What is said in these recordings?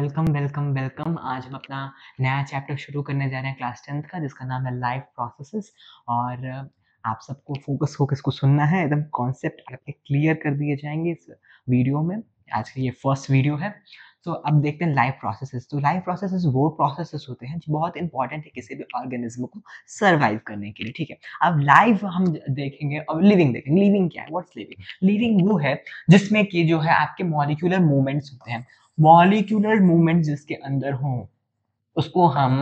Welcome welcome welcome. आज हम अपना नया चैप्टर शुरू करने जा रहे हैं क्लास 10th का, जिसका नाम है लाइफ प्रोसेसेस। और आप सबको फोकस फोकस को सुनना है, एकदम कॉन्सेप्ट आपके क्लियर कर दिए जाएंगे इस वीडियो में। आज की ये फर्स्ट वीडियो है। तो अब देखते हैं लाइफ प्रोसेसेस। तो लाइफ प्रोसेसेस वो प्रोसेसेस होते हैं जो बहुत इंपॉर्टेंट है किसी भी ऑर्गेनिज्म को सर्वाइव करने के लिए, ठीक है। अब लाइफ हम देखेंगे, अब लिविंग देखेंगे। लिविंग क्या है? What's living? लिविंग वो है जिसमें कि जो है आपके मॉलिक्यूलर मूवमेंट्स होते हैं। मॉलिक्यूलर मूवमेंट जिसके अंदर हो उसको हम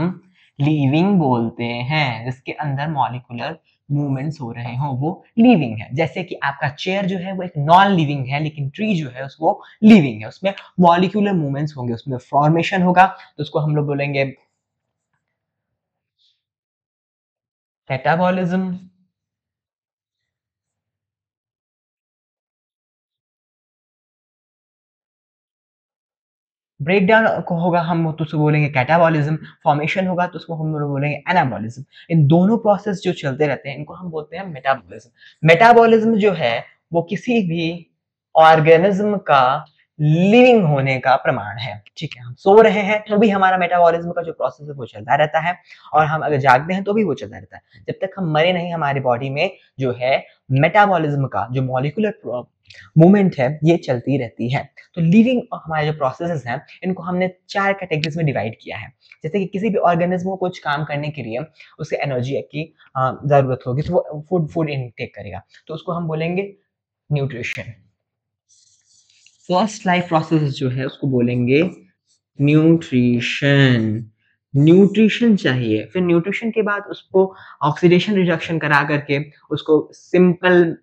लिविंग बोलते हैं। जिसके अंदर मॉलिक्यूलर मूवमेंट्स हो रहे हो वो लिविंग है। जैसे कि आपका चेयर जो है वो एक नॉन लिविंग है, लेकिन ट्री जो है वो लिविंग है। उसमें मॉलिक्यूलर मूवमेंट्स होंगे, उसमें फॉर्मेशन होगा, तो उसको हम लोग बोलेंगे कैटाबॉलिज्म। ब्रेक डाउन होगा हम तो उसको बोलेंगे कैटाबॉलिज्म। फॉर्मेशन होगा तो उसको हम लोग बोलेंगे एनाबॉलिज्म। इन दोनों प्रोसेस जो चलते रहते हैं इनको हम बोलते हैं मेटाबॉलिज्म। मेटाबॉलिज्म जो है वो किसी भी ऑर्गेनिज्म का लिविंग होने का प्रमाण है, ठीक है। हम सो रहे हैं तो भी हमारा मेटाबॉलिज्म का जो प्रोसेस है वो चलता रहता है, और हम अगर जागते हैं तो भी वो चलता रहता है। जब तक हम मरे नहीं, हमारी बॉडी में जो है मेटाबॉलिज्म का जो मॉलिक्यूलर मूवमेंट है ये चलती रहती है। तो लिविंग हमारे जो प्रोसेसेस हैं इनको हमने 4 कैटेगरीज में डिवाइड किया है। जैसे कि किसी भी ऑर्गेनिज्म को कुछ काम करने के लिए उसे एनर्जी की जरूरत होगी, तो वो फूड इनटेक करेगा, तो उसको हम बोलेंगे न्यूट्रिशन। फर्स्ट लाइफ प्रोसेस जो है उसको बोलेंगे न्यूट्रिशन। न्यूट्रिशन चाहिए, फिर न्यूट्रिशन के बाद उसको ऑक्सीडेशन रिडक्शन करा करके उसको सिंपल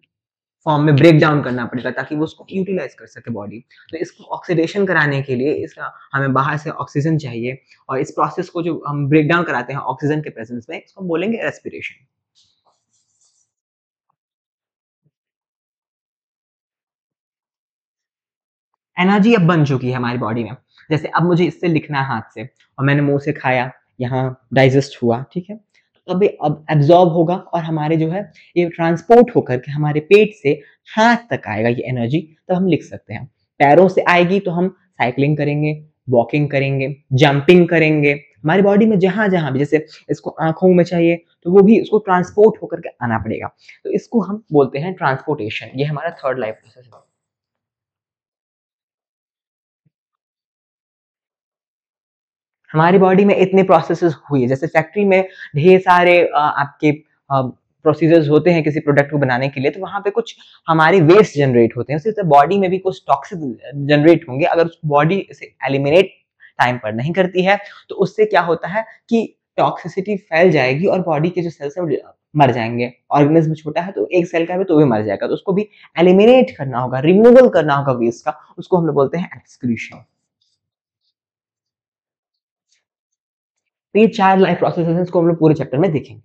फॉर्म में ब्रेक डाउन करना पड़ेगा ताकि वो उसको यूटिलाइज कर सके बॉडी। तो इसको ऑक्सीडेशन कराने के लिए इसका हमें बाहर से ऑक्सीजन चाहिए, और इस प्रोसेस को जो हम ब्रेक डाउन कराते हैं ऑक्सीजन के प्रेजेंस में, इसको हम बोलेंगे रेस्पिरेशन। एनर्जी अब बन चुकी है हमारी बॉडी में। जैसे अब मुझे इससे लिखना है हाथ से, और मैंने मुंह से खाया, यहाँ डाइजेस्ट हुआ, ठीक है। तो अब एब्जॉर्ब होगा और हमारे जो है ये ट्रांसपोर्ट होकर के हमारे पेट से हाथ तक आएगा ये एनर्जी, तब हम लिख सकते हैं। पैरों से आएगी तो हम साइकिलिंग करेंगे, वॉकिंग करेंगे, जंपिंग करेंगे। हमारी बॉडी में जहां जहां भी, जैसे इसको आंखों में चाहिए तो वो भी उसको ट्रांसपोर्ट होकर के आना पड़ेगा, तो इसको हम बोलते हैं ट्रांसपोर्टेशन। ये हमारा थर्ड लाइफ प्रोसेस है। हमारी बॉडी में इतने प्रोसेसेस हुए, जैसे फैक्ट्री में ढेर सारे आपके प्रोसीजर्स होते हैं किसी प्रोडक्ट को बनाने के लिए, तो वहां पे कुछ हमारे वेस्ट जनरेट होते हैं। उसी तरह बॉडी में भी कुछ टॉक्सिक जनरेट होंगे। अगर बॉडी इसे एलिमिनेट टाइम पर नहीं करती है तो उससे क्या होता है कि टॉक्सिसिटी फैल जाएगी और बॉडी के जो सेल्स है मर जाएंगे। ऑर्गेनिज्म छोटा है तो एक सेल का भी तो भी मर जाएगा, तो उसको भी एलिमिनेट करना होगा, रिमूवल करना होगा वेस्ट का। उसको हम लोग बोलते हैं एक्सक्रीशन। तो ये 4 लाइफ प्रोसेसेस हैं, इसको हम लोग पूरे चैप्टर में देखेंगे।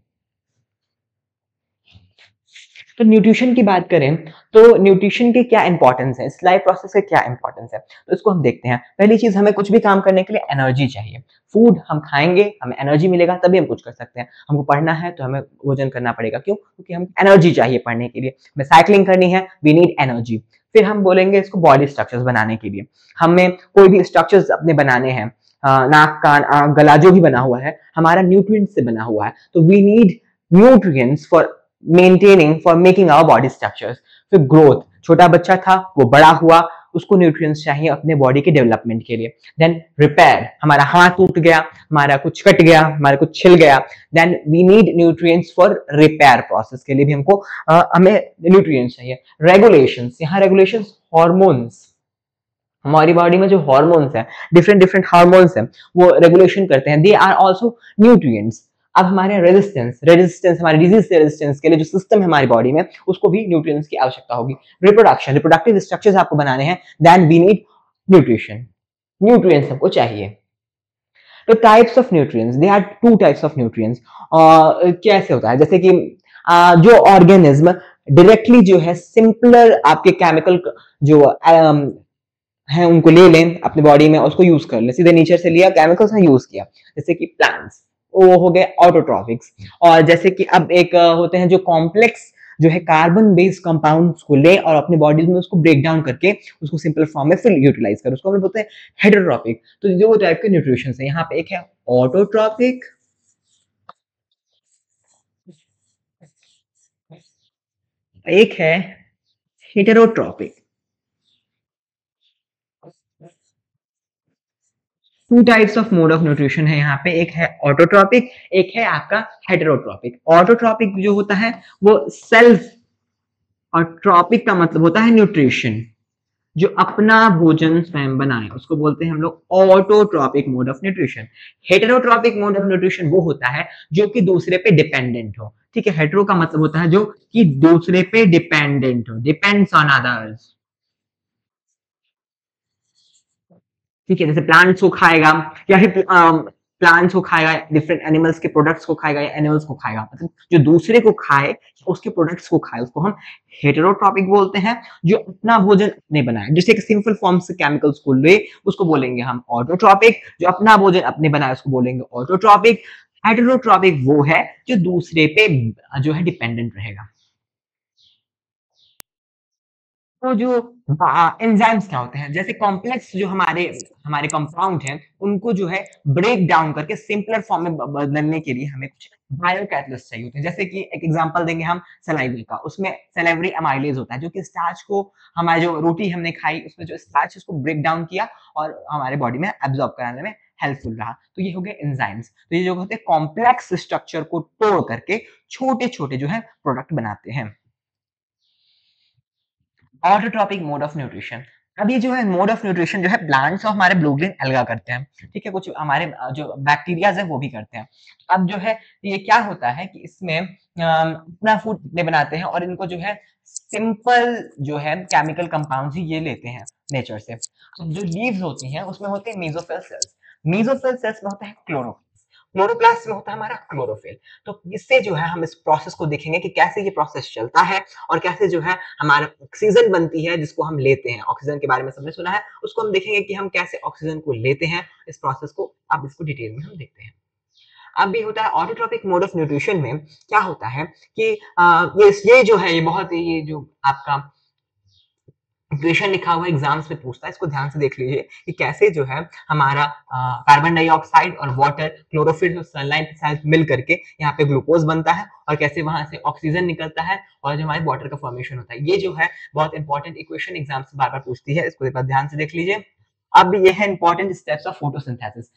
तो न्यूट्रिशन की बात करें तो न्यूट्रिशन के क्या इंपॉर्टेंस है, इस लाइफ प्रोसेस का क्या इंपॉर्टेंस है, तो इसको हम देखते हैं। पहली चीज, हमें कुछ भी काम करने के लिए एनर्जी चाहिए। फूड हम खाएंगे, हमें एनर्जी मिलेगा, तभी हम कुछ कर सकते हैं। हमको पढ़ना है तो हमें भोजन करना पड़ेगा, क्यों? क्योंकि हम एनर्जी चाहिए पढ़ने के लिए। हमें साइकिलिंग करनी है, वी नीड एनर्जी। फिर हम बोलेंगे इसको बॉडी स्ट्रक्चर्स बनाने के लिए, हमें कोई भी स्ट्रक्चर्स अपने बनाने हैं, नाक, कान, आंख, गला जो भी बना हुआ है हमारा न्यूट्रिएंट से बना हुआ है, तो we need nutrients for maintaining, for making our body structures. फिर ग्रोथ, छोटा बच्चा था वो बड़ा हुआ, उसको न्यूट्रिएंट्स चाहिए अपने बॉडी के डेवलपमेंट के लिए। देन रिपेयर, हमारा हाथ टूट गया, हमारा कुछ कट गया, हमारा कुछ छिल गया, then we need nutrients for repair process के लिए भी हमको हमें न्यूट्रिएंट्स चाहिए। रेगुलेशंस, यहाँ रेगुलेशंस हार्मोन्स, हमारी बॉडी में जो हार्मोन्स हैं, डिफरेंट डिफरेंट हार्मोन्स हैं, वो रेगुलेशन करते हैं, दे आर आल्सो न्यूट्रिएंट्स। अब हमारे रेजिस्टेंस हमारे डिजीज से रेजिस्टेंस के लिए जो सिस्टम है हमारी बॉडी में, उसको भी न्यूट्रिएंट्स की आवश्यकता होगी। रिप्रोडक्टिव स्ट्रक्चर्स आपको बनाने हैं, then we need nutrition, nutrients हमको चाहिए। तो types of nutrients, they are 2 types of nutrients. कैसे होता है, जैसे कि जो ऑर्गेनिज्म डायरेक्टली जो है सिंपलर आपके केमिकल जो है उनको ले लें अपनी बॉडी में, उसको यूज कर लें, सीधे नेचर से लिया, केमिकल्स ने यूज किया, जैसे कि प्लांट्स, वो हो गए ऑटोट्रॉफिक्स। और जैसे कि अब एक होते हैं जो कॉम्प्लेक्स जो है कार्बन बेस्ड कंपाउंड्स को ले और अपने बॉडी में उसको ब्रेक डाउन करके उसको सिंपल फॉर्म में फिर यूटिलाइज करे, उसको हम बोलते हैं हेटेरोट्रॉपिक। तो दो टाइप के न्यूट्रिशन है, यहाँ पे एक है ऑटोट्रॉपिक, एक है heterotrophic. Two types of mode of nutrition है यहाँ पे, एक है ऑटोट्रॉपिक, एक है आपका हेटेरोट्रॉपिक। ऑटोट्रॉपिक जो होता है वो सेल्फ, और ट्रॉपिक का मतलब होता है न्यूट्रिशन, जो अपना भोजन स्वयं बनाए, उसको बोलते हैं हम लोग autotrophic mode of nutrition. Heterotrophic mode of nutrition वो होता है जो कि दूसरे पे डिपेंडेंट हो, ठीक है। हेटेरो का मतलब होता है जो कि दूसरे पे डिपेंडेंट हो, डिपेंड्स ऑन अदर्स, ठीक है। जैसे प्लांट्स को खाएगा या फिर प्लांट्स को खाएगा, डिफरेंट एनिमल्स के प्रोडक्ट्स को खाएगा या एनिमल्स को खाएगा, मतलब जो दूसरे को खाए, उसके प्रोडक्ट्स को खाए, उसको हम हेटेरोट्रॉपिक बोलते हैं। जो अपना भोजन अपने बनाए, जैसे एक सिंपल फॉर्म से केमिकल्स को ले, उसको बोलेंगे हम ऑटोट्रॉपिक। जो अपना भोजन अपने बनाए उसको बोलेंगे ऑटोट्रॉपिक। हेटेरोट्रॉपिक वो है जो दूसरे पे जो है डिपेंडेंट रहेगा। तो जो एंजाइम्स क्या होते हैं, जैसे कॉम्प्लेक्स जो हमारे हमारे कंपाउंड हैं, उनको जो है ब्रेक डाउन करके सिंपलर फॉर्म में बदलने के लिए हमें कुछ बायोकैटलिस्ट चाहिए होते हैं। जैसे कि एक एग्जांपल देंगे हम सलाइवा का, उसमें सलाइवरी अमाइलेज होता है जो कि स्टार्च को, हमारी जो रोटी हमने खाई उसमें जो स्टार्च उसको ब्रेक डाउन किया और हमारे बॉडी में एब्जॉर्ब कराने में हेल्पफुल रहा। तो ये हो गए एंजाइम्स। तो ये जो होते हैं कॉम्प्लेक्स स्ट्रक्चर को तोड़ करके छोटे छोटे जो है प्रोडक्ट बनाते हैं। ऑटोट्रॉपिक मोड ऑफ न्यूट्रिशन, अब ये जो है मोड ऑफ न्यूट्रिशन जो है प्लांट्स और हमारे ब्लू ग्रीन अलगा करते हैं, ठीक है। कुछ हमारे जो बैक्टीरियाज है वो भी करते हैं। अब जो है ये क्या होता है कि इसमें अपना फूड अपने बनाते हैं और इनको जो है सिंपल जो है केमिकल कंपाउंड्स ही ये लेते हैं नेचर से। अब जो लीव्स होती हैं उसमें होते हैं मेसोफिल सेल्स, मेसोफिल सेल्स में होता है क्लोरोफिल, क्लोरोप्लास्ट में होता है हमारा क्लोरोफिल। तो इससे जो है हम इस प्रोसेस को देखेंगे कि कैसे ये प्रोसेस चलता है और कैसे जो है हमारा ऑक्सीजन बनती है जिसको हम लेते हैं। ऑक्सीजन के बारे में सबने सुना है, उसको हम देखेंगे कि हम कैसे ऑक्सीजन को लेते हैं इस प्रोसेस को। अब इसको डिटेल में हम देखते हैं। अब भी होता है ऑटोट्रॉपिक मोड ऑफ न्यूट्रिशन में क्या होता है कि ये जो है ये बहुत ये जो आपका इक्वेशन लिखा हुआ एग्जाम्स में पूछता है, इसको ध्यान से देख लीजिए कि कैसे जो है हमारा कार्बन डाइऑक्साइड और वाटर, क्लोरोफिल और सनलाइट के साथ मिल करके यहाँ पे ग्लूकोज बनता है और कैसे वहां से ऑक्सीजन निकलता है और जो हमारे वाटर का फॉर्मेशन होता है। ये जो है बहुत इंपॉर्टेंट इक्वेशन एग्जाम से बार बार पूछती है, इसको एक बार ध्यान से देख लीजिए। अब ये है इंपॉर्टेंट स्टेप्स ऑफ फोटोसिंथेसिस।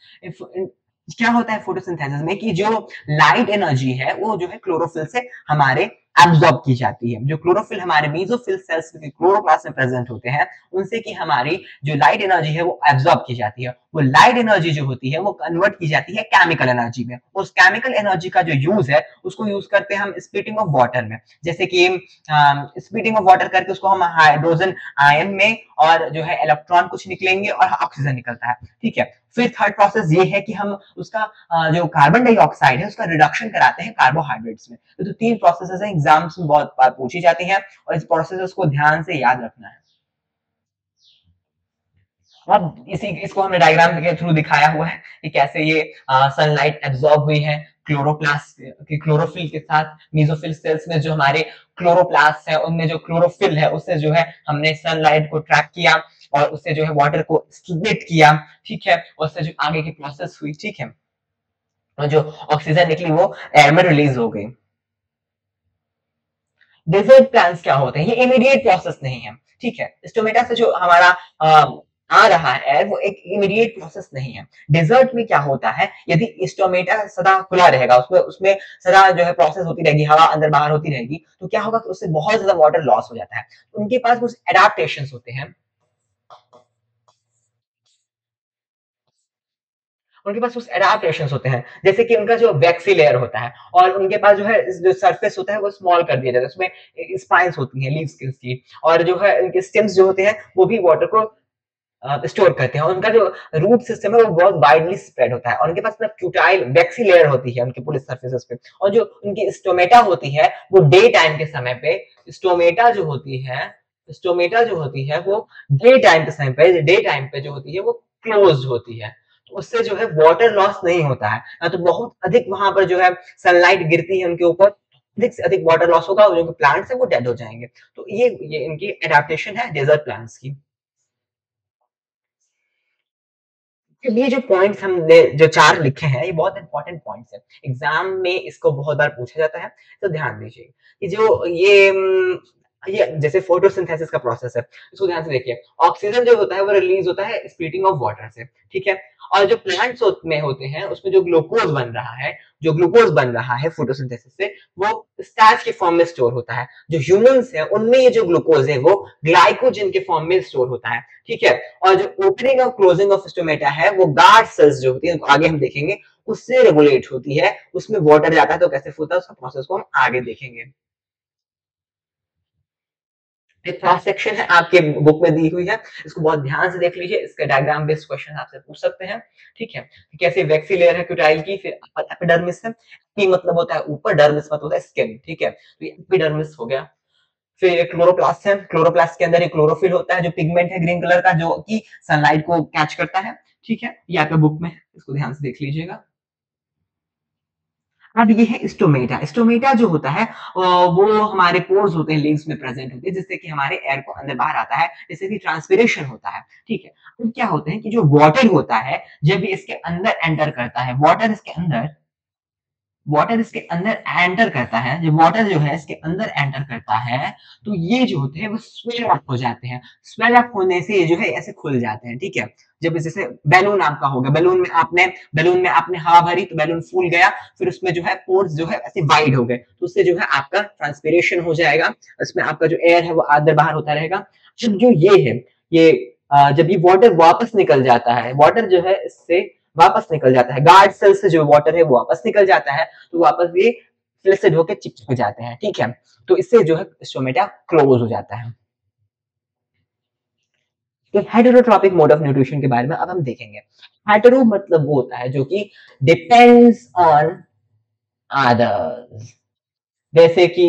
क्या होता है फोटोसिंथेसिस में कि जो लाइट एनर्जी है वो जो है क्लोरोफिल से हमारे एब्जॉर्ब की जाती है। जो क्लोरोफिल हमारे मेसोफिल सेल्स के क्लोरोप्लास्ट में प्रेजेंट होते हैं, उनसे की हमारी जो लाइट एनर्जी है वो एब्जॉर्ब की जाती है। वो लाइट एनर्जी जो होती है वो कन्वर्ट की जाती है केमिकल एनर्जी में। उस केमिकल एनर्जी का जो यूज है उसको यूज करते हैं हम स्प्लिटिंग ऑफ वाटर में। जैसे कि स्प्लिटिंग ऑफ वाटर करके उसको हम हाइड्रोजन आयन में और जो है इलेक्ट्रॉन कुछ निकलेंगे और ऑक्सीजन निकलता है, ठीक है। फिर थर्ड प्रोसेस ये है कि हम उसका जो कार्बन डाइऑक्साइड है उसका रिडक्शन कराते हैं कार्बोहाइड्रेट्स में। तो तीन प्रोसेसेस हैं, एग्जाम्स में बहुत बार पूछी जाती हैं और इस प्रोसेस को ध्यान से याद रखना है। अब इसको हमने डायग्राम के थ्रू दिखाया हुआ है कि कैसे ये सनलाइट एब्जॉर्ब हुई है क्लोरोप्लास्ट के क्लोरोफिल के साथ। मेसोफिल सेल्स में जो हमारे क्लोरोप्लास्ट है उनमें जो क्लोरोफिल है उससे जो है हमने सनलाइट को ट्रैप किया और उससे जो है वाटर को स्प्लिट किया, ठीक है। उससे जो आगे की प्रोसेस हुई, ठीक है, और जो ऑक्सीजन निकली वो एयर में रिलीज हो गई। डेजर्ट प्लांट्स क्या होते हैं, ये इमीडिएट प्रोसेस नहीं है, ठीक है। स्टोमेटा से जो हमारा आ रहा है वो एक इमीडिएट प्रोसेस नहीं है। डेजर्ट में क्या होता है, यदि स्टोमेटा सदा खुला रहेगा, उसमें उसमें सदा जो है प्रोसेस होती रहेगी, हवा अंदर बाहर होती रहेगी, तो क्या होगा कि उससे बहुत ज्यादा वाटर लॉस हो जाता है। उनके पास कुछ एडाप्टेशन होते हैं, उनके पास कुछ एडाप्टेशन होते हैं, जैसे कि उनका जो वैक्सी लेयर होता है और उनके पास जो है जो सरफेस होता है वो स्मॉल कर दिया जाता है, उसमें स्पाइंस होती हैं लीव्स की, और जो है उनके स्टेम्स जो होते हैं वो भी वाटर को स्टोर करते हैं। और उनका जो रूट सिस्टम है वो बहुत वाइडली स्प्रेड होता है और उनके पास ना क्यूटाइल वैक्सी लेयर होती है उनके पूरे सरफेसेस पे। और जो उनकी स्टोमेटा होती है वो डे टाइम के समय पे, स्टोमेटा जो होती है, स्टोमेटा जो होती है वो डे टाइम के समय पे, डे टाइम पे जो होती है वो क्लोज होती है। तो उससे जो है वाटर लॉस नहीं होता है, ना तो बहुत अधिक वहां पर जो है सनलाइट गिरती है उनके ऊपर अधिक से अधिक वाटर लॉस होगा और जो प्लांट्स है वो डेड हो जाएंगे। तो ये इनकी एडेप्टेशन है डेजर्ट प्लांट्स की। ये जो पॉइंट्स हमने जो 4 लिखे हैं ये बहुत इंपॉर्टेंट पॉइंट्स हैं। एग्जाम में इसको बहुत बार पूछा जाता है, तो ध्यान दीजिए कि जो ये जैसे फोटोसिंथेसिस का प्रोसेस है, इसको ध्यान से देखिए। ऑक्सीजन जो होता है वो रिलीज होता है स्प्लिटिंग ऑफ वाटर से, ठीक है? और जो प्लांट्स में होते हैं उसमें जो ग्लूकोज बन रहा है फोटोसिंथेसिस से, वो स्टार्च के फॉर्म में स्टोर होता है। जो ह्यूमंस है उनमें ये जो ग्लूकोज है वो ग्लाइकोजन के फॉर्म में स्टोर होता है, ठीक है? और जो ओपनिंग और क्लोजिंग ऑफ स्टोमेटा है वो गार्ड सेल्स जो होती है, आगे हम देखेंगे, उससे रेगुलेट होती है। उसमें वाटर जाता है तो कैसे होता है उसका प्रोसेस को हम आगे देखेंगे। एक क्रॉस सेक्शन है आपके बुक में दी हुई है, इसको बहुत ध्यान से देख लीजिए। इसके डायग्राम बेस्ड क्वेश्चन आपसे पूछ सकते हैं, ठीक है? कैसे वैक्सी लेयर है क्यूटाइल की, फिर एपिडर्मिस है, की मतलब होता है ऊपर, डर्मिस मतलब होता है स्किन, ठीक है? तो ये एपिडर्मिस हो गया। फिर क्लोरोप्लास्ट है, क्लोरोप्लास्ट के अंदर एक क्लोरोफिल होता है जो पिगमेंट है ग्रीन कलर का, जो कि सनलाइट को कैच करता है, ठीक है? ये आपके बुक में है, इसको ध्यान से देख लीजिएगा। अब ये है स्टोमेटा। स्टोमेटा जो होता है वो हमारे पोर्स होते हैं, लीव्स में प्रेजेंट होते हैं, जिससे कि हमारे एयर को अंदर बाहर आता है, जिससे कि ट्रांसपिरेशन होता है, ठीक है? अब क्या होता है कि जो वाटर होता है जब ये इसके अंदर एंटर करता है, वाटर इसके अंदर एंटर करता है, जब वाटर जो है इसके अंदर एंटर करता है, तो ये जो होते हैं वो स्वेल अप हो जाते हैं। स्वेल अप होने से ये जो है ऐसे खुल जाते हैं, ठीक है? जब जैसे बैलून आपका होगा, बैलून में आपने हवा भरी तो बैलून फूल गया, फिर उसमें जो है पोर्स जो है ऐसे वाइड हो गए, तो उससे जो है आपका ट्रांसपिरेशन हो जाएगा, उसमें आपका जो एयर है वो अंदर बाहर होता रहेगा। जब जो ये है, ये जब ये वाटर वापस निकल जाता है, वाटर जो है इससे वापस निकल जाता है, गार्ड सेल से जो वाटर है वो वापस निकल जाता है, तो वापस ये फ्लैसिड होकर चिपक जाते हैं, ठीक है? तो इससे जो है स्टोमेटा क्लोज हो जाता है। तो हेटेरोट्रॉपिक मोड ऑफ न्यूट्रिशन के बारे में अब हम देखेंगे। हेटेरो मतलब वो होता है जो कि डिपेंड्स ऑन अदर्स, जैसे कि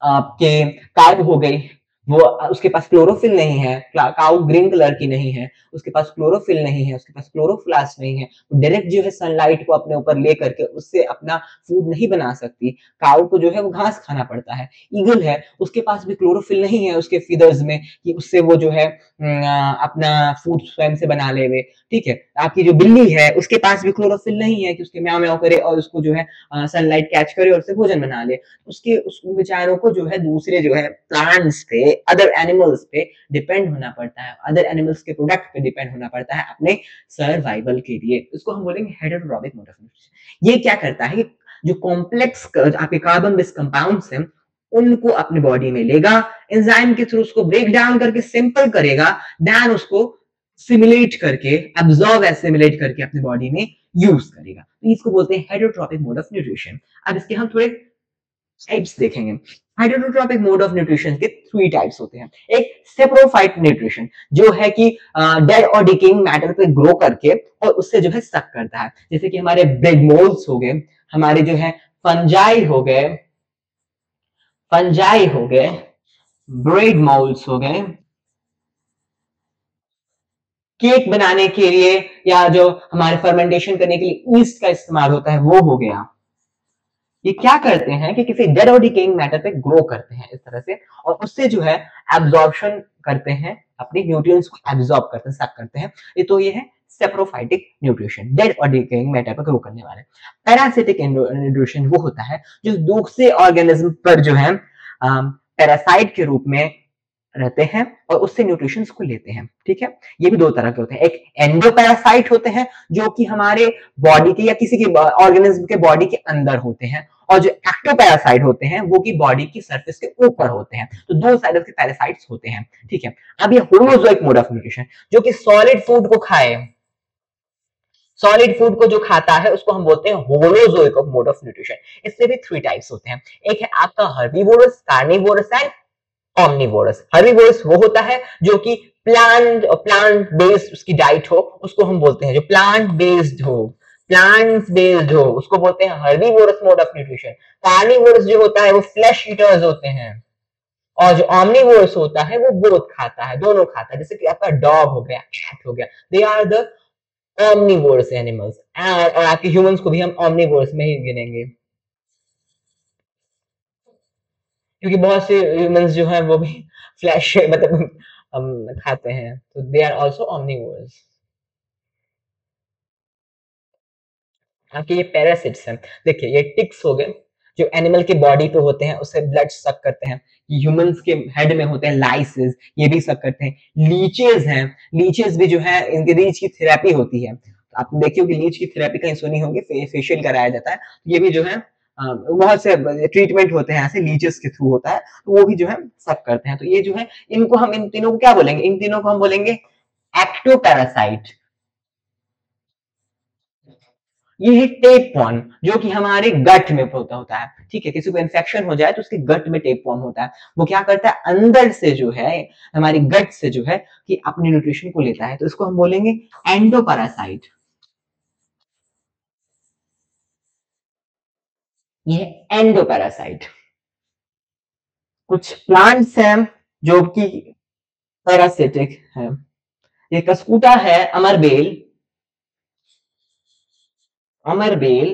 आपके काऊ हो गई, वो उसके पास क्लोरोफिल नहीं है, काऊ ग्रीन कलर की नहीं है, उसके पास क्लोरोफिल नहीं है, उसके पास क्लोरोप्लास्ट नहीं है, वो डायरेक्ट जो है सनलाइट को अपने ऊपर ले करके उससे अपना फूड नहीं बना सकती। काऊ को जो है वो घास खाना पड़ता है। ईगल है, उसके पास भी क्लोरोफिल नहीं है उसके फीदर्स में कि उससे वो जो है अपना फूड स्वयं से बना ले, ठीक है? आपकी जो बिल्ली है उसके पास भी क्लोरोफिल नहीं है कि उसके म्याऊ म्याऊ करे और उसको जो है सनलाइट कैच करे और उससे भोजन बना ले। उसके उस बेचारों को जो है दूसरे जो है प्लांट्स पे, अदर एनिमल्स पे डिपेंड होना पड़ता है, अदर एनिमल्स के प्रोडक्ट पे डिपेंड होना पड़ता है अपने सर्वाइवल के लिए। इसको हम बोलेंगे हेटेरोट्रॉपिक मोड ऑफ न्यूट्रिशन। ये क्या करता है, जो कॉम्प्लेक्स आपके कार्बन बेस्ड कंपाउंड्स हैं उनको अपनी बॉडी में लेगा, एंजाइम के थ्रू उसको ब्रेक डाउन करके सिंपल करेगा, देन उसको सिमुलेट करके, एब्जॉर्ब एसिमुलेट करके अपनी बॉडी में यूज करेगा। तो इसको बोलते हैं हेटेरोट्रॉपिक मोड ऑफ न्यूट्रिशन। अब इसके हम थोड़े टाइप्स देखेंगे। हाइड्रोट्रॉपिक मोड ऑफ न्यूट्रिशन के 3 टाइप्स होते हैं। एक सेप्रोफाइट न्यूट्रिशन जो है कि डेड और डिकेइंग मैटर पे ग्रो करके और उससे जो है सक करता है, जैसे कि हमारे ब्रेड मोल्ड्स हो गए, हमारे जो है फंजाई हो गए, ब्रेड मोल्ड्स हो गए, केक बनाने के लिए या जो हमारे फर्मेंटेशन करने के लिए ईस्ट का इस्तेमाल होता है वो हो गया। ये क्या करते हैं कि किसी डेड और डिकेइंग मैटर पे ग्रो करते हैं इस तरह से, और उससे जो है एब्जॉर्प्शन करते हैं, अपने न्यूट्रिएंट्स को एब्जॉर्ब करते हैं, सक करते हैं। ये तो ये है सेप्रोफाइटिक न्यूट्रिशन, डेड और डिकेइंग मैटर पर ग्रो करने वाले। पैरासिटिक न्यूट्रिशन वो होता है जो दूसरे ऑर्गेनिज्म पर जो है पैरासाइट के रूप में रहते हैं और उससे न्यूट्रिशन को लेते हैं, ठीक है? ये भी 2 तरह के होते हैं। एक एंडोपैरासाइट होते हैं जो कि हमारे बॉडी के या किसी के ऑर्गेनिज्म के बॉडी के अंदर होते हैं, और जो एक्टोपैरासाइट होते हैं वो की बॉडी की सरफेस के ऊपर होते हैं। तो 2 साइड के पैरासाइट्स होते हैं, ठीक है? अब ये होलोजोइक मोड ऑफ न्यूट्रिशन जो कि सॉलिड फूड को खाए, सॉलिड फूड को जो खाता है उसको हम बोलते हैं होलोजोइक मोड ऑफ न्यूट्रिशन। इसमें भी 3 टाइप्स होते हैं। एक है आपका हर्बीवोरस, कार्निवोरस एंड ऑमनिवोरस। हर्बीवोरस वो होता है जो कि प्लांट बेस्ड उसकी डाइट हो, उसको हम बोलते हैं जो प्लांट बेस्ड हो उसको बोलते हैं herbivorous mode of nutrition. Carnivorous जो होता है वो फ्लैश ईटर्स होते हैं, और जो ऑमनिवोरस होता है वो बोथ खाता है, दोनों खाता है, जैसे कि आपका डॉग हो गया, कैट हो गया, दे आर द ऑमनिवोरस एनिमल्स। और आपके ह्यूमंस को भी हम ऑमनिवोरस में ही गिनेंगे। क्योंकि बहुत से ह्यूमंस जो हैं वो भी फ्लैश मतलब खाते हैं, तो दे आर आल्सो ओमनिवोर्स। आपके ये पैरासिट्स हैं, देखिए ये टिक्स हो गए जो एनिमल के बॉडी पे होते हैं, उससे ब्लड सक करते हैं। ह्यूमंस के हेड में होते हैं लाइसिस, ये भी सक करते हैं। लीचेस हैं, लीचेस भी जो है इनके लीच की थेरेपी होती है। आप देखिए कि लीच की थेरेपी कहीं सुनी होगी, फेशियल कराया जाता है, ये भी जो है बहुत से ट्रीटमेंट होते हैं ऐसे लीचेस के थ्रू होता है, तो वो भी जो है सक करते हैं। तो ये जो है इनको हम इन तीनों को क्या बोलेंगे, इन तीनों को हम बोलेंगे एक्टोपैरासाइट। ये है टेपवॉर्म जो कि हमारे गट में होता है, ठीक है। किसी को इन्फेक्शन हो जाए तो उसके गट में टेपवॉर्म होता है, वो क्या करता है अंदर से जो है हमारी गट से जो है कि अपने न्यूट्रिशन को लेता है, तो इसको हम बोलेंगे एंडोपैरासाइट। ये एंडोपैरासाइट। कुछ प्लांट्स हैं जो कि पैरासिटिक है। ये कस्कुटा है, अमरबेल। अमरबेल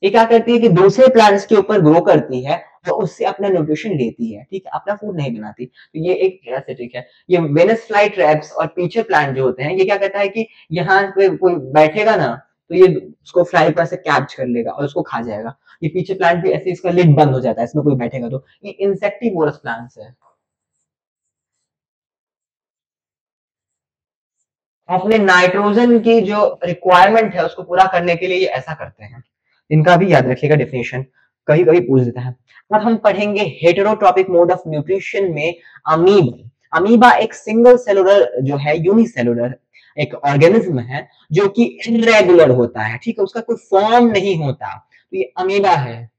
ये क्या करती है कि दूसरे प्लांट्स के ऊपर ग्रो करती है, तो उससे अपना न्यूट्रिशन लेती है, ठीक है, अपना फूड नहीं बनाती। तो ये एक पैरासिटिक है। ये वेनस फ्लाई ट्रैप्स और पीछे प्लांट जो होते हैं, ये क्या करता है कि यहाँ पे कोई बैठेगा ना, तो ये उसको फ्लाई पर से कैच कर लेगा और उसको खा जाएगा। ये पीछे प्लांट भी ऐसे इसका लिड बंद हो जाता है, इसमें कोई बैठेगा तो। ये इंसेक्टिवोरस प्लांट्स है। अपने नाइट्रोजन की जो रिक्वायरमेंट है उसको पूरा करने के लिए ये ऐसा करते हैं। इनका भी याद रखिएगा डेफिनेशन, कभी कभी पूछ देता है। अब हम पढ़ेंगे हेटेरोट्रॉपिक मोड ऑफ न्यूट्रिशन में अमीबा। अमीबा एक सिंगल सेलुलर जो है यूनिसेलुलर एक ऑर्गेनिज्म है जो कि इनरेगुलर होता है, ठीक है, उसका कोई फॉर्म नहीं होता, तो ये अमीबा है।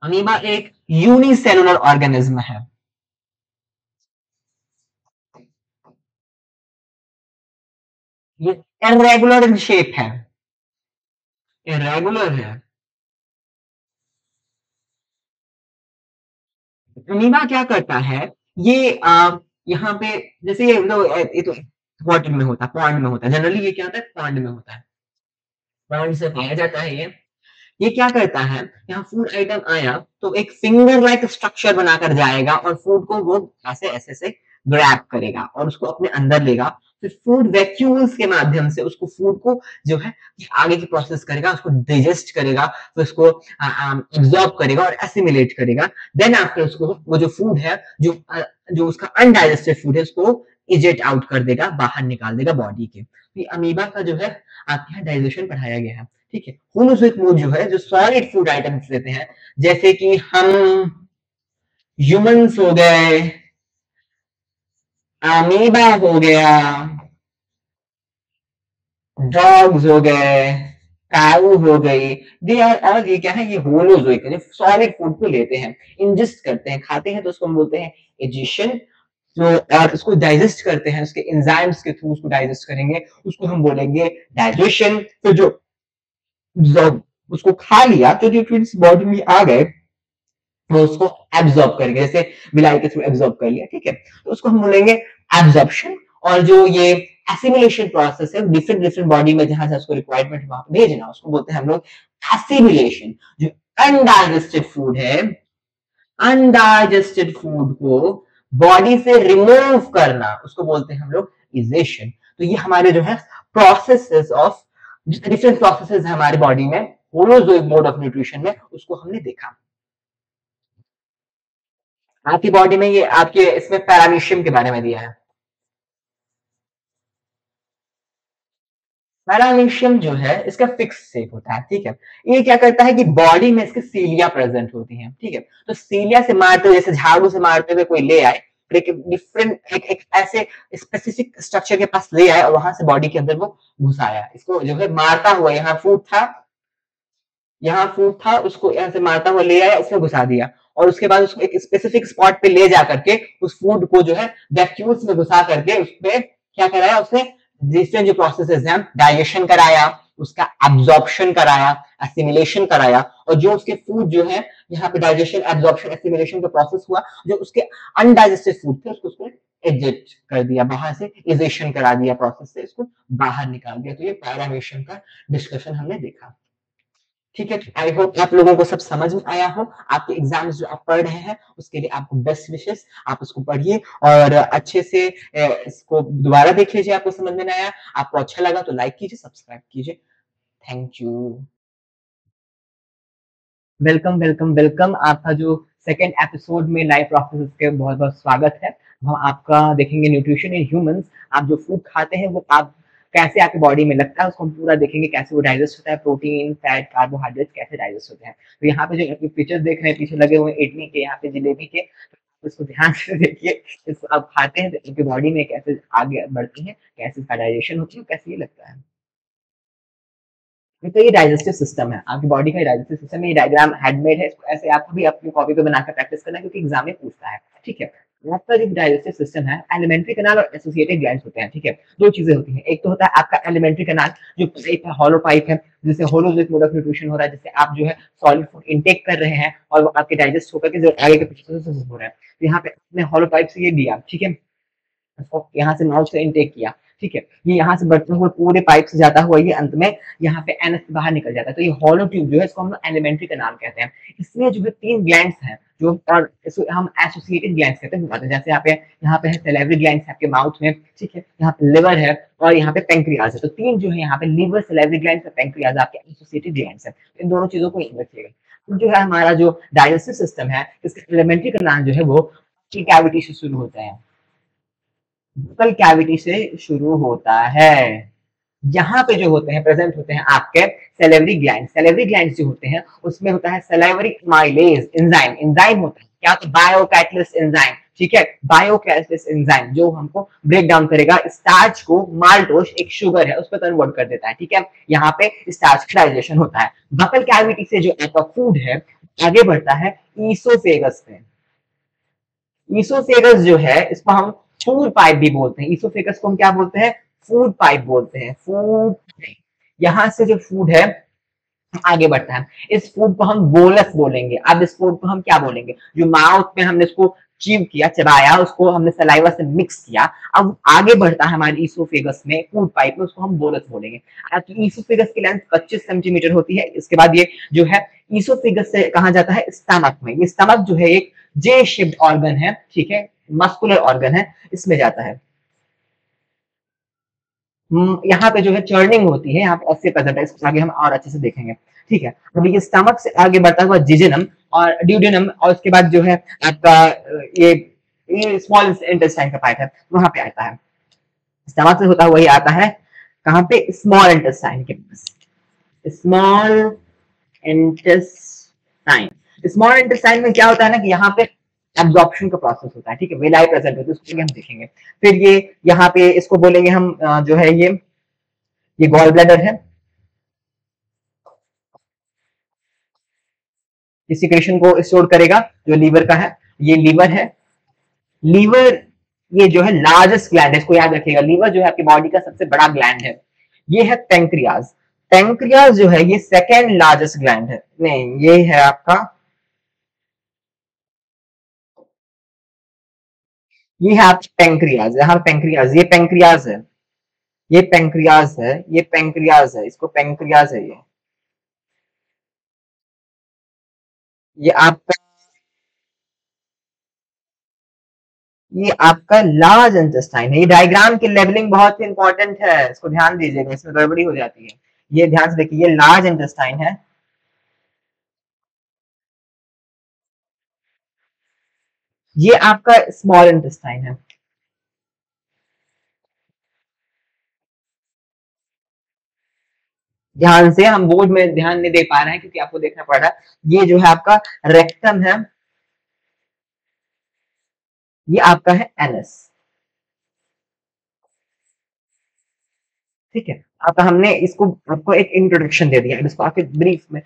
अमीबा एक यूनिसेलुलर ऑर्गेनिज्म है। ये इरेगुलर इन शेप है, इरेगुलर है। अमीबा क्या करता है, ये यहाँ पे जैसे ये तो वाटर में होता है, पॉन्ड में होता है, जनरली ये क्या होता है पॉन्ड में होता है, पॉन्ड से पाया जाता है ये क्या करता है, यहाँ फूड आइटम आया तो एक फिंगर लाइक स्ट्रक्चर बनाकर जाएगा और फूड को वो ऐसे ऐसे से ग्रैब करेगा और उसको अपने अंदर लेगा। फिर फूड वैक्यूल्स के माध्यम से उसको फूड को जो है आगे की प्रोसेस करेगा, उसको डाइजेस्ट करेगा, फिर उसको एब्जॉर्ब करेगा और एसिमिलेट करेगा। देन आफ्टर उसको वो जो फूड है जो उसका अनडाइजेस्टेड फूड है उसको इजेट आउट कर देगा, बाहर निकाल देगा बॉडी के। तो ये अमीबा का जो है आपके यहाँ डाइजेशन पढ़ाया गया है, ठीक है। होमोसोइक मूड जो है जो सॉलिड फूड आइटम्स लेते हैं, जैसे कि हम ह्यूमंस हो गए, अमीबा हो गया, डॉग्स हो गए, काऊ हो गई, दे आर ऑल ये क्या है, ये होलोजोइक है, सॉलिड फूड को लेते हैं, इंजेस्ट करते हैं, खाते हैं, तो उसको हम बोलते हैं एजिशन। जो और उसको डाइजेस्ट करते हैं, उसके एंजाइम्स के थ्रू उसको डाइजेस्ट करेंगे, उसको हम बोलेंगे डाइजेशन। तो जो उसको खा लिया तो न्यूट्रिएंट्स बॉडी में आ गए, वो उसको एब्जॉर्ब करेंगे, जैसे विलाई के थ्रू एब्जॉर्ब कर लिया, ठीक है, तो उसको हम बोलेंगे एब्जॉर्प्शन। और जो ये एसिमिलेशन प्रोसेस है डिफरेंट डिफरेंट बॉडी में जहां से उसको रिक्वायरमेंट वहां भेजना, उसको बोलते हैं हम लोग एसिमिलेशन। जो अनडाइजेस्टेड फूड है, अनडाइजेस्टेड फूड को बॉडी से रिमूव करना, उसको बोलते हैं हम लोग इजेशन। तो ये हमारे जो है प्रोसेसेस ऑफ डिफरेंट प्रोसेसेस है हमारी बॉडी में, होलोजोइक मोड ऑफ न्यूट्रिशन में, उसको हमने देखा। आपकी बॉडी में ये आपके इसमें पैरामीशियम के बारे में दिया है। पैरामीशियम जो है इसका फिक्स शेप होता है, ठीक है। ये क्या करता है कि बॉडी में इसके सीलिया प्रेजेंट होती हैं, ठीक है। तो सीलिया से मारते हुए, जैसे झाड़ू से मारते हुए कोई ले आए, एक डिफरेंट एक ऐसे स्पेसिफिक स्ट्रक्चर के पास ले आए और वहां से बॉडी के अंदर वो घुसाया, इसको जो है मारता हुआ, यहाँ फूड था उसको यहाँ से मारता हुआ ले आया, उसमें घुसा दिया, और उसके बाद उसको एक स्पेसिफिक स्पॉट पे ले जा करके उस फूड को जो है वैक्यूल्स में घुसा करके उसमें क्या कराया, उसने डिफरेंट जो प्रोसेसेस हैं, डाइजेशन कराया, उसका एब्जॉर्प्शन कराया, एसिमिलेशन कराया, और जो उसके फूड जो है यहाँ पे डाइजेशन एब्जॉर्प्शन एसिमिलेशन का प्रोसेस हुआ, जो उसके अनडाइजेस्टेड फूड थे उसको एजेक्ट कर दिया बाहर से, इजेशन करा दिया, प्रोसेस से इसको बाहर निकाल दिया। तो ये पैरामीशियम का डिस्कशन हमने देखा। ठीक है, आई होप आप लोगों को सब समझ में आया हो। आपके एग्जाम्स जो आप पढ़ रहे हैं उसके लिए आपको बेस्ट विशेस। आप उसको पढ़िए और अच्छे से इसको दोबारा देख लीजिए, आपको समझ में नहीं आया, आपको अच्छा लगा तो लाइक कीजिए, सब्सक्राइब कीजिए। Thank you. Welcome, welcome, welcome. आपका जो सेकंड एपिसोड में लाइफ प्रोसेस के बहुत-बहुत स्वागत है। हम आपका देखेंगे न्यूट्रिशन इन ह्यूमन्स। आप जो फूड खाते हैं वो आप कैसे आपकी बॉडी में लगता है उसको हम पूरा देखेंगे, कैसे वो डाइजेस्ट होता है, प्रोटीन, फैट, कार्बोहाइड्रेट्स कैसे डाइजेस्ट होते हैं। तो यहाँ पे जो आपके पिक्चर्स देख रहे हैं पीछे लगे हुए इडली के, यहाँ पे जलेबी के, तो इसको ध्यान से देखिए। इसको आप खाते हैं तो आपकी बॉडी में कैसे आगे बढ़ती है, कैसे इसका डाइजेशन होती है, कैसे ये लगता है। तो ये डाइजेस्टिव सिस्टम है, आपकी बॉडी का डाइजेस्टिव सिस्टम है। ये डायग्राम हैंडमेड है, इसको ऐसे आपको भी अपनी कॉपी पे बनाकर प्रैक्टिस करना है क्योंकि एग्जाम में पूछता है। ठीक है, आपका जो डाइजेस्टिव सिस्टम है, एलिमेंट्री कैनाल और एसोसिएटेड ग्लैंड्स होते हैं। ठीक है, दो चीजें होती हैं, एक तो होता है आपका एलिमेंट्री कैनाल जो पाइप है, हॉलो पाइप है, जिससे होलोजिक मोड ऑफ न्यूट्रिशन हो रहा है, जिससे आप जो है सॉलिड फूड इंटेक कर रहे हैं और वो आपके डाइजेस्ट होकर के जो आगे के प्रोसेस हो रहा है। तो यहाँ पे आपने हॉलो पाइप से ये दिया, ठीक है, इसको यहाँ से माउथ से इनटेक किया। ठीक है, ये यहाँ से बढ़ते हुए पूरे पाइप से जाता हुआ ये अंत में यहाँ पे एनस से बाहर निकल जाता है। तो ये हॉलो ट्यूब जो है इसको हम लोग एलिमेंट्री कैनाल कहते हैं। इसमें जो है 3 ग्लैंड्स हैं जो, और इसको हम एसोसिएटेड ग्लैंड्स कहते हैं। जैसे यहाँ पे है सैलिवरी ग्लैंड्स आपके माउथ में, ठीक है, यहाँ पे लिवर है और यहाँ पे पेंक्रियाज है। तो 3 जो है यहाँ पे लिवर, सैलिवरी ग्लैंड्स और पेंक्रियाज आपके एसोसिएटेड ग्लैंड्स है। इन दोनों चीजों को याद रखिएगा। तो जो है हमारा जो डाइजेस्टिव सिस्टम है, इसका एलिमेंट्री कैनाल जो है वो कैविटी से शुरू होता है, बुक्कल कैविटी से शुरू होता है। यहाँ पे जो होते हैं प्रेजेंट होते हैं आपके सैलिवरी ग्लैंड। सैलिवरी ग्लैंड जो होते हैं उसमें होता है सैलिवरी एमाइलेज एंजाइम। एंजाइम होता है क्या, तो बायोकैटलिस्ट एंजाइम। ठीक है, बायोकैटलिस्ट एंजाइम जो हमको ब्रेक डाउन करेगा स्टार्च को, माल्टोस एक शुगर है उस पर कन्वर्ट कर देता है। ठीक है, यहाँ पे स्टार्च का डाइजेशन होता है। बकल कैविटी से जो आपका फूड है आगे बढ़ता है ईसोफेगस में। ईसोफेगस जो है इसको हम फूड पाइप भी बोलते हैं। ईसोफेगस को हम क्या बोलते हैं, फूड पाइप बोलते हैं। फूड, यहाँ से जो फूड है आगे बढ़ता है, इस फूड को हम बोलस बोलेंगे। अब इस फूड को हम क्या बोलेंगे, जो माउथ में हमने इसको चीव किया, चबाया, उसको हमने सलाइवा से मिक्स किया, अब आगे बढ़ता है हमारे ईसोफेगस में, फूड पाइप में, उसको हम बोलस बोलेंगे। तो ईसोफेगस की लेंथ 25 सेंटीमीटर होती है। इसके बाद ये जो है ईसोफेगस से कहा जाता है स्टमक में। ये स्टमक जो है एक जे शेप्ड ऑर्गन है, ठीक है, मस्कुलर ऑर्गन है, इसमें जाता है। यहाँ पे जो है चर्निंग होती है, यहाँ पे ऐसे प्रेजेंट है, इसको आगे हम और अच्छे से देखेंगे। ठीक है, अभी ये स्टमक से आगे बढ़ता हुआ जिजेनम और ड्यूडेनम, और उसके बाद जो है आपका ये स्मॉल इंटेस्टाइन का पार्ट है, वहां पे आता है। स्टमक से होता हुआ ये आता है कहाँ पे, स्मॉल इंटेस्टाइन के पास। स्मॉल इंटेस्टाइन, स्मॉल इंटेस्टाइन में क्या होता है ना कि यहाँ पे एब्जॉर्प्शन का प्रोसेस होता है। ठीक है, वेलाई प्रेजेंट होती है, उसको हम देखेंगे। फिर ये यहाँ पे इसको बोलेंगे हम जो है ये गॉल ब्लैडर है, इस सिक्रेशन को स्टोर करेगा जो लीवर का है। ये लीवर है। लीवर ये जो है लार्जेस्ट ग्लैंड है, इसको याद रखिएगा। लीवर जो है आपकी बॉडी का सबसे बड़ा ग्लैंड है। ये है पेंक्रियाज। पेंक्रियाज जो है ये सेकेंड लार्जेस्ट ग्लैंड है, नहीं ये है आपका, ये है आपका पेंक्रियाज। यहाँ पेंक्रियाज, ये पेंक्रियाज है, ये पेंक्रियाज है, ये पेंक्रियाज है, इसको पेंक्रियाज है। ये आपका, ये आपका लार्ज इंटेस्टाइन है। ये डायग्राम की लेवलिंग बहुत ही इंपॉर्टेंट है, इसको ध्यान दीजिएगा, इसमें गड़बड़ी हो जाती है। ये ध्यान से देखिए, ये लार्ज इंटेस्टाइन है, ये आपका स्मॉल इंटेस्टाइन है। ध्यान से, हम बोर्ड में ध्यान नहीं दे पा रहे हैं क्योंकि आपको देखना पड़ रहा है। ये जो है आपका रेक्टम है, ये आपका है एनस। ठीक है, आपका हमने इसको आपको एक इंट्रोडक्शन दे दिया, इसको आपके ब्रीफ में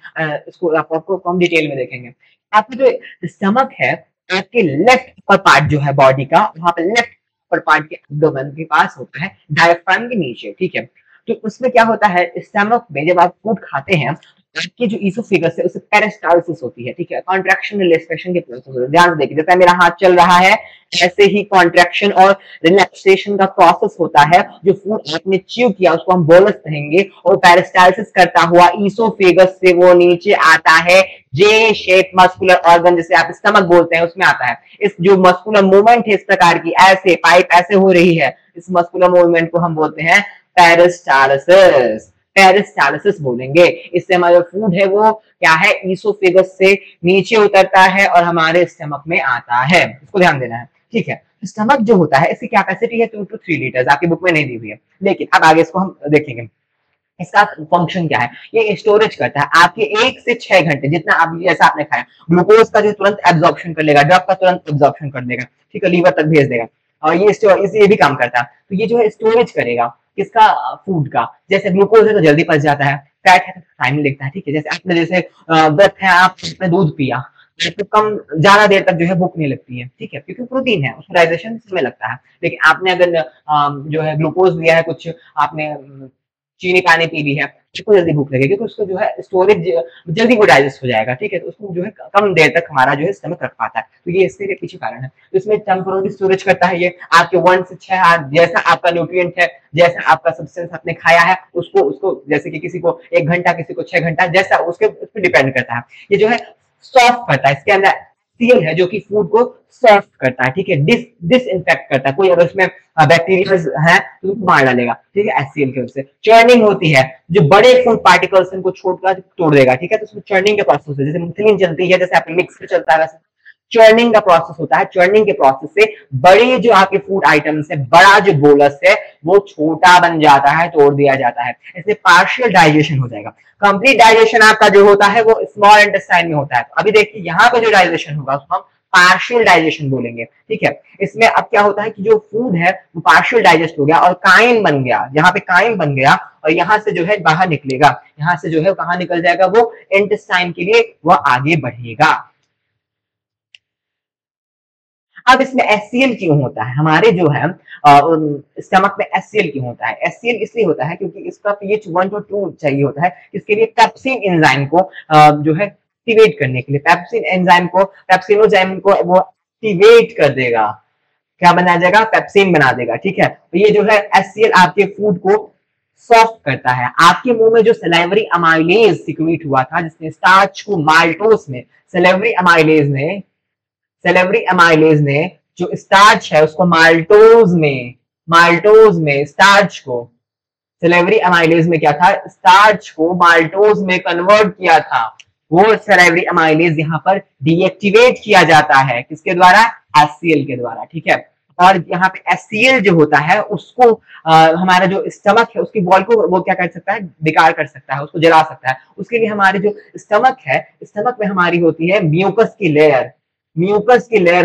इसको आपको कम डिटेल में देखेंगे। आपका जो स्टमक है, आपके लेफ्ट अपर पार्ट जो है बॉडी का, वहां पे लेफ्ट अपर पार्ट के एब्डोमेन के पास होता है, डायफ्राम के नीचे। ठीक है, तो उसमें क्या होता है, स्टमक में जब आप फूड खाते हैं आपकी जो इसोफेगस है उससे पेरिस्टाल्सिस होती है, ठीक है, कॉन्ट्रैक्शन रिलैक्सेशन के प्रोसेस होते हैं। ध्यान से देखिए, जैसे मेरा हाथ चल रहा है ऐसे ही कॉन्ट्रैक्शन और रिलैक्सेशन का प्रोसेस होता है। जो फूड आपने च्यू किया उसको हम बोलस कहेंगे, और पेरिस्टाल्सिस करता हुआ इसोफेगस से वो नीचे आता है जे शेप मस्कुलर ऑर्गन, जिसे आप स्टमक बोलते हैं, उसमें आता है। इस जो मस्कुलर मूवमेंट है इस प्रकार की, ऐसे पाइप ऐसे हो रही है, इस मस्कुलर मूवमेंट को हम बोलते हैं पेरिस्टाल्सिस। पेरिस्टाल्सिस बोलेंगे। इससे हमारा फूड है वो क्या है, इसोफेगस से नीचे उतरता है और हमारे स्टमक में आता है। इसको ध्यान देना है, ठीक है। स्टमक जो होता है इसकी कैपेसिटी है 2 to 3 लीटर्स, आपकी बुक में नहीं दी हुई है, लेकिन अब आगे इसको हम देखेंगे। इसका फंक्शन क्या है, ये स्टोरेज करता है आपके 1 से 6 घंटे, जितना आप जैसा आपने खाया ग्लूकोज का जो तुरंत एब्जॉर्प्शन कर लेगा, ड्रग का तुरंत एब्जॉर्प्शन कर लेगा, ठीक है, लीवर तक भेज देगा, और ये भी काम करता है। तो ये जो है स्टोरेज करेगा किसका, फूड का। जैसे ग्लूकोज है तो जल्दी पच जाता है, फैट है तो टाइम लगता है, ठीक है। जैसे आपने जैसे व्रत है, आपने दूध पिया तो कम ज्यादा देर तक जो है भूख नहीं लगती है, ठीक है, क्योंकि प्रोटीन है, उसको डाइजेशन समय लगता है। लेकिन आपने अगर जो है ग्लूकोज लिया है, कुछ आपने चीनी पानी पी ली है, उसको जल्दी भूख लगेगी, क्योंकि उसको जो है स्टोरेज जल्दी वो डाइजेस्ट हो जाएगा, ठीक है। तो उसको जो है कम देर तक हमारा जो है स्टमक रख पाता है। तो ये इसके पीछे कारण है। तो इसमें टेम्पोररी स्टोरेज करता है ये आपके 1 से 6 आवर, जैसा आपका न्यूट्रिएंट है, जैसा आपका सब्सटेंस आपने खाया है, उसको उसको जैसे कि किसी को 1 घंटा, किसी को 6 घंटा, जैसा उसके उस पर डिपेंड करता है। ये जो है सॉफ्ट करता है, इसके अंदर सील है जो कि फूड को सॉफ्ट करता है, ठीक है, डिसइंफेक्ट करता है। कोई अगर उसमें बैक्टीरिया है तो उसको मार डालेगा, ठीक है, एचसीएल की वजह से। चर्निंग होती है, जो बड़े फूड पार्टिकल्स इनको छोड़कर तोड़ देगा, ठीक है। तो उसमें चर्निंग का प्रोसेस है, जैसे मिथिलीन चलती है, जैसे आपके मिक्सर चलता है, वैसे चर्निंग का प्रोसेस होता है। चर्निंग के प्रोसेस से बड़े जो आपके फूड आइटम्स है, बड़ा जो बोलस है वो छोटा बन जाता है, तोड़ दिया जाता है, इससे पार्शियल डाइजेशन हो जाएगा। कंप्लीट डाइजेशन आपका जो होता है वो स्मॉल इंटेस्टाइन में होता है। तो अभी देखिए यहाँ पे जो डाइजेशन होगा उसको हम पार्शियल डाइजेशन बोलेंगे, ठीक है। इसमें अब क्या होता है कि जो फूड है वो पार्शियल डाइजेस्ट हो गया और काइन बन गया, यहाँ पे काइन बन गया, और यहाँ से जो है बाहर निकलेगा, यहाँ से जो है कहाँ निकल जाएगा, वो इंटेस्टाइन के लिए वो आगे बढ़ेगा। अब इसमें एचसीएल क्यों होता है, हमारे जो है स्टमक में एचसीएल क्यों होता है। एचसीएल इसलिए होता है क्योंकि इसका पीएच 1 to 2 चाहिए होता है, इसके लिए पेप्सिन एंजाइम को जो है एक्टिवेट करने के लिए, पेप्सिन एंजाइम को, पेप्सिनोजाइम को वो एक्टिवेट कर देगा, क्या बना जाएगा, पेप्सिन बना देगा, ठीक है। तो ये जो है एचसीएल आपके फूड को सॉफ्ट करता है। आपके मुंह में जो सलाइवरी अमाइलेज सिक्रीट हुआ था, जिसने स्टार्च को माल्टोस में, सेलेवरी अमाइलेज ने जो स्टार्च है उसको माल्टोज में स्टार्च को, सेलेवरी अमाइलेज में क्या था, स्टार्च को माल्टोज में कन्वर्ट किया था। वो सेलेवरी अमाइलेज यहाँ पर डीएक्टिवेट किया जाता है, किसके द्वारा, एचसीएल के द्वारा, ठीक है। और यहाँ पे एचसीएल जो होता है उसको हमारा जो स्टमक है उसकी वॉल को वो क्या कर सकता है, बेकार कर सकता है, उसको जला सकता है। उसके लिए हमारे जो स्टमक है, स्टमक में हमारी होती है म्यूकस की लेयर, म्यूकस लेयर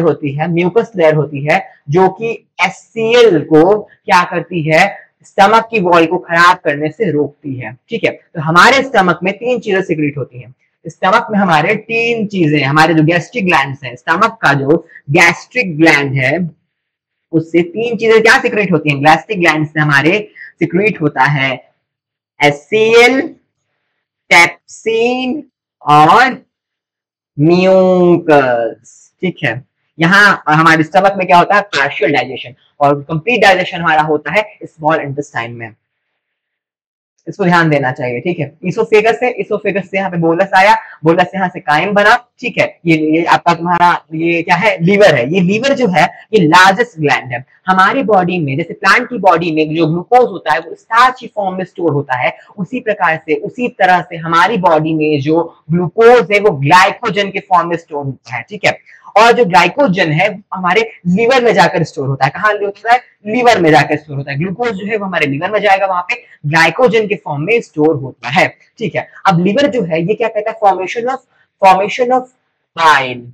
होती है जो कि एचसीएल को क्या करती है, स्टमक की वॉल को खराब करने से रोकती है, ठीक है। तो हमारे स्टमक में 3 चीजें सिक्रीट होती हैं। स्टमक में हमारे 3 चीजें, हमारे जो गैस्ट्रिक ग्लैंड्स हैं, स्टमक का जो गैस्ट्रिक ग्लैंड है उससे 3 चीजें क्या सिक्रीट होती हैं, गैस्ट्रिक ग्लैंड से हमारे सिक्रीट होता है एचसीएल, पेप्सिन और म्यूकस, ठीक है। यहाँ हमारे स्टमक में क्या होता है, पार्शियल डाइजेशन, और कंप्लीट डाइजेशन हमारा होता है स्मॉल इंटेस्टाइन में। इसको ध्यान देना चाहिए, ठीक है। इसोफेगस से यहाँ पे बोलस आया, बोलस यहाँ से काइम बना, ठीक है। ये आपका तुम्हारा ये क्या है, लीवर है। ये लीवर जो है ये लार्जेस्ट ग्लैंड है हमारी बॉडी में। जैसे प्लांट की बॉडी में जो ग्लूकोज होता है वो स्टार्च की फॉर्म में स्टोर होता है, उसी तरह से हमारी बॉडी में जो ग्लूकोज है वो ग्लाइकोजन के फॉर्म में स्टोर होता है, ठीक है। और जो ग्लाइकोजन है हमारे लीवर में जाकर स्टोर होता है, कहाँ होता है, लीवर में जाकर स्टोर होता है। ग्लूकोज जो है वो हमारे लीवर में जाएगा, वहां पे ग्लाइकोजन के फॉर्म में स्टोर होता है, ठीक है। अब लीवर जो है ये क्या कहता है, फॉर्मेशन ऑफ बाइल।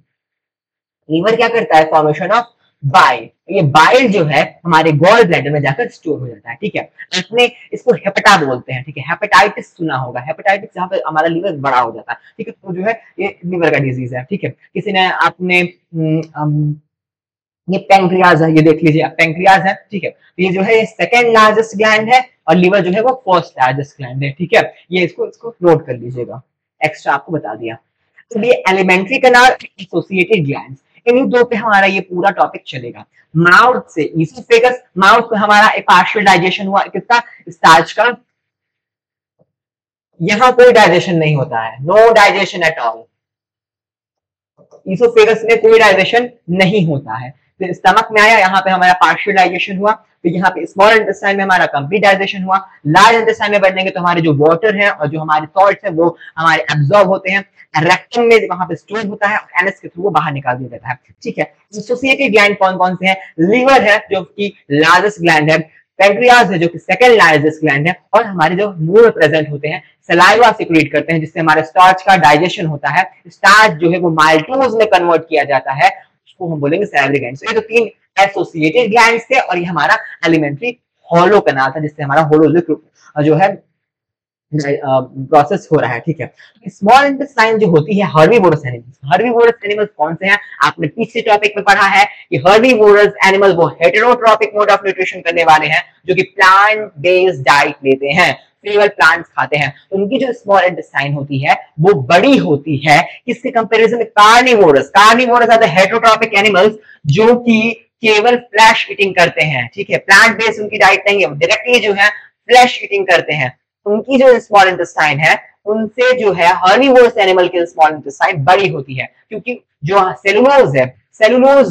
लीवर क्या करता है, फॉर्मेशन ऑफ बाइल। ये बाइल जो है हमारे गॉल ब्लैडर में जाकर स्टोर हो जाता है, ठीक है। अपने इसको हेपेटा बोलते हैं, ठीक है। हेपेटाइटिस सुना होगा, हेपेटाइटिस जहाँ पे हमारा लीवर बड़ा हो जाता है, ठीक है। तो जो है ये लीवर का डिजीज है, ठीक है। किसी ने आपने ये पेंक्रियाज है, ये देख लीजिए, पेंक्रियाज है, ठीक है। तो ये जो है सेकंड लार्जेस्ट ग्लैंड है और लीवर जो है वो फर्स्ट लार्जेस्ट ग्लैंड है, ठीक है। ये इसको नोट कर लीजिएगा। एक्स्ट्रा आपको बता दिया। तो ये एलिमेंट्री कैनाल, एसोसिएटेड ग्लैंड्स, इन्हीं दो पे हमारा ये पूरा टॉपिक चलेगा। माउथ से ईसोफेगस, माउथ पे हमारा एक पार्शियल डाइजेशन हुआ किसका, स्टार्च का। यहाँ कोई डाइजेशन नहीं होता है, no digestion at all. Oesophagus में कोई डाइजेशन नहीं होता है। फिर स्टमक में आया, यहाँ पे हमारा पार्शियल डाइजेशन हुआ। फिर यहाँ पे स्मॉल इंटेस्टाइन में हमारा कंप्लीट डाइजेशन हुआ। लार्ज इंटेस्टाइन में बढ़ेंगे तो हमारे जो वाटर है और जो हमारे सॉल्ट्स है वो हमारे एब्जॉर्ब होते हैं। रेक्टम में वहां पे स्टोर होता है और एनएस के थ्रू वो बाहर निकाल दिया जाता है। ठीक है, एसोसिएटेड ग्लैंड कौन कौन से हैं? लीवर है जो कि लार्जेस्ट ग्लैंड है, पैंक्रियाज है जो कि सेकंड लार्जेस्ट ग्लैंड है, और हमारे जो मुंह में प्रेजेंट होते हैं सलाइवा सिक्रीट करते हैं जिससे हमारे स्टार्च का डाइजेशन होता है। स्टार्च जो है वो माइल्टोज में कन्वर्ट किया जाता है, उसको हम बोलेंगे सैलरी ग्लैंड। ये तो तीन एसोसिएटेड ग्लैंड्स थे और ये हमारा एलिमेंट्री हॉलो कैनाल था जिससे हमारा होलो जो है प्रोसेस हो रहा है। ठीक है, स्मॉल इंटेस्टाइन जो होती है हर्बीवोरस एनिमल्स। हर्बीवोरस एनिमल्स कौन से हैं? आपने पिछले टॉपिक में पढ़ा है कि हर्बीवोरस एनिमल्स वो हेटेरोट्रॉपिक मोड ऑफ न्यूट्रिशन करने वाले हैं जो कि प्लांट बेस्ड डाइट लेते हैं, केवल प्लांट्स खाते हैं। तो उनकी जो स्मॉल इंटेस्टाइन होती है वो बड़ी होती है किसके कंपैरिजन में? Carnivorous. Carnivorous are the heterotrophic animals जो कि केवल फ्लैश ईटिंग करते हैं। ठीक है, प्लांट बेस्ड उनकी डाइट नहीं है, डायरेक्टली जो है फ्लैश ईटिंग करते हैं। उनकी जो स्मॉल इंटेस्टाइन है उनसे जो है हर्बीवोरस एनिमल की स्मॉल इंटेस्टाइन बड़ी होती है, क्योंकि जो सेलुलोज है, सेलुलोज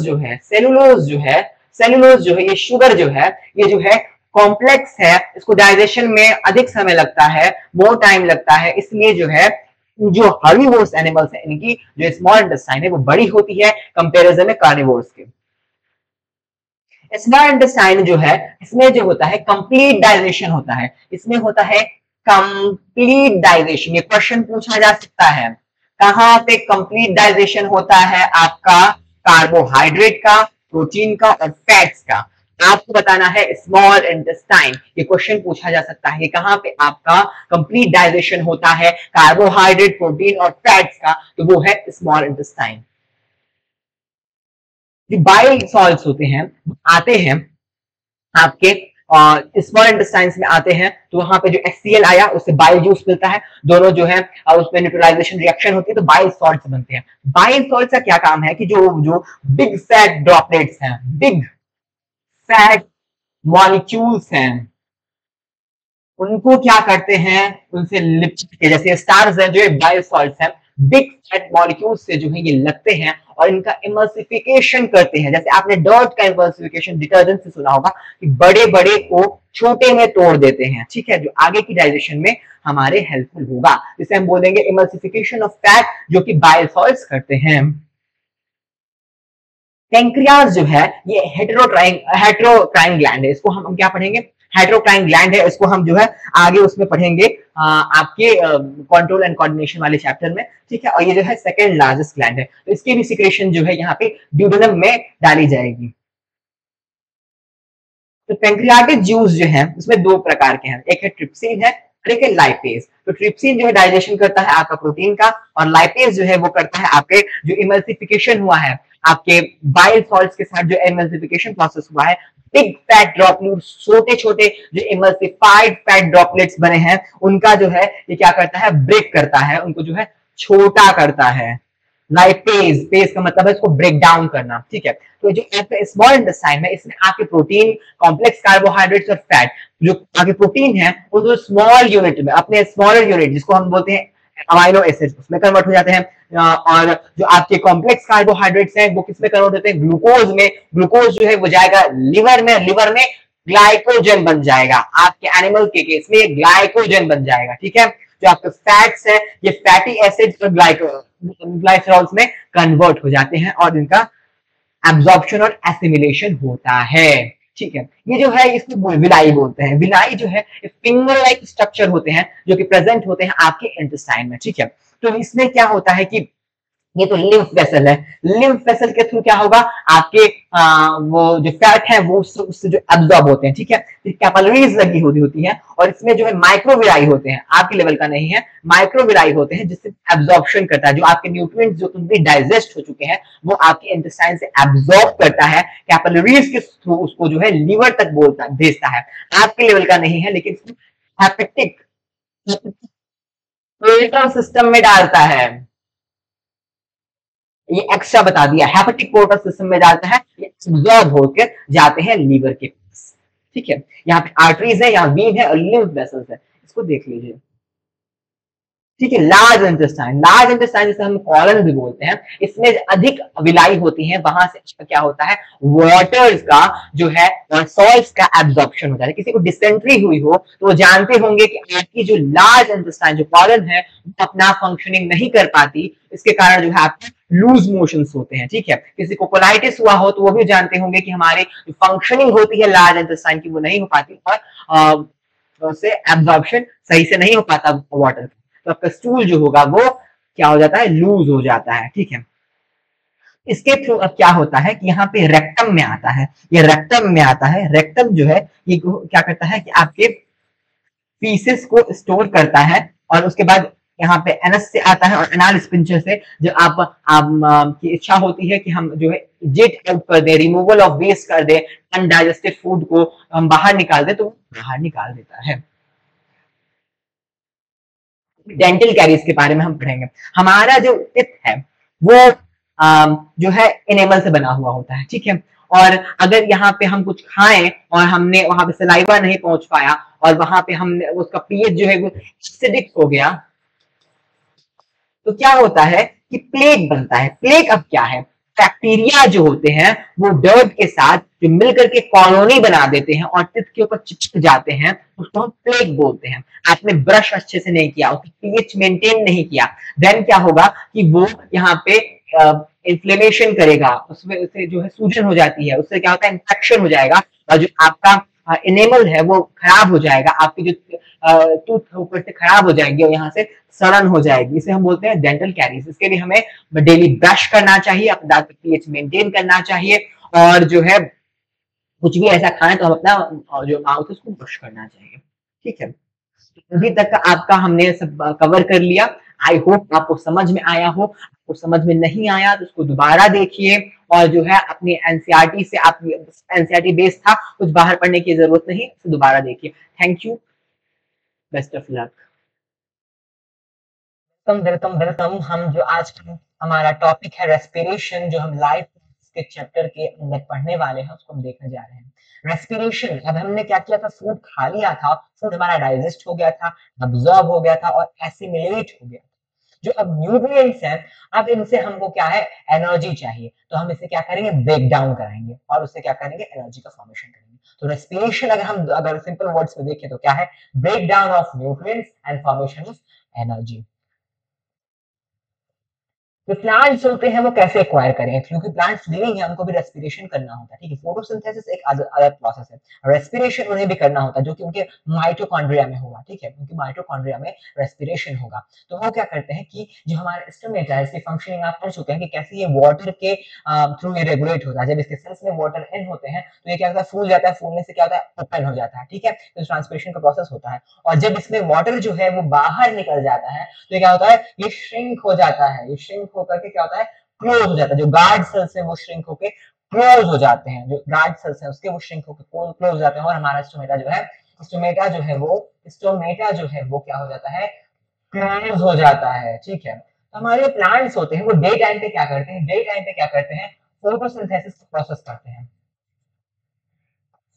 जो है ये शुगर जो है, ये जो है कॉम्प्लेक्स है, इसको डाइजेशन में अधिक समय लगता है, मोर टाइम लगता है, इसलिए जो है जो हर्बीवोरस एनिमल्स है इनकी जो स्मॉल इंटेस्टाइन है वो बड़ी होती है कंपैरिजन में कार्निवोरस के। स्मॉल इंटेस्टाइन जो है इसमें जो होता है कंप्लीट डाइजेशन होता है, इसमें होता है कंप्लीट डाइजेशन। ये क्वेश्चन पूछा जा सकता है, कहां पे कंप्लीट डाइजेशन होता है आपका? कार्बोहाइड्रेट का, प्रोटीन का और फैट्स का। आपको बताना है स्मॉल इंटेस्टाइन, ये क्वेश्चन पूछा जा सकता है कहां पे आपका कंप्लीट डाइजेशन होता है कार्बोहाइड्रेट, प्रोटीन और फैट्स का, तो वो है स्मॉल इंटेस्टाइन। बाइल सॉल्ट्स होते हैं, आते हैं आपके स्मॉल इंटेस्टाइन्स में आते हैं, तो वहां पे जो HCl आया उससे बाइल जूस मिलता है, दोनों जो है उसमें न्यूट्रलाइजेशन रिएक्शन होती है तो बाइल सॉल्ट्स बनते हैं। बाइल सॉल्ट का क्या काम है कि जो बिग फैट ड्रॉपलेट्स हैं, बिग फैट मॉलिक्यूल्स हैं, उनको क्या करते हैं, उनसे लिपट के, जैसे स्टार्स हैं जो बाइल सॉल्ट्स हैं, बिग फैट मॉलिक्यूल्स से जो है ये लगते हैं और इनका इमल्सिफिकेशन करते हैं। जैसे आपने डर्ट का इमल्सिफिकेशन डिटर्जेंट से सुना होगा कि बड़े बड़े को छोटे में तोड़ देते हैं। ठीक है, जो आगे की डाइजेशन में हमारे हेल्पफुल होगा, जिसे हम बोलेंगे इमल्सिफिकेशन ऑफ फैट, जो कि बाइल सॉल्ट्स करते हैं। पैंक्रियाज जो है ये हेटेरोक्राइन ग्लैंड है, इसको हम क्या पढ़ेंगे? हेटेरोक्राइन ग्लैंड है, इसको हम जो है आगे उसमें पढ़ेंगे आपके कंट्रोल एंड कोऑर्डिनेशन वाले चैप्टर में। ठीक है, और ये जो है सेकंड लार्जेस्ट ग्लैंड है, तो इसकी भी सिक्रेशन जो है यहाँ पे ड्यूडेनम में डाली जाएगी। तो पैंक्रियाटिक जूस जो है उसमें दो प्रकार के हैं, एक है ट्रिप्सिन है और एक है लाइपेज। तो ट्रिप्सिन जो है डाइजेशन करता है आपका प्रोटीन का, और लाइपेज जो है वो करता है आपके जो इमल्सिफिकेशन हुआ है आपके बाइल सॉल्ट्स के साथ, जो इमल्सिफिकेशन प्रोसेस हुआ है, बिग फैट ड्रॉपलेट्स, छोटे छोटे जो इमल्सिफाइड फैट ड्रॉपलेट्स बने हैं उनका जो है ये क्या करता है? ब्रेक करता है, उनको जो है छोटा करता है। लाइपेज, पेज का मतलब है इसको ब्रेक डाउन करना। ठीक है, तो जो स्मॉल इंटेस्टाइन है इसमें आपके प्रोटीन, कॉम्प्लेक्स कार्बोहाइड्रेट्स और फैट, जो आपके प्रोटीन है वो जो स्मॉल यूनिट में, अपने स्मॉलर यूनिट जिसको हम बोलते हैं अमाइनो एसिड्स, उसमें कन्वर्ट हो जाते हैं। और जो आपके कॉम्प्लेक्स कार्बोहाइड्रेट्स हैं वो किसमें कन्वर्ट होते हैं? ग्लूकोज में। ग्लूकोज जो है वो जाएगा लिवर में, लिवर में ग्लाइकोजन बन जाएगा। आपके एनिमल के केस में ये ग्लाइकोजन बन जाएगा। ठीक है, जो आपके फैट्स है ये फैटी एसिड्स और ग्लाइसरॉल्स में कन्वर्ट हो जाते हैं और इनका एब्जॉर्प्शन और एसिमिलेशन होता है। ठीक है, ये जो है इसको विलाई बोलते हैं। विलाई जो है फिंगर लाइक स्ट्रक्चर होते हैं जो कि प्रेजेंट होते हैं आपके इंटेस्टाइन में। ठीक है, तो इसमें क्या होता है कि ये तो लिम्फ वेसल है, लिम्फ वेसल के थ्रू क्या होगा आपके वो जो फैट है वो उससे जो एब्जॉर्ब होते हैं। ठीक है, कैपिलरीज लगी होती है और इसमें जो है माइक्रोविलाई होते हैं, आपके लेवल का नहीं है, माइक्रोविलाई होते हैं जिससे एब्जॉर्प्शन करता है। जो आपके न्यूट्रिएंट्स जो कंप्लीट डाइजेस्ट हो चुके हैं वो आपके इंटेस्टाइन से एब्जॉर्ब करता है, कैपिलरीज के थ्रू उसको जो है लीवर तक भेजता है। आपके लेवल का नहीं है, लेकिन हेपेटिक पोर्टल सिस्टम में डालता है, ये एक्स्ट्रा बता दिया, हेपेटिक पोर्टल सिस्टम में डालता है, ये एब्जॉर्ब होकर जाते हैं लीवर के पास। ठीक है, यहाँ पे आर्टरीज है, यहाँ वीन है और लिम्फ वेसल्स है, इसको देख लीजिए। ठीक है, लार्ज इंटेस्टाइन, लार्ज इंटेस्टाइन जिसे हम कॉलन भी बोलते हैं, इसमें अधिक विलाई होती है, वहां से क्या होता है, वाटर्स का जो है सॉल्ट्स का एब्जॉर्प्शन होता है। किसी को डिसेंट्री हुई हो तो वो जानते होंगे कि आपकी जो लार्ज इंटेस्टाइन जो कॉलन है वो अपना फंक्शनिंग नहीं कर पाती, इसके कारण जो है आपके लूज मोशंस होते हैं। ठीक है, किसी को कोलाइटिस हुआ हो तो वो भी जानते होंगे कि हमारी फंक्शनिंग होती है लार्ज इंटेस्टाइन की वो नहीं हो पाती और उससे एब्जॉर्प्शन सही से नहीं हो पाता वाटर, तो आपका स्टूल जो होगा वो क्या हो जाता है, लूज हो जाता है। ठीक है, इसके थ्रू अब क्या होता है कि यहाँ पे रेक्टम में आता है, ये रेक्टम में आता है, रेक्टम जो है ये क्या करता है कि आपके फीसेस को स्टोर करता है और उसके बाद यहाँ पे एनस से आता है और एनाल स्पिंचर से जो आप की इच्छा होती है कि हम जो है जेट आउट कर दे, रिमूवल ऑफ वेस्ट कर दे, अनडाइजेस्टेड फूड को हम बाहर निकाल दे, तो बाहर निकाल देता है। डेंटल कैरीज के बारे में हम पढ़ेंगे। हमारा जो टिप है वो जो है इनेमल से बना हुआ होता है। ठीक है, और अगर यहाँ पे हम कुछ खाएं और हमने वहां पे सलाइवा नहीं पहुंच पाया और वहां पे हमने उसका पीएच जो है वो एसिडिक हो गया, तो क्या होता है कि प्लेग बनता है। प्लेग अब क्या है, बैक्टीरिया जो होते हैं वो डर्ट के साथ जो मिलकर के कॉलोनी बना देते हैं और टिथ के ऊपर चिपक जाते हैं, उसको हम प्लेग बोलते हैं। आपने ब्रश अच्छे से नहीं किया, उसका पीएच मेंटेन नहीं किया, देन क्या होगा कि वो यहाँ पे इन्फ्लेमेशन करेगा, उसमें उससे जो है सूजन हो जाती है, उससे क्या होता है, इंफेक्शन हो जाएगा और जो आपका इनेमल है वो खराब हो जाएगा, आपकी जो टूथ ऊपर से खराब हो जाएगी और यहाँ से सड़न हो जाएगी, इसे हम बोलते हैं डेंटल कैरीज। इसके लिए हमें डेली ब्रश करना चाहिए, अपने दांत का पीएच मेंटेन करना चाहिए और जो है कुछ भी ऐसा खाएं तो हम अपना जो माउथ है उसको ब्रश करना चाहिए। ठीक है, अभी तक का आपका हमने सब कवर कर लिया। आई होप आपको समझ में आया हो, आपको समझ में नहीं आया तो उसको दोबारा देखिए और जो है अपनी एनसीईआरटी से, आप एनसीईआरटी बेस था, कुछ बाहर पढ़ने की जरूरत नहीं, दोबारा देखिए। Thank you, best of luck. Welcome welcome welcome. हम जो आज का हमारा टॉपिक है रेस्पिरेशन, जो हम लाइफ के चैप्टर के अंदर पढ़ने वाले हैं उसको हम देखने जा रहे हैं। रेस्पिरेशन, अब हमने क्या किया था, फूड खा लिया था, फूड हमारा डाइजेस्ट हो गया था, अब्सॉर्ब हो गया था और एसिमिलेट हो गया। जो अब न्यूट्रिएंट्स हैं, अब इनसे हमको क्या है, एनर्जी चाहिए, तो हम इसे क्या करेंगे, ब्रेक डाउन कराएंगे और उससे क्या करेंगे, एनर्जी का फॉर्मेशन करेंगे। तो रेस्पिरेशन अगर सिंपल वर्ड्स में देखें तो क्या है, break down of nutrients and formation of energy. जो प्लांट्स होते हैं वो कैसे एक्वायर करें, क्योंकि प्लांट्स लिविंग है, उनको भी रेस्पिरेशन करना होता है। ठीक है, फोटोसिंथेसिस एक अलग प्रोसेस है, रेस्पिरेशन उन्हें भी करना होता है जो कि उनके माइटोकॉन्ड्रिया में होगा। ठीक है, उनके माइटोकॉन्ड्रिया में रेस्पिरेशन होगा। तो वो क्या करते हैं कि जो हमारे स्टोमेटा है, इसकी फंक्शनिंग आप पढ़ चुके हैं कि कैसे ये वाटर के थ्रू ये रेगुलेट होता है। जब इसके सेल्स में वाटर इन होते हैं तो ये क्या होता है, फूल जाता है, फूलने से क्या होता है, ओपन हो जाता है। ठीक है, तो ट्रांसपिरेशन का प्रोसेस होता है और जब इसमें वाटर जो है वो बाहर निकल जाता है तो ये क्या होता है, ये श्रिंक हो जाता है। ये श्रिंक होकर के क्या होता है, क्लोज हो जाता है। जो गार्ड सेल्स है वो श्रिंक होकर क्लोज हो जाते हैं, जो गार्ड सेल्स है उसके वो श्रिंक होकर क्लोज हो जाते हैं और हमारा स्टोमेटा जो है, स्टोमेटा जो है वो, स्टोमेटा जो है वो क्या हो जाता है, क्लोज हो जाता है। ठीक है, तो हमारे प्लांट्स होते हैं वो डे टाइम पे क्या करते हैं, डे टाइम पे क्या करते हैं, फोटोसिंथेसिस का प्रोसेस करते हैं।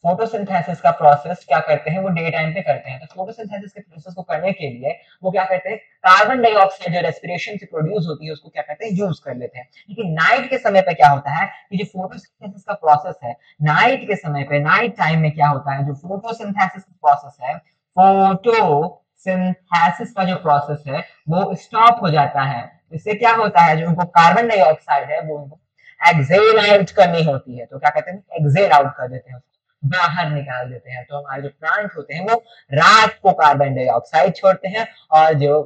फोटोसिंथेसिस का प्रोसेस क्या करते हैं, वो डे टाइम पे करते हैं। तो फोटोसिंथेसिस के प्रोसेस को करने के लिए वो क्या करते हैं, कार्बन डाइऑक्साइड जो रेस्पिरेशन से प्रोड्यूस होती है उसको क्या करते हैं, यूज कर लेते हैं। लेकिन नाइट के समय पे क्या होता है कि जो फोटोसिंथेसिस का प्रोसेस है, नाइट के समय पे, नाइट टाइम में क्या होता है, जो फोटोसिंथेसिस का प्रोसेस है, फोटोसिंथेसिस का जो प्रोसेस है वो स्टॉप हो जाता है। इससे क्या होता है, जो उनको कार्बन डाइऑक्साइड है वो उनको एक्सेल आउट करनी होती है, तो क्या कहते हैं, एक्सेल आउट कर देते हैं, बाहर निकाल देते हैं। तो हमारे जो प्लांट होते हैं वो रात को कार्बन डाइऑक्साइड छोड़ते हैं और जो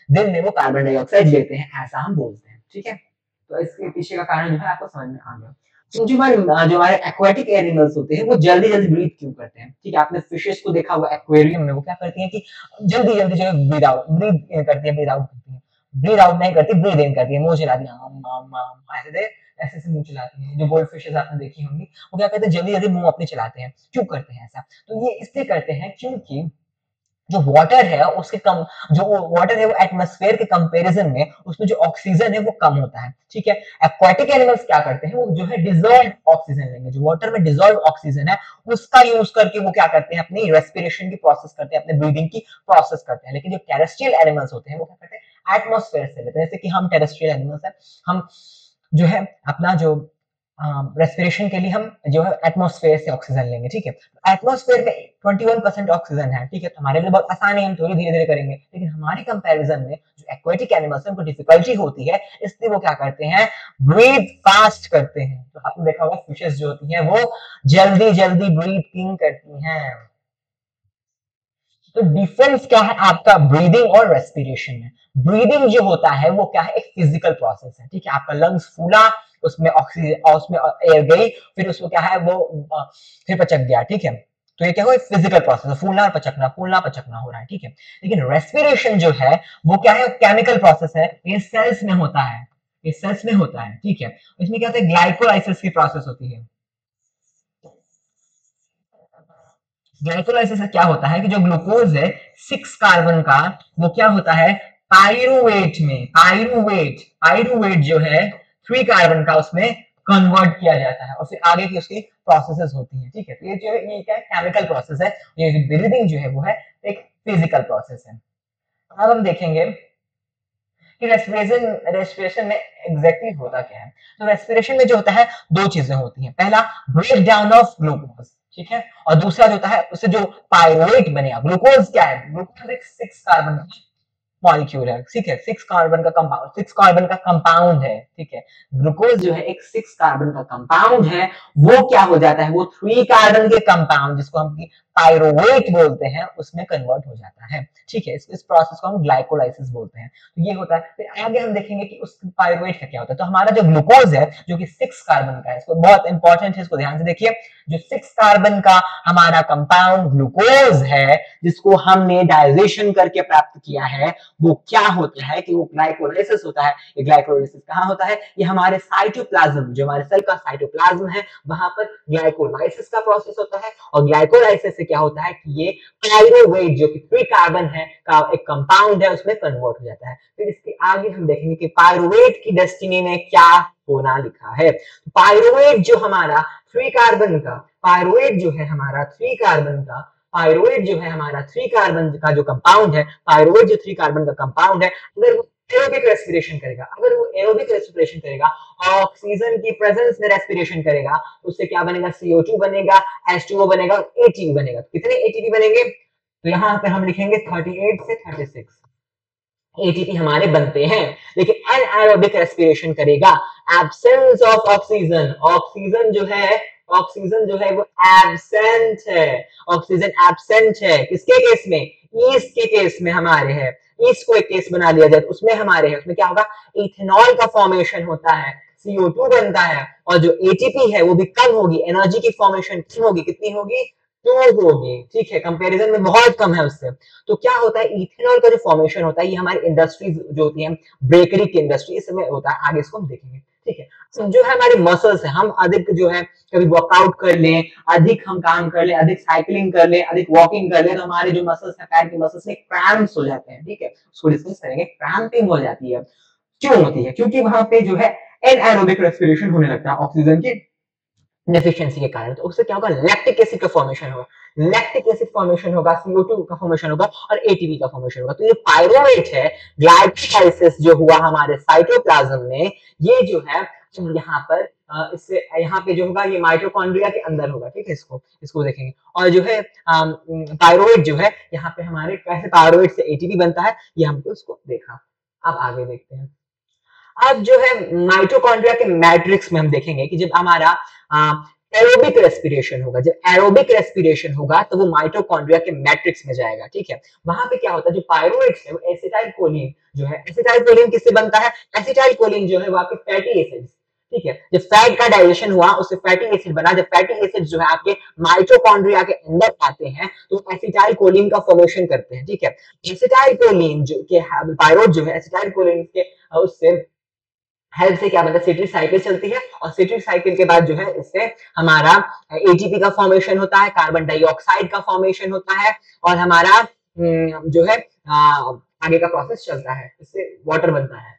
दिन में वो कार्बन डाइऑक्साइड लेते हैं, ऐसा हम बोलते हैं। ठीक है, तो इसके पीछे का कारण जो है आपको समझ में आ गया। तो जो हमारे एक्वाटिक एनिमल्स होते हैं वो जल्दी जल्दी ब्रीथ क्यों करते हैं, ठीक है, आपने फिशेस को देखा होगा एक्वेरियम में, वो क्या करती हैं कि जल्दी जल्दी जो है ब्रीथ करती है, ब्रीथ आउट करती है, ब्रीथ आउट नहीं करती, ब्रीथ इन करती है, मुंह चलाती है, ऐसे ऐसे से मुंह चलाती है। जो गोल्ड फिशेस आपने देखी होंगी वो क्या करते हैं, जल्दी जल्दी मुंह अपने चलाते हैं। क्यों करते हैं ऐसा, तो ये इसलिए करते हैं क्योंकि जो वाटर है उसके कम, जो वाटर है वो एटमॉस्फेयर के कंपैरिजन में उसमें जो ऑक्सीजन है वो कम होता है, ठीक है। एक्वाटिक एनिमल्स क्या करते हैं, वो जो है डिजॉल्व ऑक्सीजन लेंगे, जो वाटर में डिजॉल्व ऑक्सीजन है उसका यूज करके वो क्या करते हैं, अपनी रेस्पिरेशन की प्रोसेस करते हैं, अपने ब्रीदिंग की प्रोसेस करते हैं। लेकिन जो टेरेस्ट्रियल एनिमल्स होते हैं वो क्या करते हैं, एटमॉस्फेयर से लेते हैं। जैसे कि हम टेरेस्ट्रियल एनिमल्स हैं, हम जो है अपना जो रेस्पिरेशन के लिए हम जो है एटमॉस्फेयर से ऑक्सीजन लेंगे, ठीक है। एटमॉस्फेयर में 21% ऑक्सीजन है, ठीक है, तो हमारे लिए बहुत आसान है, हम थोड़ी धीरे धीरे करेंगे। लेकिन हमारे कंपैरिजन में जो एक्वेटिक एनिमल्स हैं उनको डिफिकल्टी होती है, इसलिए वो क्या करते हैं, ब्रीथ फास्ट करते हैं। तो आपने देखा होगा फिशेस जो होती हैं वो जल्दी जल्दी ब्रीथिंग करती हैं। तो डिफरेंस क्या है आपका ब्रीदिंग और रेस्पिरेशन में। ब्रीदिंग जो होता है वो क्या है, एक फिजिकल प्रोसेस है, ठीक है। आपका लंग्स फूला, उसमें ऑक्सीजन, उसमें एयर गई, फिर उसमें क्या है वो फिर पचक गया, ठीक है। तो ये क्या हो, फिजिकल प्रोसेस है, फूलना पचकना हो रहा है, ठीक है। लेकिन रेस्पिरेशन जो है वो क्या है, केमिकल प्रोसेस है, ये सेल्स में होता है, ये सेल्स में होता है, ठीक है। इसमें क्या होता है, ग्लाइकोलाइसिस की प्रोसेस होती है। ग्लाइकोलाइसिस से क्या होता है कि जो ग्लूकोज है 6 कार्बन का, वो क्या होता है, पायरुवेट में, पायरुवेट जो है 3 कार्बन का, उसमें कन्वर्ट किया जाता है और फिर आगे की उसकी प्रोसेसेस होती है, ठीक है। तो ये जो है ये क्या है, केमिकल प्रोसेस है। ये ब्रीदिंग जो है वो है एक फिजिकल प्रोसेस है। अब हम देखेंगे कि रेस्पिरेशन रेस्पिरेशन में एग्जैक्टली होता क्या है। तो रेस्पिरेशन में जो होता है दो चीजें होती हैं, पहला ब्रेक डाउन ऑफ ग्लूकोज, ठीक है, और दूसरा जो होता है उससे जो पायरुवेट बनेगा। ग्लूकोज क्या है, ग्लूकोज एक 6 कार्बन मॉलिक्यूल है, ठीक है, 6 कार्बन का कंपाउंड है, ठीक है। ग्लूकोज जो है एक 6 कार्बन का कंपाउंड है, वो क्या हो जाता है, वो 3 कार्बन के कंपाउंड जिसको हम पायरुवेट बोलते हैं उसमें कन्वर्ट हो जाता है, ठीक है। इस प्रोसेस को हम ग्लाइकोलाइसिस बोलते हैं। तो ये होता है। फिर आगे हम देखेंगे कि उस पायरुवेट का क्या होता है। तो हमारा जो ग्लूकोज है जो कि 6 कार्बन का है, इसको बहुत इंपॉर्टेंट है, इसको ध्यान से देखिए। जो 6 कार्बन का हमारा कंपाउंड ग्लूकोज है, जिसको हमने डाइजेशन करके प्राप्त किया है, वो क्या होता है कि वो ग्लाइकोलाइसिस होता है। ये ग्लाइकोलाइसिस कहाँ होता है, ये हमारे साइटोप्लाज्म, जो हमारे सेल का साइटोप्लाज्म है, वहां पर ग्लाइकोलाइसिस का प्रोसेस होता है। और ग्लाइकोलाइसिस से क्या होता है कि ये पायरुवेट जो कि 3 कार्बन है का एक कंपाउंड है उसमें कन्वर्ट हो जाता है। फिर इसके आगे हम देखेंगे कि पायरुवेट की डेस्टिनी में क्या होना लिखा है। पायरुवेट जो हमारा 3 कार्बन का, पायरुवेट जो है हमारा 3 कार्बन का, पायरुवेट जो है हमारा 3 कार्बन का जो कंपाउंड है, पायरुवेट जो 3 कार्बन का कंपाउंड है, अगर वो एरोबिक रेस्पिरेशन करेगा, अगर वो एरोबिक रेस्पिरेशन करेगा, ऑक्सीजन की प्रेजेंस में रेस्पिरेशन करेगा, उससे क्या बनेगा, CO2 बनेगा, H2O बनेगा और ATP बनेगा। कितने ATP बनेंगे, तो यहाँ पे हम लिखेंगे 38 से 36 एटीपी हमारे बनते हैं। लेकिन एनाएरोबिक रेस्पिरेशन करेगा, एब्सेंस ऑफ ऑक्सीजन, ऑक्सीजन जो है वो एब्सेंट है, ऑक्सीजन एब्सेंट है। किसके केस में, ईस्ट के केस में हमारे है। ईस्ट को एक केस बना लिया जाए तो उसमें हमारे है, उसमें क्या होगा, इथेनॉल का फॉर्मेशन होता है, CO2 बनता है, और जो एटीपी है वो भी कम होगी, एनर्जी की फॉर्मेशन कम होगी, कितनी होगी, 2 होगी, ठीक है, कंपैरिजन में बहुत कम है उससे। तो क्या होता है, इथेनॉल का जो फॉर्मेशन होता है ये हमारी इंडस्ट्रीज जो होती है, बेकरी की इंडस्ट्री, इसमें होता है, आगे इसको हम देखेंगे, ठीक है। तो जो है हमारे मसल्स है, हम अधिक जो है कभी वर्कआउट कर लें, अधिक हम काम कर लें, अधिक साइकिलिंग कर लें, अधिक वॉकिंग कर लें, तो हमारे जो मसल्स है, पैर के मसल्स में क्रैम्प्स हो जाते हैं, ठीक है, उसको डिस्कस करेंगे। क्रैम्पिंग हो जाती है, क्यों होती है, क्योंकि वहां पे जो है एनाएरोबिक रेस्पिरेशन होने लगता है ऑक्सीजन की डेफिशिएंसी के कारण। तो उससे क्या होगा, लैक्टिक एसिड का फॉर्मेशन होगा, लैक्टिक एसिड फॉर्मेशन होगा, CO2 का फॉर्मेशन होगा और ATP का फॉर्मेशन होगा। तो ये पायरुवेट है, ग्लाइकोलाइसिस जो हुआ हमारे साइटोप्लाज्म में, ये जो है यहाँ पर इससे यहाँ पे जो होगा ये माइटोकॉन्ड्रिया के अंदर होगा, ठीक है, इसको देखेंगे। और जो है पायरुवेट जो है यहाँ पे हमारे कैसे पायरुवेट से ATP बनता है, ये हमको इसको देखा। अब आगे देखते हैं। अब जो है माइटोकॉन्ड्रिया के मैट्रिक्स में हम देखेंगे कि जब हमारा एरोबिक रेस्पिरेशन होगा, जब एरोबिक रेस्पिरेशन होगा तो वो माइटोकॉन्ड्रिया के मैट्रिक्स में जाएगा, ठीक है। वहां पे क्या होता है, जो पायरुवेट्स है वो एसिटाइल कोलिन जो है, एसिटाइल कोलिन किससे बनता है, एसिटाइल कोलिन जो है वो आपके फैटी एसिड्स, ठीक है, जब फैट का डाइजेशन हुआ उससे फैटी एसिड बना, जब फैटी एसिड जो है आपके माइटोकॉन्ड्रिया के अंदर आते हैं तो एसिटाइल कोलिन का फॉर्मेशन करते हैं, ठीक है। एसिटाइल कोलिन जो के पायरुवेट जो है एसिटाइल कोलिन के उससे हेल्प से क्या बनता है, सिट्रिक साइकिल चलती है और सिट्रिक साइकिल के बाद जो है इससे हमारा एटीपी का फॉर्मेशन होता है, कार्बन डाइऑक्साइड का फॉर्मेशन होता है और हमारा जो है आगे का प्रोसेस चलता है, इससे वाटर बनता है।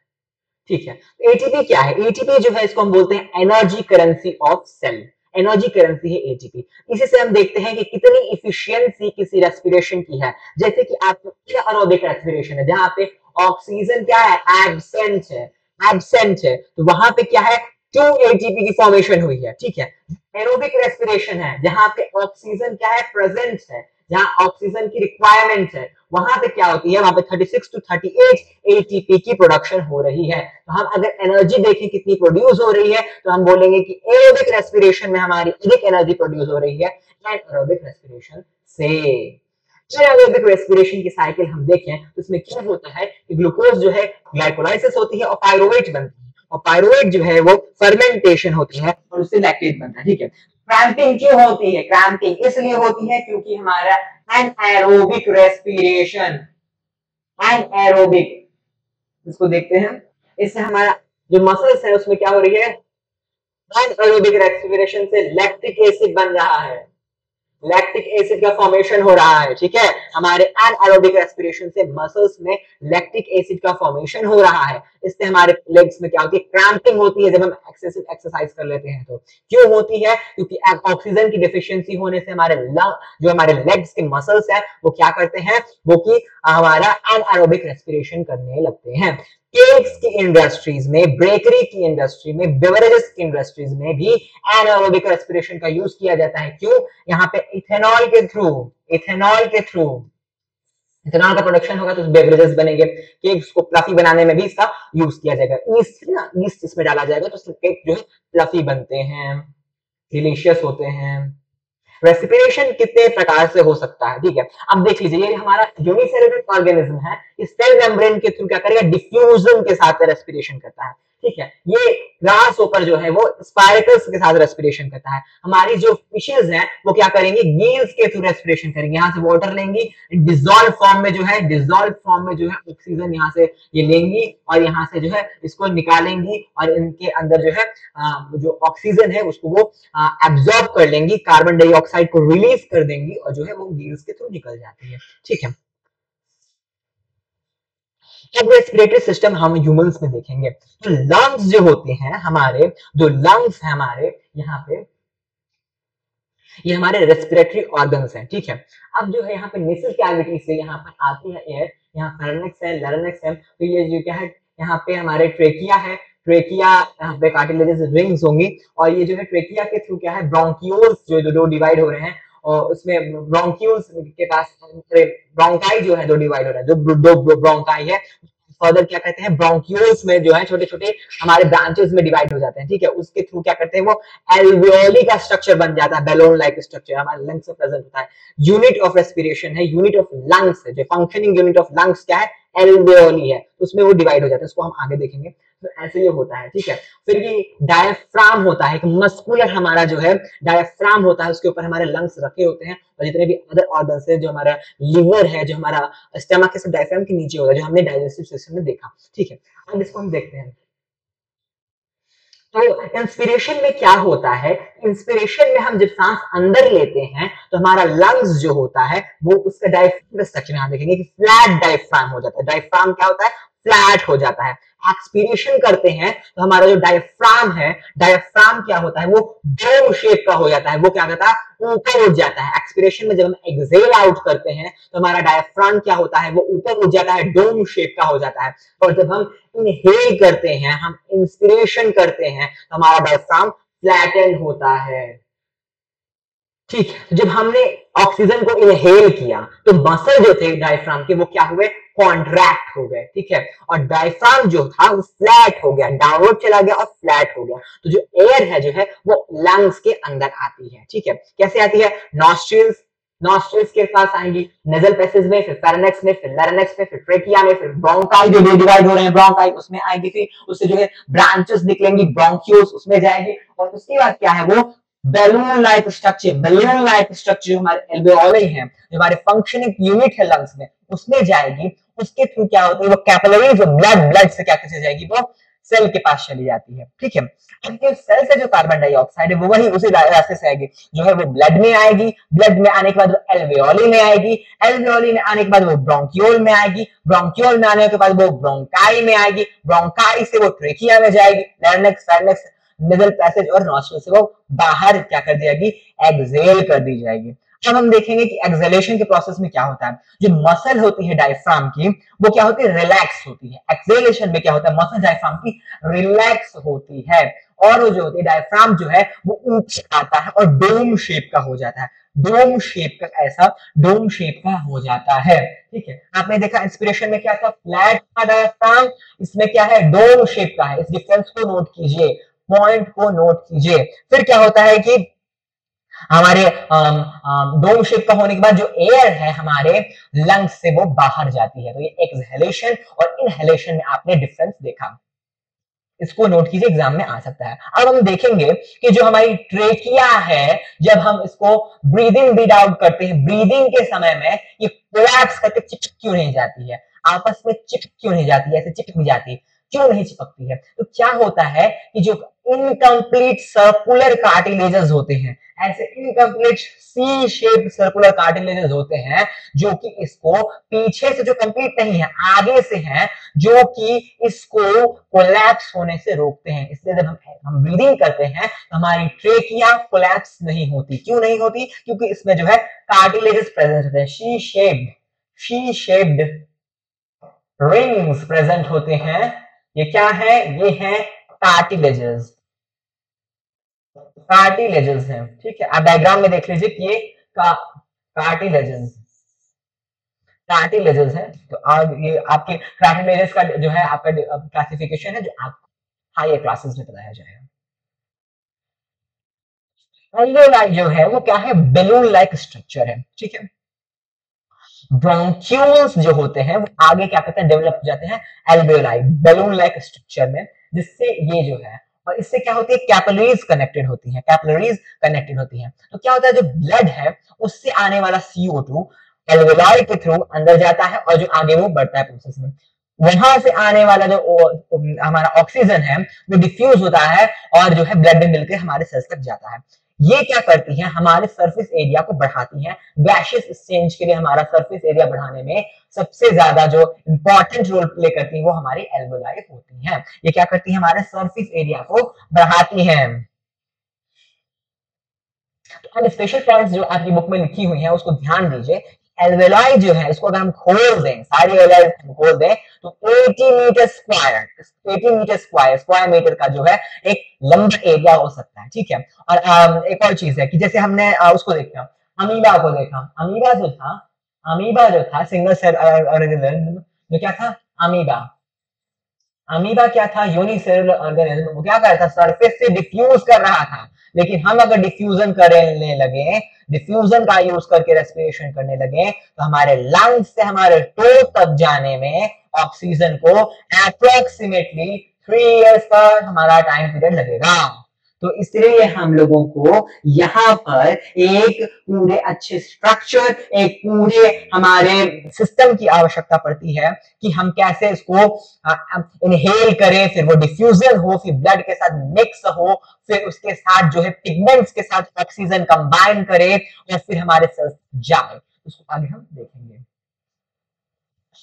ठीक है, एटीपी क्या है? एटीपी जो है इसको हम बोलते हैं energy currency of cell. Energy currency है एटीपी। इसी से हम देखते हैं कि कितनी इफिशियंसी किसी रेस्पिरेशन की है। जैसे कि आपका एरोबिक रेस्पिरेशन है जहां पे ऑक्सीजन क्या है, एब्सेंट है, तो वहां पे क्या है, 2 एटीपी की फॉर्मेशन हुई है। ठीक है, एरोबिक रेस्पिरेशन है जहां पे ऑक्सीजन क्या है, प्रेजेंट है, जहां ऑक्सीजन की रिक्वायरमेंट है, वहां पे क्या होती है, वहां पे 36 टू 38 एटीपी की प्रोडक्शन हो रही है। तो हम अगर एनर्जी देखें कितनी प्रोड्यूस हो रही है, तो हम बोलेंगे कि एरोबिक रेस्पिरेशन में हमारी अधिक एनर्जी प्रोड्यूस हो रही है एनारोबिक रेस्पिरेशन से। एनारोबिक रेस्पिरेशन की साइकिल हम देखें तो इसमें क्या होता है कि ग्लूकोज जो है ग्लाइकोलाइसिस होती है और पायरुवेट बनती है, और पायरुवेट जो है वो फर्मेंटेशन होती है और उससे लैक्टेट बनता है। ठीक है, क्रैम्पिंग क्यों होती है? क्रैम्पिंग इसलिए होती है क्योंकि हमारा एनारोबिक रेस्पिरेशन, एनारोबिक, इसको देखते हैं, इससे हमारा जो मसल्स है उसमें क्या हो रही है, एनारोबिक रेस्पिरेशन से लैक्टिक एसिड बन रहा है, लैक्टिक एसिड का फॉर्मेशन हो रहा है। ठीक है, हमारे एनारोबिक रेस्पिरेशन से मसल्स में लैक्टिक एसिड का फॉर्मेशन हो रहा है। इससे हमारे लेग्स में क्या होती है, क्रैम्पिंग होती है जब हम एक्सेसिव एक्सरसाइज कर लेते हैं। तो क्यों होती है? क्योंकि ऑक्सीजन की डिफिशियंसी होने से हमारे जो हमारे लेग्स के मसल्स है वो क्या करते हैं, वो कि हमारा एनारोबिक रेस्पिरेशन करने लगते हैं। केक्स की इंडस्ट्रीज में, बेकरी की इंडस्ट्री में, बेवरेजेस की इंडस्ट्रीज में भी एनारोबिक रेस्पिरेशन का यूज किया जाता है। क्यों? यहाँ पे इथेनॉल के थ्रू इथेनॉल का प्रोडक्शन होगा तो बेवरेजेस बनेंगे, केक्स को फ्लफी बनाने में भी इसका यूज किया जाएगा। ईस्ट इसमें डाला जाएगा तो केक जो है फ्लफी बनते हैं, डिलीशियस होते हैं। रेस्पिरेशन कितने प्रकार से हो सकता है? ठीक है, अब देख लीजिए, ये हमारा यूनिसेलुलर ऑर्गेनिज्म है, इस सेल मेम्ब्रेन के थ्रू क्या करेगा, डिफ्यूजन के साथ रेस्पिरेशन करता है। ठीक है, ये ग्रास ऊपर जो है वो स्पाइरकल्स के साथ रेस्पिरेशन करता है। हमारी जो फिशेज हैं वो क्या करेंगे, गिल्स के थ्रू रेस्पिरेशन करेंगे, यहाँ से वाटर लेंगी, डिसॉल्व फॉर्म में जो है ऑक्सीजन यहाँ से ये लेंगी और यहाँ से जो है इसको निकालेंगी और इनके अंदर जो है जो ऑक्सीजन है उसको वो एब्जॉर्ब कर लेंगी, कार्बन डाइऑक्साइड को रिलीज कर देंगी और जो है वो गिल्स के थ्रू निकल जाती है। ठीक है, अब रेस्पिरेटरी सिस्टम हम ह्यूमंस में देखेंगे तो लंग्स जो होते हैं हमारे, जो लंग्स है हमारे यहाँ पे, ये हमारे रेस्पिरेटरी ऑर्गन्स हैं। ठीक है, अब जो है यहाँ पे नेसल कैविटी से यहाँ पर आती है एयर, यहाँ फेरेंक्स है, लारिंक्स है, तो ये जो क्या है, यहाँ पे हमारे ट्रेकिया है, ट्रेकिया यहाँ पे कार्टिलेजस रिंग्स होंगी और ये जो है ट्रेकिया के थ्रू क्या है, ब्रोंकियोल्स जो दो डिवाइड हो रहे हैं और उसमें ब्रोंकियोल्स के पास ब्रोंकाई जो है दो डिवाइड हो रहा है, दो ब्रोंकाई है। फर्दर क्या कहते हैं, ब्रोंक्यूल्स में जो है छोटे छोटे हमारे ब्रांचेस में डिवाइड हो जाते हैं। ठीक है, उसके थ्रू क्या करते हैं, वो एल्वियोली का स्ट्रक्चर बन जाता है, बैलून लाइक स्ट्रक्चर हमारे लंग्स में प्रेजेंट होता है। यूनिट ऑफ रेस्पिरेशन है, यूनिट ऑफ लंग्स है, जो फंक्शनिंग यूनिट ऑफ लंग्स क्या है, एल्वियोली है, उसमें वो डिवाइड हो जाता है, उसको हम आगे देखेंगे। तो ऐसे ये होता है। ठीक है, फिर ये डायफ्राम होता है, मस्कुलर हमारा जो है डायफ्राम होता है, उसके ऊपर हमारे लंग्स रखे होते हैं और जितने भी अदर ऑर्गन्स है, जो हमारा लिवर है, जो हमारा स्टमक है, सब डायफ्राम के नीचे होता है, जो हमने डाइजेस्टिव सिस्टम में देखा। ठीक है, अब इसको हम देखते हैं। तो इंस्पिरेशन में क्या होता है, इंस्पिरेशन में हम जब सांस अंदर लेते हैं तो हमारा लंग्स जो होता है वो उसका डायफ्राम स्ट्रक्चर यहाँ देखेंगे कि फ्लैट डायफ्राम हो जाता है। डायफ्राम क्या होता है, फ्लैट हो जाता है। एक्सपीरेशन करते हैं तो हमारा जो डायफ्राम है, डायफ्राम क्या होता है, वो डोम शेप का हो जाता है, वो क्या कहता है, ऊपर उठ जाता है। एक्सपीरेशन में जब हम एक्सेल आउट करते हैं तो हमारा डायफ्राम क्या होता है, वो ऊपर उठ जाता है, डोम शेप का हो जाता है। और जब हम इनहेल करते हैं, हम इंस्पिरेशन करते हैं तो हमारा डायफ्राम फ्लैटन होता है। ठीक, जब हमने ऑक्सीजन को इनहेल किया तो मसल जो थे डायफ्राम के वो क्या हुए, कॉन्ट्रैक्ट हो गए। ठीक है, और डायफ्राम जो था वो फ्लैट हो गया, डाउनवर्ड चला गया और फ्लैट हो गया। तो जो एयर है जो है वो लंग्स के अंदर आती है। ठीक है, कैसे आती है, नॉस्ट्रिल्स के पास आएंगी, नेजल पैसेज में, फिर फेरेंक्स में, फिर लारिंक्स में, फिर ट्रेकिया में, फिर ब्रोंकाई जो डिवाइड हो रहे हैं, ब्रोंकाई उसमें आएगी, फिर उससे जो है ब्रांचेस निकलेंगी, ब्रोंकियोल्स उसमें जाएगी और उसके बाद क्या है, वो बैलून लाइक स्ट्रक्चर हमारे एल्वेओली है, जो हमारे फंक्शनिंग यूनिट है लंग्स में, उसमें जाएगी। उसके थ्रू क्या होता है, वो कैपिलरीज ब्लड से क्या कैसे जाएगी, वो सेल के पास चली जाती है, ठीक है। अब ये सेल से जो कार्बन डाइऑक्साइड है वो वही उसी रास्ते से आएगी, जो है वो ब्लड में आएगी, ब्लड में आने के बाद वो एल्वेओली में आएगी, एल्वेओली में आने के बाद वो ब्रोंकियोल में आएगी, ब्रोंकियोल में आने के बाद वो ब्रोंकाई में आएगी, ब्रोंकाई से वो ट्रेकिया में जाएगी, लैरिंक्स, फारिंक्स, नेजल पैसेज और नॉस्ट्रल से वो बाहर क्या कर दी जाएगी, एक्सहेल कर दी जाएगी। अब हम देखेंगे कि एक्सहेलेशन के प्रोसेस में क्या होता है। जो मसल होती है डायफ्राम की वो क्या होती है, रिलैक्स होती है। एक्सहेलेशन में क्या होता है, मसल डायफ्राम की रिलैक्स होती है और वो जो होती है डायफ्राम जो है वो ऊंचा आता है और डोम शेप का हो जाता है, डोम शेप का, ऐसा डोम शेप का हो जाता है, ठीक है। आपने देखा इंस्पिरेशन में क्या था, फ्लैट था डायफ्राम, इसमें क्या है, डोम शेप का है। इस डिफरेंस को नोट कीजिए, पॉइंट को नोट कीजिए। फिर क्या होता है कि हमारे डोम शेप का होने के बाद जो एयर है हमारे लंग्स से वो बाहर जाती है, तो ये एक्सहेलेशन और इनहेलेशन में आपने डिफरेंस देखा, इसको नोट कीजिए, एग्जाम में आ सकता है। अब हम देखेंगे कि जो हमारी ट्रेकिया है, जब हम इसको ब्रीदिंग ब्रीद आउट करते हैं, ब्रीदिंग के समय में ये कोलैप्स करके चिपक क्यों नहीं जाती है, आपस में चिपक क्यों नहीं जाती है, ऐसे चिपक नहीं जाती, क्यों नहीं चिपकती है, तो क्या होता है कि जो इनकम्प्लीट सर्कुलर कार्टिलेजेस होते हैं, ऐसे incomplete C shaped circular cartilages होते हैं जो कि इसको पीछे से जो कंप्लीट नहीं है आगे से है, जो कि इसको कोलैप्स होने से रोकते हैं। इसलिए जब हम ब्रीदिंग करते हैं तो हमारी ट्रेकिया कोलैप्स नहीं होती। क्यों नहीं होती, क्योंकि इसमें जो है कार्टिलेजेस प्रेजेंट होते हैं, शी शेप्ड रिंग्स प्रेजेंट होते हैं। ये क्या है, ये है कार्टिलेजेस, कार्टिलेजेस है, ठीक है। आप डायग्राम में देख लीजिए कि ये कार्टिलेजेस, कार्टिलेजेस है। तो आज ये आपके कार्टिलेजेस का जो है आपका क्लासिफिकेशन है, जो आप हायर क्लासेस में पढ़ाया जाएगा। एल्वेओलाई जो है वो क्या है, बेलून लाइक स्ट्रक्चर है, ठीक है। ब्रोंक्यूल्स जो होते हैं वो आगे क्या करते हैं, डेवलप हो जाते हैं एल्वेओलाई, बेलून लाइक स्ट्रक्चर में, जिससे ये जो है, और इससे क्या होती है, कैपिलरीज कनेक्टेड होती हैं, कैपिलरीज कनेक्टेड होती हैं। तो क्या होता है, जो ब्लड है उससे आने वाला CO2 एल्वेओलाई के थ्रू अंदर जाता है और जो आगे वो बढ़ता है प्रोसेस में, वहां से आने वाला जो हमारा ऑक्सीजन है वो डिफ्यूज होता है और जो है ब्लड में मिलकर हमारे सेल्स तक जाता है। ये क्या करती है, हमारे सरफेस एरिया को बढ़ाती है। गैसियस एक्सचेंज के लिए हमारा सरफेस एरिया बढ़ाने में सबसे ज्यादा जो इंपॉर्टेंट रोल प्ले करती है वो हमारी एल्वेओलाई होती है। ये क्या करती है, हमारे सरफेस एरिया को बढ़ाती है। तो स्पेशल पॉइंट्स जो आपकी बुक में लिखी हुई है उसको ध्यान दीजिए। एल्वेओलाई जो है इसको अगर हम खोल दें, सारी एल्वेओलाई खोल दें तो 80 metre square, 80 metre square metre का जो है एक लंबा एरिया हो सकता है, ठीक है। और एक और चीज है कि जैसे हमने उसको देखा, अमीबा को देखा, अमीबा जो था सिंगल सेल ऑर्गेनिज्म, जो क्या था, अमीबा, अमीबा क्या था, यूनिसेलुलर ऑर्गेनिज्म। वो क्या कर रहा था, सरफेस से डिफ्यूज कर रहा था। लेकिन हम अगर डिफ्यूजन करने लगे, डिफ्यूजन का यूज करके रेस्पिरेशन करने लगे तो हमारे लंग्स से हमारे टो तक जाने में ऑक्सीजन को अप्रोक्सीमेटली 3 इयर्स का हमारा टाइम पीरियड लगेगा। तो इसलिए हम लोगों को यहाँ पर एक पूरे अच्छे स्ट्रक्चर, एक पूरे हमारे सिस्टम की आवश्यकता पड़ती है कि हम कैसे इसको इनहेल करें, फिर वो डिफ्यूजन हो, फिर ब्लड के साथ मिक्स हो, फिर उसके साथ जो है पिगमेंट्स के साथ ऑक्सीजन कंबाइन करे और फिर हमारे सेल्स जाए। उसको आगे हम देखेंगे।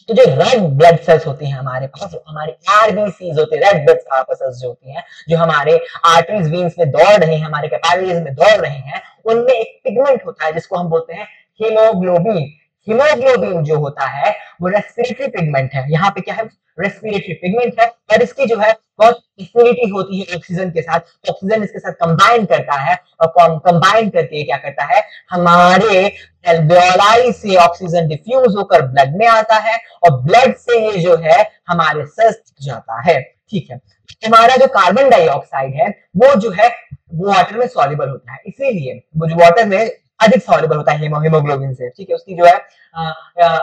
तो जो रेड ब्लड सेल्स होती हैं हमारे पास, हमारे आरबीसीज होते हैं, रेड ब्लड सेल्स जो होती हैं, जो हमारे आर्टरीज वीन्स में दौड़ रही हैं, हमारे कैपिलरीज में दौड़ रही हैं, उनमें एक पिगमेंट होता है जिसको हम बोलते हैं हीमोग्लोबिन। हीमोग्लोबिन जो होता है वो रेस्पिरेटरी पिगमेंट है। यहाँ पे क्या है, रेस्पिरेटरी पिगमेंट है और इसकी जो है बहुत एफिनिटी होती है ऑक्सीजन के साथ। ऑक्सीजन इसके साथ कंबाइन करता है और कंबाइन करके क्या करता है, हमारे एल्वेओलाई से ऑक्सीजन डिफ्यूज होकर ब्लड में आता है और ब्लड से ये जो है हमारे सेल्स जाता है, ठीक है। हमारा जो कार्बन डाइऑक्साइड है वो जो है वाटर में सॉल्युबल होता है, इसीलिए वो जो वाटर में अधिक सॉल्युबल होता है हीमोग्लोबिन से, ठीक है। उसकी जो है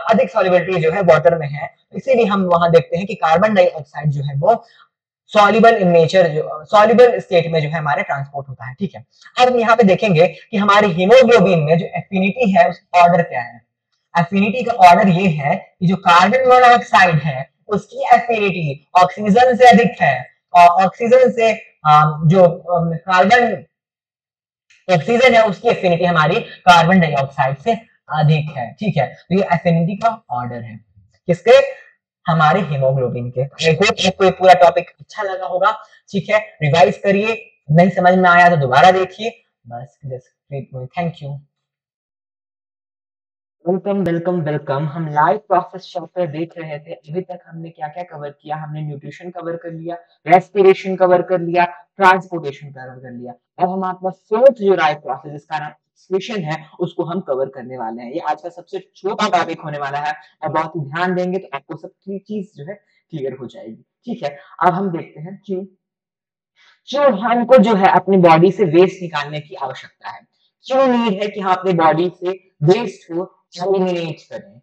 अधिक सॉल्युबिलिटी जो है वाटर में है, इसीलिए हम वहां देखते हैं कि कार्बन डाइऑक्साइड जो है वो सॉल्युबल इन नेचर, जो सॉल्युबल स्टेट में जो है हमारे ट्रांसपोर्ट होता है, ठीक है। अब हम यहाँ पे देखेंगे कि हमारी हीमोग्लोबिन में जो एफिनिटी है उसका ऑर्डर क्या है। एफिनिटी का ऑर्डर ये है कि जो कार्बन मोनोऑक्साइड है उसकी एफिनिटी ऑक्सीजन से अधिक है ऑक्सीजन से जो कार्बन ऑक्सीजन है उसकी एफिनिटी हमारी कार्बन डाइऑक्साइड से अधिक है, ठीक है। तो ये एफिनिटी का ऑर्डर है किसके, हमारे हीमोग्लोबिन के। आई होप आपको ये पूरा टॉपिक अच्छा लगा होगा, ठीक है। रिवाइज करिए, नहीं समझ में आया तो दोबारा देखिए, बस just thank you. Welcome welcome welcome. हम लाइव प्रोसेस चैप्टर देख रहे थे। अभी तक हमने क्या क्या कवर किया, हमने न्यूट्रिशन कवर कर लिया, रेस्पिरेशन कवर कर लिया, ट्रांसपोर्टेशन कवर कर लिया। अब हम आपका फोर्थ जो लाइव प्रोसेस जिसका नाम एक्सक्रीशन है उसको हम कवर करने वाले हैं। ये आज का सबसे छोटा टॉपिक होने वाला है और बहुत ही ध्यान देंगे तो आपको सब चीज जो है क्लियर हो जाएगी, ठीक है। अब हम देखते हैं क्यों क्यों हमको जो है अपनी बॉडी से वेस्ट निकालने की आवश्यकता है, क्यों नीड है कि हम अपनी बॉडी से वेस्ट को एलिमिनेट करें।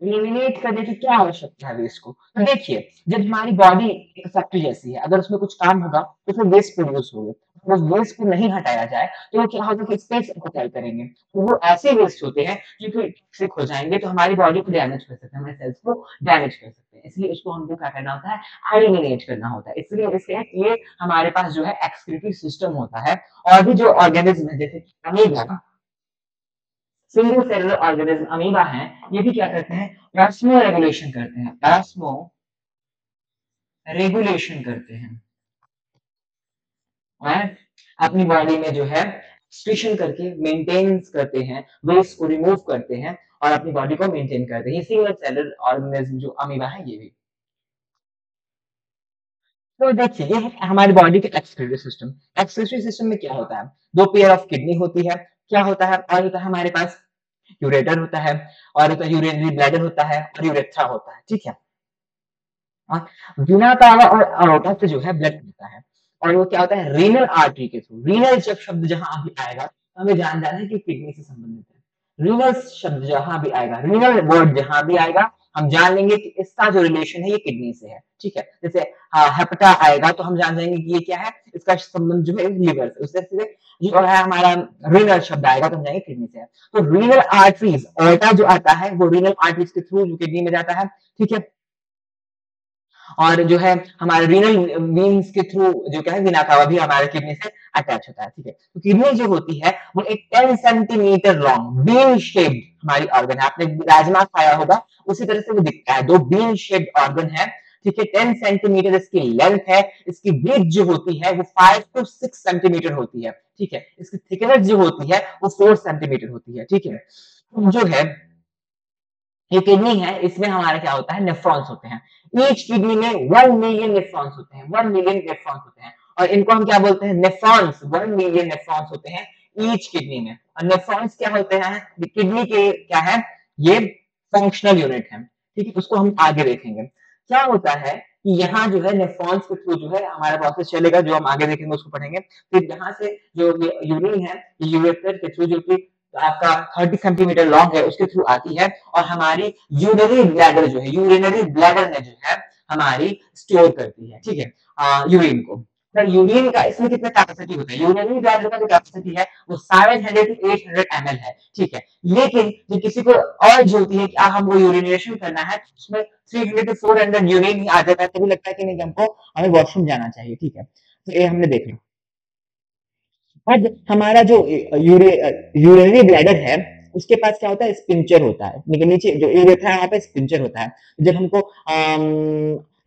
एलिमिनेट करने की क्या आवश्यकता है वेस्ट को, तो देखिए जब हमारी बॉडी एक फैक्ट्री जैसी है, अगर उसमें कुछ काम होगा तो फिर वेस्ट प्रोड्यूस होगा। वो वेस्ट को नहीं हटाया जाए तो वो क्या होगा कि स्पेस ऑक्यूपाई करेंगे, तो वो ऐसे वेस्ट होते हैं जो कि टॉक्सिक हो जाएंगे, तो हमारी बॉडी को डैमेज कर सकते हैं, हमारे सेल्स को डैमेज कर सकते हैं। इसलिए उसको हमको क्या करना होता है, एलिमिनेट करना होता है। इसलिए इसलिए ये हमारे पास जो है एक्सक्रीटरी सिस्टम होता है। और भी जो ऑर्गेनिज्म है जैसे amoeba, single cellular organism amoeba हैं, ये भी क्या करते हैं, ऑस्मो रेगुलेशन करते हैं, ऑस्मो रेगुलेशन करते हैं और अपनी बॉडी में जो है एक्सक्रीशन करके मेंटेन करते हैं, वेस्ट को रिमूव करते हैं और अपनी बॉडी को मेंटेन करते हैं। ये सिंगल सेलुलर ऑर्गेनिज्म जो अमीबा है ये भी। तो देखिए ये है हमारी बॉडी के एक्सक्रीटरी सिस्टम। एक्सक्रीटरी सिस्टम में क्या होता है, दो पेयर ऑफ किडनी होती है, क्या होता है, और होता है हमारे पास यूरेटर होता है, और होता है यूरिनरी ब्लैडर होता है, और यूरेथ्रा होता है, ठीक है। और बिना पावा और अरोटा से जो है ब्लड मिलता है, और वो क्या होता है रीनल आर्टरी के थ्रू। रीनल जब शब्द जहां अभी आएगा तो हमें जान जाना है कि किडनी से संबंधित है। रीनल शब्द जहां भी आएगा, रीनल वर्ड जहां भी आएगा हम जान लेंगे कि इसका जो रिलेशन है ये किडनी से है, ठीक है। जैसे हेपटा आएगा तो हम जान जाएंगे कि ये क्या है, इसका संबंध जो है लिवर से, उससे सीधे जो है हमारा रीनल शब्द आएगा तो हम जाएंगे किडनी से है। तो रीनल आर्टरीज ऑर्टा जो आता है वो रीनल आर्टरीज के थ्रू जो किडनी में जाता है, ठीक है। और जो है हमारे रीनल वीन्स के थ्रू जो क्या है विना कावा भी हमारे किडनी से अटैच होता है, ठीक है। तो किडनी जो होती है वो एक 10 सेंटीमीटर लॉन्ग बीन शेप्ड हमारी ऑर्गन है। आपने राजमा खाया होगा उसी तरह से वो दिखता है, दो बीन शेप्ड ऑर्गन है, ठीक है। 10 सेंटीमीटर इसकी लेंथ है, इसकी ब्रेथ जो होती है वो 5 टू 6 सेंटीमीटर होती है, ठीक है। इसकी थिकनेस जो होती है वो 4 सेंटीमीटर होती है, ठीक है। जो है ये किडनी है, इसमें हमारा क्या होता है, नेफ्रॉन्स होते हैं। ईच किडनी में 1 मिलियन नेफ्रॉन्स होते हैं, 1 मिलियन नेफ्रॉन्स होते हैं, और इनको हम क्या बोलते हैं, नेफ्रॉन्स। 1 मिलियन नेफ्रॉन्स होते हैं ईच किडनी में। और नेफ्रॉन्स क्या होते हैं, किडनी के क्या है, ये फंक्शनल यूनिट है, ठीक है। उसको हम आगे देखेंगे क्या होता है कि यहाँ जो है नेफ्रॉन्स के थ्रू जो है हमारा प्रोसेस चलेगा, जो हम आगे देखेंगे उसको पढ़ेंगे। फिर यहाँ से जो यूरिन है यूरेटर के थ्रू जो कि आपका 30 सेंटीमीटर लॉन्ग है उसके थ्रू आती है, और हमारी यूरिनरी ब्लैडर जो है, यूरिनरी ब्लैडर में जो है हमारी स्टोर करती है, ठीक है, यूरिन को। सर यूरिन का इसमें कितना कैपेसिटी होता है, यूरिनरी ब्लैडर का जो कैपेसिटी है वो 700 टू 800 ml है, ठीक है। लेकिन जो किसी को अर्ज होती है कि हमको यूरिनेशन करना है, उसमें 300 टू 400 यूरिन ही आ जाता है, तभी लगता है कि नहीं हमको हमें वॉशरूम जाना चाहिए, ठीक है। तो ये हमने देख लिया। अब हमारा जो यूरिनरी ब्लैडर है उसके पास क्या होता है, स्पिंचर होता है, लेकिन नीचे जो यूरेथ्रा है वहां पे स्पिंचर होता है। जब हमको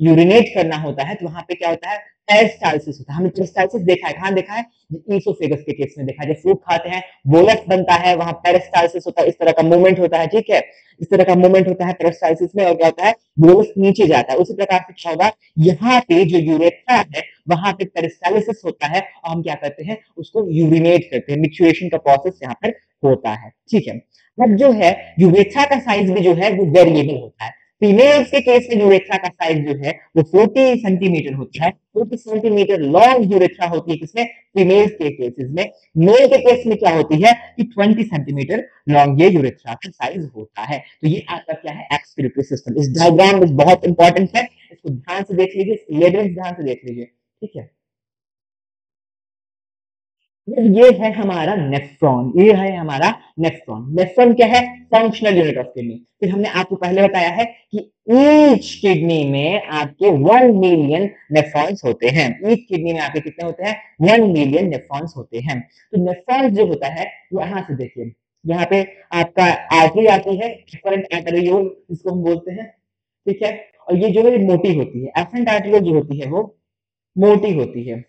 यूरिनेट करना होता है तो वहां पे क्या होता है, पेरिस्टालसिस होता है। हमने पेरिस्टालसिस देखा है, कहाँ देखा है, ईसोफेगस के केस में देखा है। जब फ्रूट खाते हैं बोलस बनता है, वहां पेरिस्टालसिस होता है, इस तरह का मूवमेंट होता है, ठीक है। इस तरह का मूवमेंट होता है पेरिस्टालसिस में, और क्या होता है बोलस नीचे जाता है। उसी प्रकार से क्या होगा, यहाँ पे जो यूरेथ्रा है वहां पे पेरिस्टालिसिस होता है, और हम क्या करते हैं उसको यूरिनेट करते हैं। मिक्सुएशन का प्रोसेस यहाँ पर होता है, ठीक है। अब जो है यूरेथ्रा का साइज भी जो है वो वेरिएबल होता है। फीमेल्स के केस में यूरेथ्रा का साइज जो है वो 40 सेंटीमीटर होता है, 40 सेंटीमीटर लॉन्ग यूरेथ्रा होती है किसमें, फीमेल्स के केसेस में। मेल के केस में क्या होती है कि 20 सेंटीमीटर लॉन्ग ये यूरेथ्रा का साइज होता है। तो ये आपका क्या है, एक्सक्रीटरी सिस्टम। इस डायग्राम में बहुत इंपॉर्टेंट है, इसको ध्यान से देख लीजिए, एविडेंस ध्यान से देख लीजिए, ठीक है। ये है हमारा नेफ्रॉन, ये है हमारा नेफ्रॉन। नेफ्रॉन क्या है? Functional unit of kidney. फिर हमने आपको पहले बताया है कि ईच किडनी में आपके 1 मिलियन नेफ्रॉन्स होते हैं। ईच किडनी में आपके कितने होते हैं? 1 मिलियन नेफ्रॉन्स होते हैं। तो नेफ्रॉन्स जो होता है, यहाँ से देखिए, यहाँ पे आपका आर्टरी आती है, एफरेंट आर्टेरियोल जिसको हम बोलते हैं, ठीक है। और ये जो है मोटी होती है, एफरेंट आर्टेरियोल जो होती है वो मोटी होती है,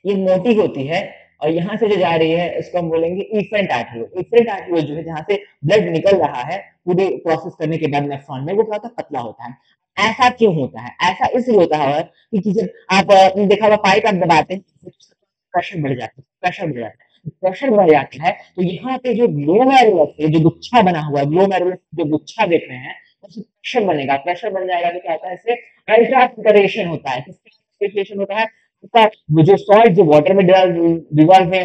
ये मोटी होती है। और यहाँ से जो जा रही है इसको हम बोलेंगे इफेरेंट आर्टेरियोल। इफेरेंट आर्टेरियोल जो है जहाँ से ब्लड निकल रहा है पूरे प्रोसेस करने के बाद नेफ्रॉन में, वो क्या होता है? पतला होता है। ऐसा क्यों होता है? ऐसा इसलिए होता है क्योंकि जब आप देखा होगा पाइप आप दबाते हैं, प्रेशर बढ़ जाता है, प्रेशर बढ़ जाता है, प्रेशर बढ़ जाता है। तो यहाँ पे जो ग्लोमेरुलस है, जो गुच्छा बना हुआ है, ग्लोमेरुलस जो गुच्छा देख रहे हैं, उसमें प्रेशर बनेगा। प्रेशर बढ़ जाएगा तो क्या होता है? इससे अल्ट्राफिल्ट्रेशन होता है। किसका होता है? जो सॉल्ट जो वाटर में डिजॉल्व है,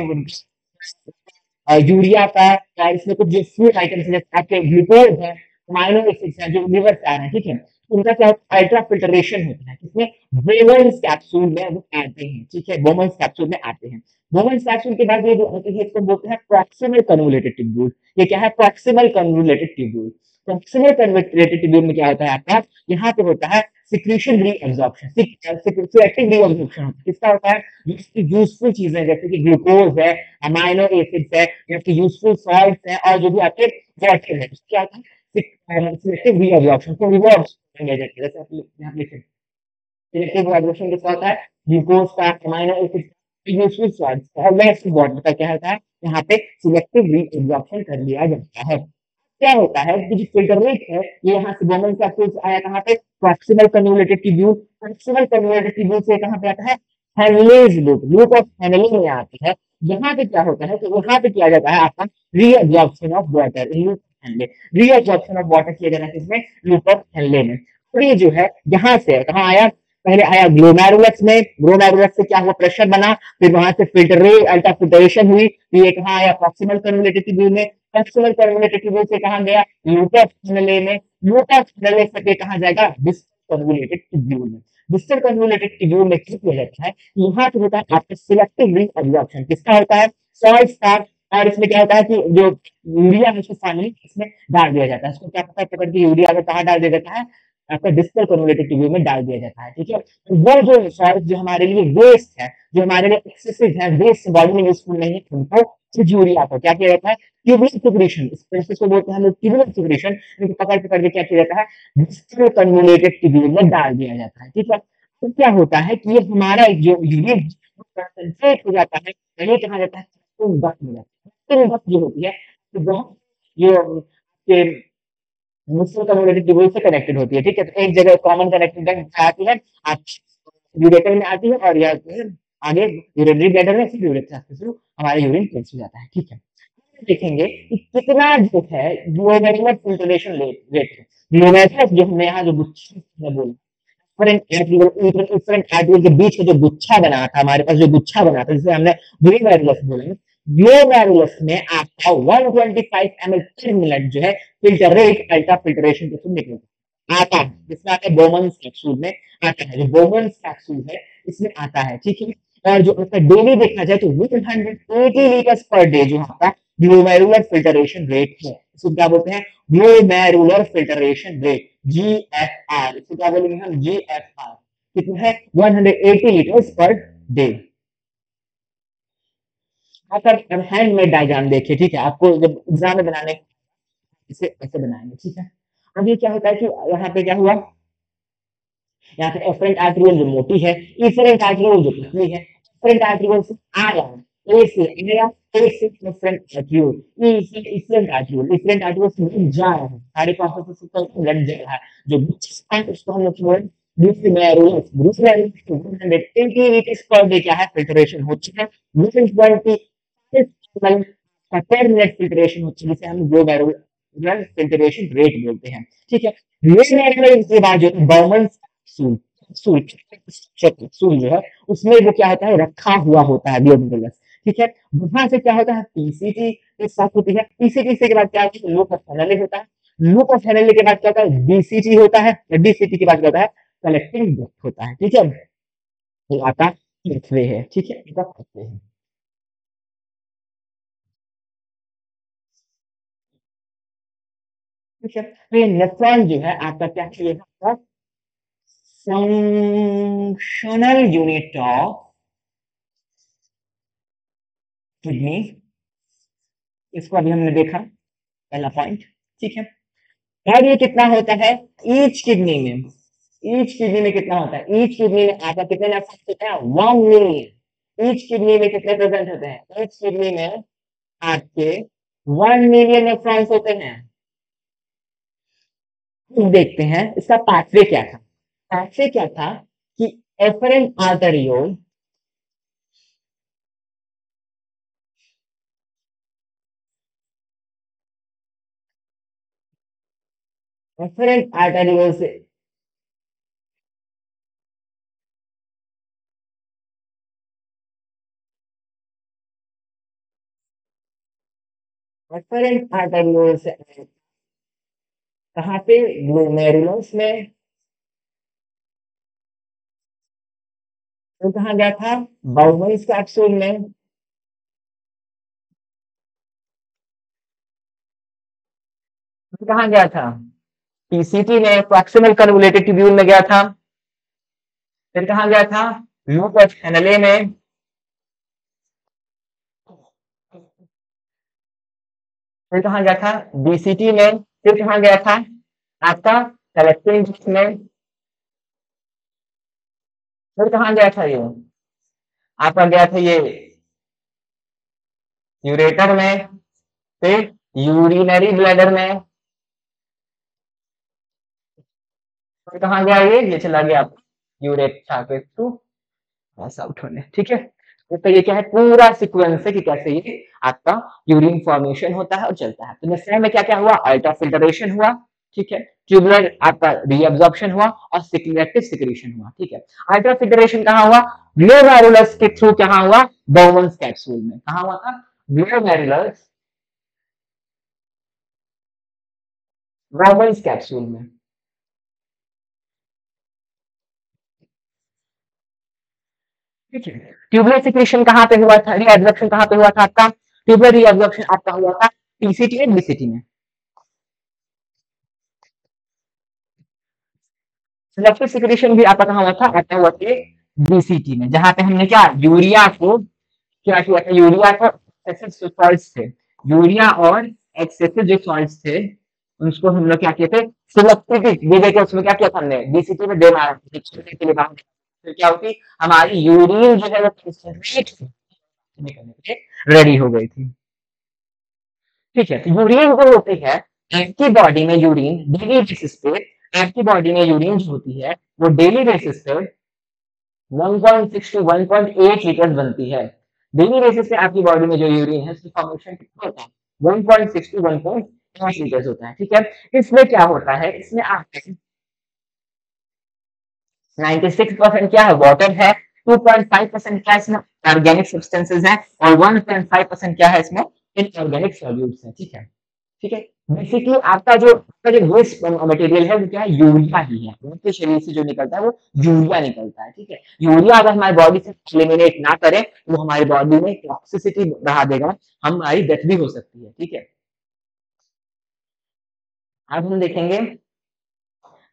यूरिया का, या इसमें कुछ जो फूड आइटम्स है जैसे आपके ग्लूकोज है, अमाइनो एसिड्स हैं जो लिवर से आ रहे हैं, ठीक है, तो उनका क्या होता है? अल्ट्रा फिल्ट्रेशन होता है। किसमें? बोमन्स कैप्सूल में वो आते हैं, ठीक है, बोमन्स कैप्सूल में आते हैं। बोमन्स कैप्सूल के बाद ये जो आते हैं इसको बोलते हैं प्रॉक्सिमल कन्वोलेटेड ट्यूब्यूल। ये क्या है? Proximal convoluted tubule. Proximal convoluted tubule में क्या होता है आपका? यहाँ पे होता है सिक्रीशन रीअब्जॉर्प्शन, सिलेक्टिव रीअब्जॉर्प्शन होता है। किसका होता है? यूजफुल चीजें जैसे कि ग्लूकोज है, अमाइनो एसिड्स है, या फिर यूजफुल सॉल्ट्स हैं, और जो भी आपके वाटर है, क्या होता है? सिलेक्टिव रीअब्जॉर्प्शन को रिवर्स करेंगे। जैसे आप यहाँ लिखें, सिलेक्टिव रीअब्जॉर्प्शन किसका होता है? ग्लूकोज का, अमाइनो एसिड्स का, यूजफुल सॉल्ट्स का, और वेस्ट वाटर का क्या होता है? यहाँ पे सिलेक्टिव रीअब्जॉर्प्शन कर लिया जाता है। क्या होता है कि जो फिल्टर रेट है, ये यहाँ से बोमन कैप्सूल से आया कहाँ पे? Proximal convoluted tubule. Proximal convoluted tubule से कहाँ पे आता है? Henle's loop, loop of Henle में आती है। यहाँ पे क्या होता है कि यहाँ पे किया जाता है आपका reabsorption of water, loop Henle. Reabsorption of water किया जाता है किसमें? लूप ऑफ हेनले में। और ये जो है यहाँ से कहाँ आया? पहले आया ग्लोमेरुलस में, ग्लोमेरुलस से क्या हुआ? प्रेशर बना, फिर वहां से फिल्टर अल्ट्रा फिल्ट्रेशन हुई, फिर ये कहाँ आया? प्रॉक्सिमल कन्वोलेटेड ट्यूब्यूल में। प्रॉक्सिमल कन्वोलेटेड ट्यूब्यूल से कहाँ गया? लूपस हेनले में। लूपस हेनले से कहाँ जाएगा? डिस्टल कन्वोलेटेड ट्यूब्यूल में। डिस्टल कन्वोलेटेड ट्यूब्यूल में क्या किया जाता है? यहाँ पे होता है आपका सिलेक्टिव रीअब्जॉर्प्शन। किसका होता है? सॉल्ट का। और इसमें क्या होता है कि जो यूरिया है उसको फाइनली इसमें डाल दिया जाता है। इसको क्या पता है? पकड़ के यूरिया को कहाँ डाल दिया जाता है? आपका डिस्टल कन्वोलेटेड ट्यूब्यूल में डाल दिया जाता है, ठीक है। तो वो जो सॉल्ट जो हमारे लिए वेस्ट है, जो हमारे लिए एक्सेसिव है, वेस्ट बॉडी में यूजफुल नहीं है, उनको यूरिया को क्या किया जाता है? ट्यूबुलर सिक्रीशन, इस प्रोसेस को बोलते हैं हम लोग ट्यूबुलर सिक्रीशन। इनको पकड़ पकड़ के क्या किया जाता है? डिस्टल कन्वोलेटेड ट्यूब्यूल में डाल दिया जाता है, ठीक है। तो क्या होता है कि ये हमारा जो यूरिन कंसंट्रेट हो जाता है, ये कहा जाता है बस में जाता है। बस जो होती है तो बहुत जो मुस्लिम कम्युनिटी ट्यूबुल से कनेक्टेड होती है, ठीक है। तो एक जगह कॉमन कनेक्टेड आती है, आप यूरेटर में आती है, और यह आगे यूरिनरी ब्लैडर में, फिर यूरेथ्रा के थ्रू हमारा यूरिन पास हो जाता है, ठीक है। देखेंगे कि कितना जो है ग्लोमेरुलर फिल्ट्रेशन रेट है। ग्लोमेरुलस जो हमने यहाँ जो गुच्छा बोला, डिफरेंट आर्टिकल के बीच का जो गुच्छा बना था, हमारे पास जो गुच्छा बना था जिसे हमने ग्लोमेरुलस बोला, ग्लोमेरुलस में आपका 125 ml पर मिनट जो है फिल्टर रेट अल्ट्रा फिल्ट्रेशन के थ्रू निकलता आता है, जिसमें आता है बोमन्स कैप्सूल में आता है, जो बोमन्स कैप्सूल है इसमें आता है, ठीक है। और जो आपका डेली देखा जाए तो 180 लीटर्स पर डे जो आपका ग्लोमेरुलर फिल्ट्रेशन रेट है, इसको क्या बोलते हैं? Glomerular filtration rate, GFR। इसको क्या बोलेंगे हम? GFR। कितना है? 180 लीटर्स पर डे। अगर हैंडमेड डायग्राम देखिए, ठीक है, आपको जब एग्जाम में बनाने, इसे ऐसे बनाएंगे, ठीक है। अब ये क्या होता है कि यहाँ पे क्या हुआ? यहाँ पे एफरेंट आर्टेरियल जो मोटी है, इफरेंट आर्टेरियल जो पतली है। एफरेंट आर्टेरियल से आ रहा है, ए से आया, ए से एफरेंट आर्टेरियल, ई से इफरेंट आर्टेरियल, इफरेंट आर्टेरियल से जा रहा है, सारे प्रोसेस से ब्लड जा रहा है। जो है उसको हम लोग बोलेंगे ग्लूमेरुलस। ग्लूमेरुलस 180 लीटर्स पर डे क्या है? फिल्ट्रेशन हो चुका है। 120 पर मिनट फिल्ट्रेशन हो चुकी है, जिसे हम ग्लोमेरुलर फिल्ट्रेशन रेट बोलते हैं, ठीक है। ग्लोमेरुलर के बाद जो बर्मन्स सूल, सूल सूल जो है उसमें वो क्या होता है? रखा हुआ होता है ग्लोमेरुलस, ठीक है। वहां से क्या होता है? पीसीटी के साथ होती है। पीसीटी से के बाद क्या होता है? लूप ऑफ हेनले होता है। लूप ऑफ हेनले के बाद क्या होता है? डीसीटी होता है। डीसीटी के बाद क्या होता है? कलेक्टिंग डक्ट होता है, ठीक है। ये आपका पाथवे है, ठीक है, इसका पाथवे है। ठीक है, तो ये नेफ्रॉन जो है आपका क्या चाहिए, फंक्शनल यूनिट ऑफ किडनी। इसको अभी हमने देखा पहला पॉइंट, ठीक है। और ये कितना होता है ईच किडनी में, ईच किडनी में कितना होता है, ईच किडनी में आपका कितने नेफ्रॉन्स होते हैं, 1 मिलियन। ईच किडनी में कितने प्रेजेंट होते हैं, ईच किडनी में आपके 1 मिलियन नेफ्रॉन्स होते हैं। देखते हैं इसका पाथवे क्या था, पाथवे क्या था कि एफरेंट आर्टेरियोल, एफरेंट आर्टेरियोल से एफरेंट आर्टेरियोल से कहाँ पे, ग्लोमेरुलस में। तो कहाँ गया था, बाउमन्स कैप्सूल में। तो कहाँ गया था, पीसीटी में, प्रॉक्सिमल कन्वोलेटेड ट्यूब्यूल में गया था। फिर कहाँ गया था, लूप ऑफ हेनले में। फिर कहाँ गया था, बीसीटी में। फिर कहाँ गया था आपका कलेक्टिंग में। फिर कहाँ गया था ये आपका, गया था ये यूरेटर में। फिर यूरिनरी ब्लैडर में। फिर कहाँ गया ये चला गया आपका यूरेथ्रा टू पास आउट होने, ठीक है। तो ये क्या है, पूरा सीक्वेंस है कि कैसे ये आपका यूरिन फॉर्मेशन होता है और चलता है। तो नेफ्रॉन में क्या क्या हुआ, अल्ट्रा फिल्ट्रेशन हुआ, ठीक है, ट्यूबुलर आपका रीअब्जॉर्प्शन हुआ और सिलेक्टिव सिक्रीशन हुआ, ठीक है। अल्ट्रा फिल्ट्रेशन कहाँ हुआ, ग्लोमेरुलस के थ्रू, कहाँ हुआ, बाउमन्स कैप्सूल में। कहाँ हुआ था, ग्लोमेरुलस बाउमन्स कैप्सूल में, ठीक है। ट्यूबुलर सिक्रीशन कहाँ पे हुआ था, रीअब्जॉर्प्शन कहाँ पे हुआ था आपका, ट्यूबुलर रीअब्जॉर्प्शन आपका हुआ था टीसीटी और बीसीटी में। सिलेक्टिव सिक्रीशन भी आपका कहाँ हुआ था, आपका हुआ था बीसीटी में, जहां पे हमने क्या, यूरिया को क्या किया था, यूरिया को एक्सेसिव सॉल्ट्स थे, यूरिया और एक्सेसिव जो सॉल्ट्स थे उसको हम लोग क्या किए थे, सिलेक्टिव दे के उसमें क्या किया था हमने, बीसीटी में दे मारा के लिए बाहर। फिर क्या होती, हमारी यूरिन जो है वो कंसंट्रेट निकलने के लिए रेडी हो गई थी, ठीक है। तो यूरिन जो होती है आपकी बॉडी में, यूरिन डेली बेसिस पे, आपकी बॉडी में यूरिन जो होती है वो डेली बेसिस पे 1.6 टू 1.8 लीटर बनती है। डेली बेसिस पे आपकी बॉडी में जो यूरिन है उसकी फॉर्मेशन कितना होता है, 1.6 टू 1.8 लीटर होता है, ठीक है। इसमें क्या होता है, इसमें आपके 96% क्या है, वाटर है, 2.5% क्या है इसमें ऑर्गेनिक सब्सटेंसेस है, और 1.5% क्या है इसमें इनऑर्गेनिक सॉल्यूट्स है, ठीक है, ठीक है। बेसिकली आपका जो वेस्ट मटेरियल है वो क्या है, यूरिया ही है, आपके शरीर से जो निकलता है वो यूरिया निकलता है, ठीक है। यूरिया अगर हमारी बॉडी से एलिमिनेट ना करे तो वो हमारी बॉडी में टॉक्सिसिटी बढ़ा देगा, हमारी डेथ भी हो सकती है, ठीक है। अब हम देखेंगे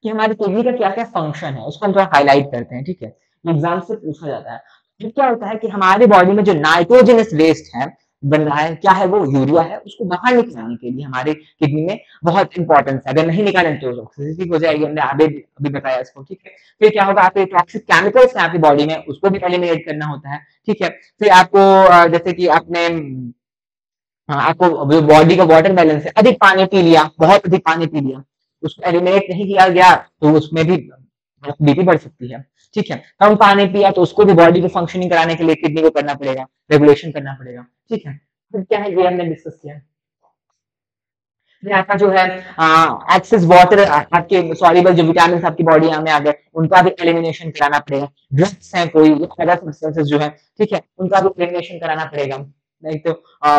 कि हमारे किडनी का क्या क्या फंक्शन है, उसको हम थोड़ा हाईलाइट करते हैं, ठीक है। एग्जाम से पूछा जाता है, फिर क्या होता है कि हमारी बॉडी में जो नाइट्रोजनस वेस्ट है बन रहा है, क्या है वो, यूरिया है, उसको बाहर निकालने के लिए हमारे किडनी में बहुत इंपॉर्टेंस है। अगर नहीं निकालें तो टॉक्सिसिटी हो जाएगी, हमने आगे अभी बताया इसको, ठीक है। फिर क्या होगा, आपके टॉक्सिक केमिकल्स हैं आपकी बॉडी में, उसको भी एलिमिनेट करना होता है, ठीक है। फिर आपको जैसे कि आपने हाँ, आपको जो बॉडी का वाटर बैलेंस है, अधिक पानी पी लिया, बहुत अधिक पानी पी लिया, उसको एलिमिनेट नहीं किया गया तो उसमें भी बीपी बढ़ सकती है, ठीक है। कम पानी पिया तो उसको भी बॉडी को फंक्शनिंग कराने के लिए किडनी को करना पड़ेगा, रेगुलेशन करना पड़ेगा, ठीक है। फिर क्या है, ये हमने डिस्कस किया। फिर आपका जो है एक्सेस वाटर, आपके सॉल्युबल जो विटामिन आपकी बॉडी में आ गए उनका भी एलिमिनेशन कराना पड़ेगा। ड्रग्स हैं कोई अदर सब्सटेंसेस जो है, ठीक है, उनका भी एलिमिनेशन कराना पड़ेगा, नहीं तो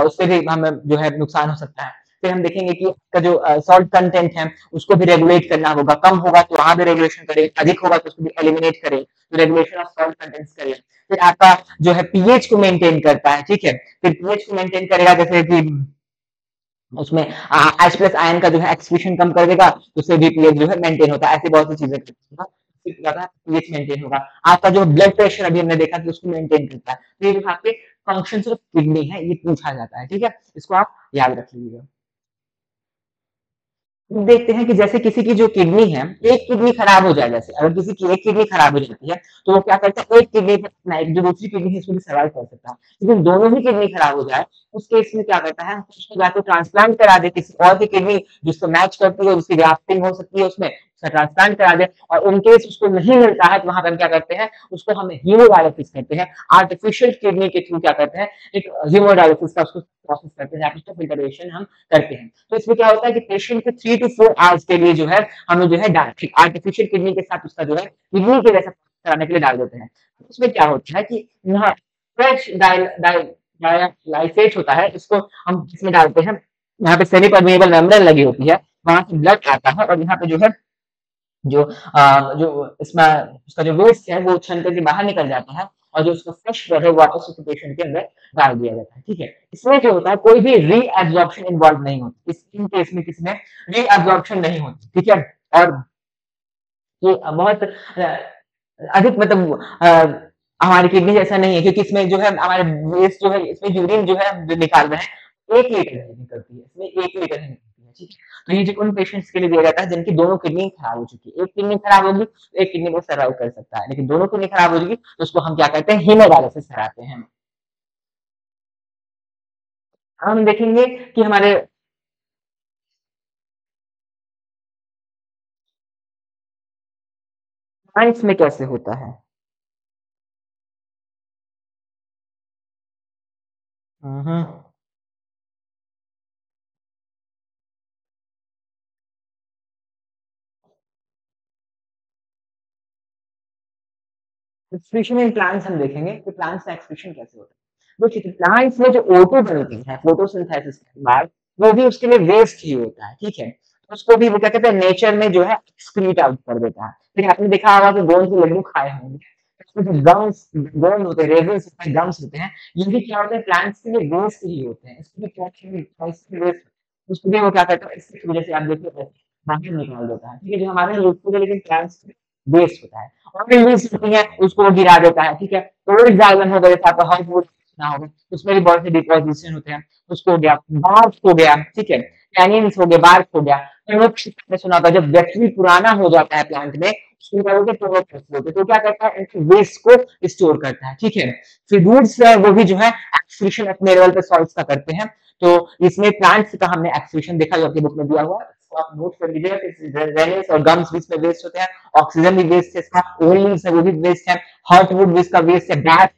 उससे भी हमें जो है नुकसान हो सकता है। फिर हम देखेंगे कि का जो सॉल्ट कंटेंट है उसको भी रेगुलेट करना होगा, कम होगा तो वहां भी रेगुलेशन करें, अधिक होगा तो उसको भी एलिमिनेट करें, तो रेगुलेशन ऑफ सॉल्ट कंटेंट्स करें। फिर आपका जो है पीएच को मेंटेन करता है, ठीक है। फिर पीएच को मेंटेन करेगा, जैसे कि उसमें H प्लस आयन का जो है एक्सक्रीशन कम कर देगा, तो उससे भी पीएच जो है मेंटेन होता है। ऐसी बहुत सी चीजें करती है, इससे क्या होता है पीएच मेंटेन होगा। आपका जो ब्लड प्रेशर अभी हमने देखा कि उसको मेंटेन करता है। तो ये जो आपके फंक्शंस ऑफ किडनी है ये पूछा जाता है, ठीक है, इसको आप याद रख लीजिएगा। देखते हैं कि जैसे किसी की जो किडनी है, एक किडनी खराब हो जाए, जैसे अगर किसी की एक किडनी खराब हो जाती है, तो वो क्या करता है, एक किडनी पे अपना एक जो दूसरी किडनी है उसको भी सर्वाइव कर सकता है। लेकिन दोनों ही किडनी खराब हो जाए, उस केस में क्या करता है, उसको या तो ट्रांसप्लांट करा दे किसी और की किडनी जिसको मैच करती है, जिसकी ग्राफ्टिंग हो सकती है उसमें, उसका ट्रांसप्लांट करा दे। और उन केस उसको नहीं मिलता है, तो वहां पर हम क्या करते हैं, उसको हम हीमोडायलिसिस करते हैं, आर्टिफिशियल किडनी के थ्रू क्या करते हैं, एक हीमोडायलिसिस का उसको प्रोसेस करते हैं, उसको फिल्टरेशन हम करते हैं। तो इसमें क्या होता है कि पेशेंट को 3 to 4 आवर्स के लिए जो है हम जो है आर्टिफिशियल किडनी के साथ उसका जो है किडनी के जैसा कराने के लिए डाल देते हैं। उसमें क्या होता है कि यहाँ फ्रेश डायलाइसेट होता है, इसको हम इसमें डालते हैं, यहाँ पे सेमी परमेबल मेम्ब्रेन लगी होती है, वहां से ब्लड आता है और यहाँ पे जो है जो इसमें उसका जो वेस्ट है वो छन करके बाहर निकल जाता है, और जो उसका फ्रेश ब्लड है वापस उस पेशेंट के अंदर डाल दिया जाता है, ठीक है। इसमें जो होता है कोई भी रीएब्जॉर्प्शन इन्वॉल्व नहीं होती, इन केस में किसी में रीएब्जॉर्प्शन नहीं होती, ठीक है। और ये बहुत अधिक मतलब हमारी किडनी जैसा नहीं है, क्योंकि इसमें जो है हमारे वेस्ट जो है, इसमें यूरिन जो है हम जो निकाल रहे हैं 1 लीटर ही निकलती है, इसमें 1 लीटर ही निकलती है, ठीक है। तो ये जो उन पेशेंट्स के लिए दिया जाता है जिनकी दोनों किडनी खराब हो चुकी है, एक किडनी खराब होगी तो एक किडनी वो सर्वाइव कर सकता है, लेकिन दोनों किडनी खराब हो जाएगी तो उसको हम क्या करते हैं, हीमोडायलिसिस कराते हैं। हम देखेंगे कि हमारे साइंस में कैसे होता है। हम्म। एक्सक्रीशन इन प्लांट्स हम देखेंगे कि प्लांट्स में एक्सक्रीशन कैसे होता है। देखिए प्लांट्स में जो O2 बनती है फोटोसिंथेसिस के बाद, वो भी उसके लिए वेस्ट ही होता है, ठीक है। तो उसको भी वो क्या कहते हैं, नेचर में जो है एक्सक्रीट आउट कर देता है। फिर आपने देखा होगा कि गोंद के लड्डू खाए होंगे, उसमें जो गम्स गोंद होते हैं, रेजन्स होते हैं, गम्स होते हैं, ये भी क्या होते हैं, प्लांट्स के लिए वेस्ट ही होते हैं। इसको भी क्या वेस्ट, उसको भी वो क्या करता है, इसकी वजह से आप देखिए बाहर निकाल देता है, ठीक है, जो हमारे यूजफुल है लेकिन प्लांट्स वेस्ट होता है। और इंग्लिश होती है उसको वो गिरा देता है, ठीक है। तो वो जार्गन हो गया, जैसे आपका हाउस बोट ना होगा, उसमें भी बहुत से डिपोजिशन होते हैं, उसको हो गया, बार्क हो गया, ठीक है, कैनियंस हो गया, बार्क हो गया। आपने सुना होगा जब बैटरी पुराना हो जाता है प्लांट में, उसको क्या बोलते हैं, प्रोडक्ट बोलते हैं। तो क्या करता है, वेस्ट को स्टोर करता है, ठीक है। फिर रूट्स है वो भी जो है एक्सक्रीशन अपने लेवल पे सॉल्व का करते हैं। तो इसमें प्लांट्स का हमने एक्सक्रीशन देखा जो आपकी बुक में दिया हुआ है, इसको आप नोट कर लीजिएगा कि रेनेस और गम्स भी इसमें वेस्ट होते हैं, ऑक्सीजन भी वेस्ट है, इसका ओलिव्स है वो भी वेस्ट है, हार्टवुड भी इसका वेस्ट है, बैट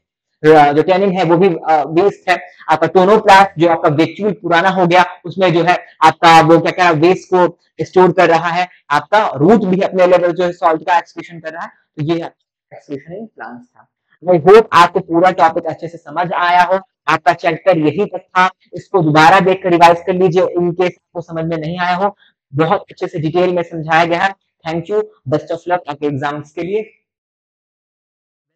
जो टैनिन है वो भी वेस्ट है। आपका टोनोप्लास्ट जो आपका वेक्यूल पुराना हो गया, उसमें जो है आपका वो क्या क्या वेस्ट को स्टोर कर रहा है, आपका रूट भी अपने लेवल जो है सॉल्ट का एक्सक्रीशन कर रहा है। तो ये एक्सक्रीशन इन प्लांट्स था। आई होप आपको पूरा टॉपिक अच्छे से समझ आया हो, आपका चैप्टर यही तक था। इसको दोबारा देख कर रिवाइज कर लीजिए इन केस आपको समझ में नहीं आया हो, बहुत अच्छे से डिटेल में समझाया गया है। Thank you, best of luck आपके एग्जाम्स के लिए।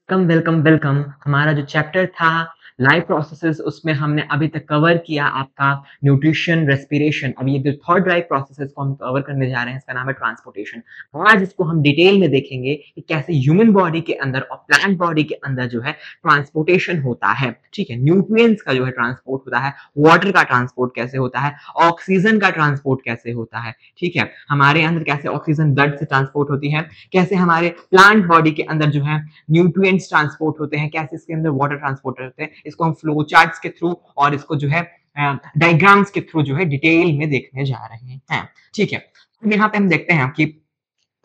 Welcome, welcome, welcome. हमारा जो चैप्टर था लाइफ प्रोसेसेस, उसमें हमने अभी तक कवर किया आपका न्यूट्रिशन, रेस्पिरेशन। अब ये जो थर्ड लाइफ प्रोसेसेस को हम कवर करने जा रहे हैं, इसका नाम है ट्रांसपोर्टेशन। आज इसको हम डिटेल में देखेंगे कि कैसे ह्यूमन बॉडी के अंदर और प्लांट बॉडी के अंदर जो है ट्रांसपोर्टेशन होता है, ठीक है। न्यूट्रिएंट्स का जो है ट्रांसपोर्ट होता है, वाटर का ट्रांसपोर्ट कैसे होता है, ऑक्सीजन का ट्रांसपोर्ट कैसे होता है, ठीक है। हमारे अंदर कैसे ऑक्सीजन ब्लड से ट्रांसपोर्ट होती है, कैसे हमारे प्लांट बॉडी के अंदर जो है न्यूट्रिएंट्स ट्रांसपोर्ट होते हैं, कैसे इसके अंदर वाटर ट्रांसपोर्ट होते हैं। इसको हम फ्लो चार्ट्स के थ्रू और इसको जो है डायग्राम्स के थ्रू जो है डिटेल में देखने जा रहे हैं, ठीक है। अब यहाँ पे हम देखते हैं कि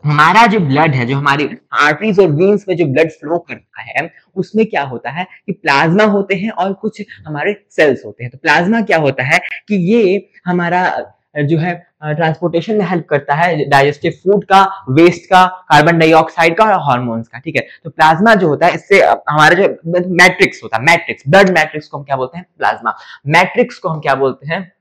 हमारा जो ब्लड है, जो हमारी आर्टरीज और वेन्स में जो ब्लड फ्लो करता है, उसमें क्या होता है कि प्लाज्मा होते हैं और कुछ हमारे सेल्स होते हैं। तो प्लाज्मा क्या होता है कि ये हमारा जो है ट्रांसपोर्टेशन में हेल्प करता है, डाइजेस्टिव फूड का, वेस्ट का, कार्बन डाइऑक्साइड का और हार्मोन्स का, ठीक है। तो प्लाज्मा जो होता है, इससे हमारा जो मैट्रिक्स होता है, मैट्रिक्स, ब्लड मैट्रिक्स को हम क्या बोलते हैं, प्लाज्मा। मैट्रिक्स को हम क्या बोलते हैं,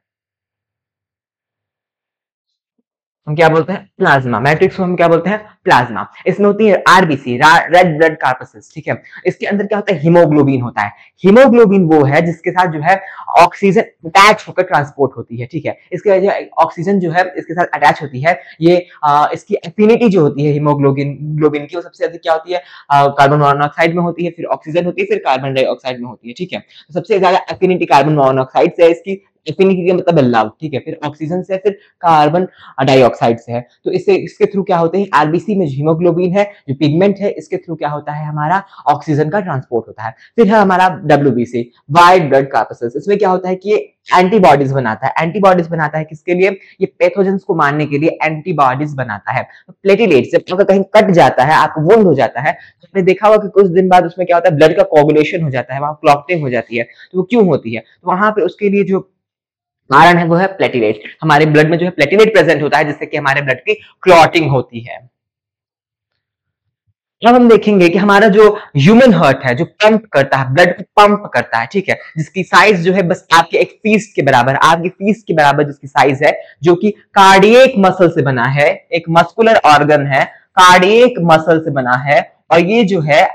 हम क्या बोलते हैं, प्लाज्मा। मैट्रिक्स को हम क्या बोलते हैं, प्लाज्मा। इसमें होती है आरबीसी, रेड ब्लड कार्पसेस, ठीक है। इसके अंदर क्या होता है, हीमोग्लोबिन होता है। हीमोग्लोबिन वो है जिसके साथ जो है ऑक्सीजन अटैच होकर ट्रांसपोर्ट होती है, ठीक है। इसके वजह ऑक्सीजन जो है इसके साथ अटैच होती है, ये इसकी एफिनिटी जो होती है हीमोग्लोबिन ग्लोबिन की, वो सबसे अधिक क्या होती है, कार्बन मोनोऑक्साइड में होती है, फिर ऑक्सीजन होती है, फिर कार्बन डाइऑक्साइड में होती है, ठीक है। तो सबसे ज्यादा एफिनिटी कार्बन मोनोऑक्साइड से है इसकी, एफिनिटी का मतलब लव, ठीक है। फिर ऑक्सीजन से, फिर कार्बन डाइऑक्साइड से है। तो इससे इसके थ्रू क्या होते हैं, आरबीसी में हीमोग्लोबिन है जो पिगमेंट है, इसके थ्रू क्या होता है, हमारा ऑक्सीजन का ट्रांसपोर्ट होता है। फिर है हमारा डब्ल्यूबीसी, व्हाइट ब्लड कार्पसेस। इसमें क्या होता है कि ये एंटीबॉडीज बनाता है। एंटीबॉडीज बनाता है किसके लिए, ये पैथोजेंस को मारने के लिए एंटीबॉडीज बनाता है। प्लेटिलेट्स, जब अगर कहीं कट जाता है, आपको वुंड हो जाता है, तो आपने देखा होगा कि कुछ दिन बाद उसमें क्या होता है, ब्लड का कोगुलेशन हो जाता है, वहां क्लॉटिंग हो जाती है। तो वो क्यों होती है, तो वहां पे उसके लिए जो कारण है वो है प्लेटिलेट। हमारे ब्लड में जो है प्लेटिलेट प्रेजेंट होता है, जिससे कि हमारे ब्लड की क्लॉटिंग होती है। अब हम देखेंगे कि हमारा जो ह्यूमन हार्ट है, जो पंप करता है, ब्लड को पंप करता है, ठीक है, जिसकी साइज जो है बस आपके एक फीस के बराबर, आपकी फीस के बराबर जिसकी साइज है, जो कि कार्डियक मसल से बना है, एक मस्कुलर ऑर्गन है, कार्डियक मसल से बना है, और ये जो है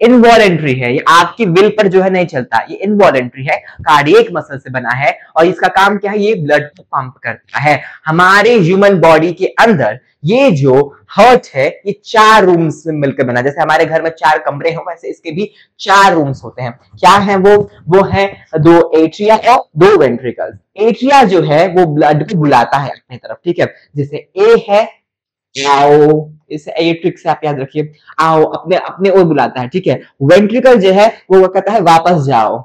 इनवॉलेंट्री है, ये आपकी विल पर जो है नहीं चलता, ये इनवॉलेंट्री है, कार्डियक मसल से बना है, और इसका काम क्या है, ये ब्लड को पंप करता है। हमारे ह्यूमन बॉडी के अंदर ये जो हार्ट है, ये 4 रूम्स में मिलकर बना, जैसे हमारे घर में 4 कमरे हो, वैसे इसके भी 4 रूम्स होते हैं। क्या है वो है 2 एट्रिया और 2 वेंट्रिकल्स। एट्रिया जो है वो ब्लड को बुलाता है अपनी तरफ, ठीक है, जैसे ए है आओ, इसे ए ट्रिक से आप याद रखिए, आओ, अपने अपने ओर बुलाता है, ठीक है। वेंट्रिकल जो है वो कहता है वापस जाओ।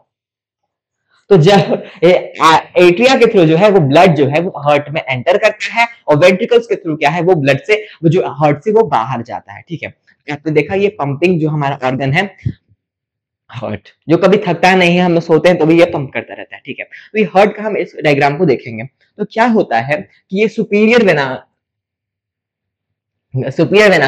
तो जब एट्रिया के थ्रू जो है वो ब्लड जो है वो हार्ट में एंटर करता है, और वेंट्रिकल्स के थ्रू क्या है, वो ब्लड से वो जो हार्ट से वो बाहर जाता है, ठीक है। आपने देखा ये पंपिंग जो हमारा ऑर्गन है हार्ट, जो कभी थकता नहीं है, हम सोते हैं तो भी ये पंप करता रहता है, ठीक है। तो ये हार्ट का हम इस डायग्राम को देखेंगे तो क्या होता है कि ये सुपीरियर वेना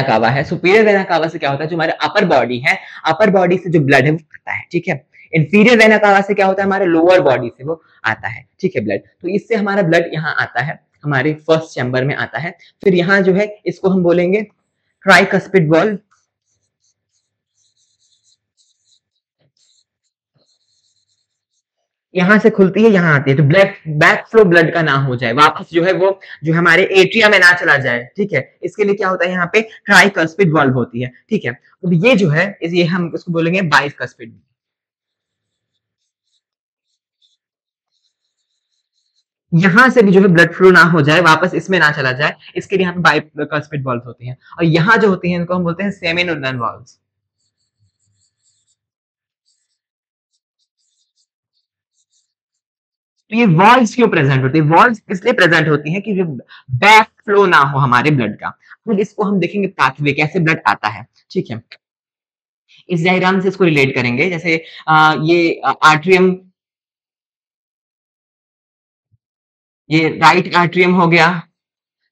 कावा है। सुपीरियर वेना कावा से क्या होता है, जो हमारे अपर बॉडी है, अपर बॉडी से जो ब्लड है वो आता है, ठीक है। इंफीरियर वेना कावा से क्या होता है, हमारे लोअर बॉडी से वो आता है, ठीक है, ब्लड। तो इससे हमारा ब्लड यहाँ आता है, हमारे फर्स्ट चैम्बर में आता है। फिर यहाँ जो है इसको हम बोलेंगे ट्राइकस्पिड वॉल्व। यहाँ से खुलती है, यहाँ आती है, तो ब्लड बैक फ्लो ब्लड का ना हो जाए, वापस जो है वो जो हमारे एट्रिया में ना चला जाए, ठीक है। इसके लिए क्या होता है, यहाँ पे ट्राइकस्पिड वाल्व होती है, ठीक है। तो ये जो है ये हम इसको बोलेंगे बाइकस्पिड। यहाँ से भी जो है ब्लड फ्लो ना हो जाए, वापस इसमें ना चला जाए, इसके लिए यहाँ पे बाइकस्पिड वाल्व होती है। और यहाँ जो होती है इनको हम बोलते हैं सेमिनोलन वाल्व। तो ये वॉल्व्स क्यों प्रेजेंट होती है, वॉल्व्स इसलिए प्रेजेंट होती है कि जो बैक फ्लो ना हो हमारे ब्लड का। अब इसको हम देखेंगे पाथवे, कैसे ब्लड आता है, ठीक है। इस डायग्राम से इसको रिलेट करेंगे, जैसे ये आर्ट्रियम, ये राइट आर्ट्रियम हो गया,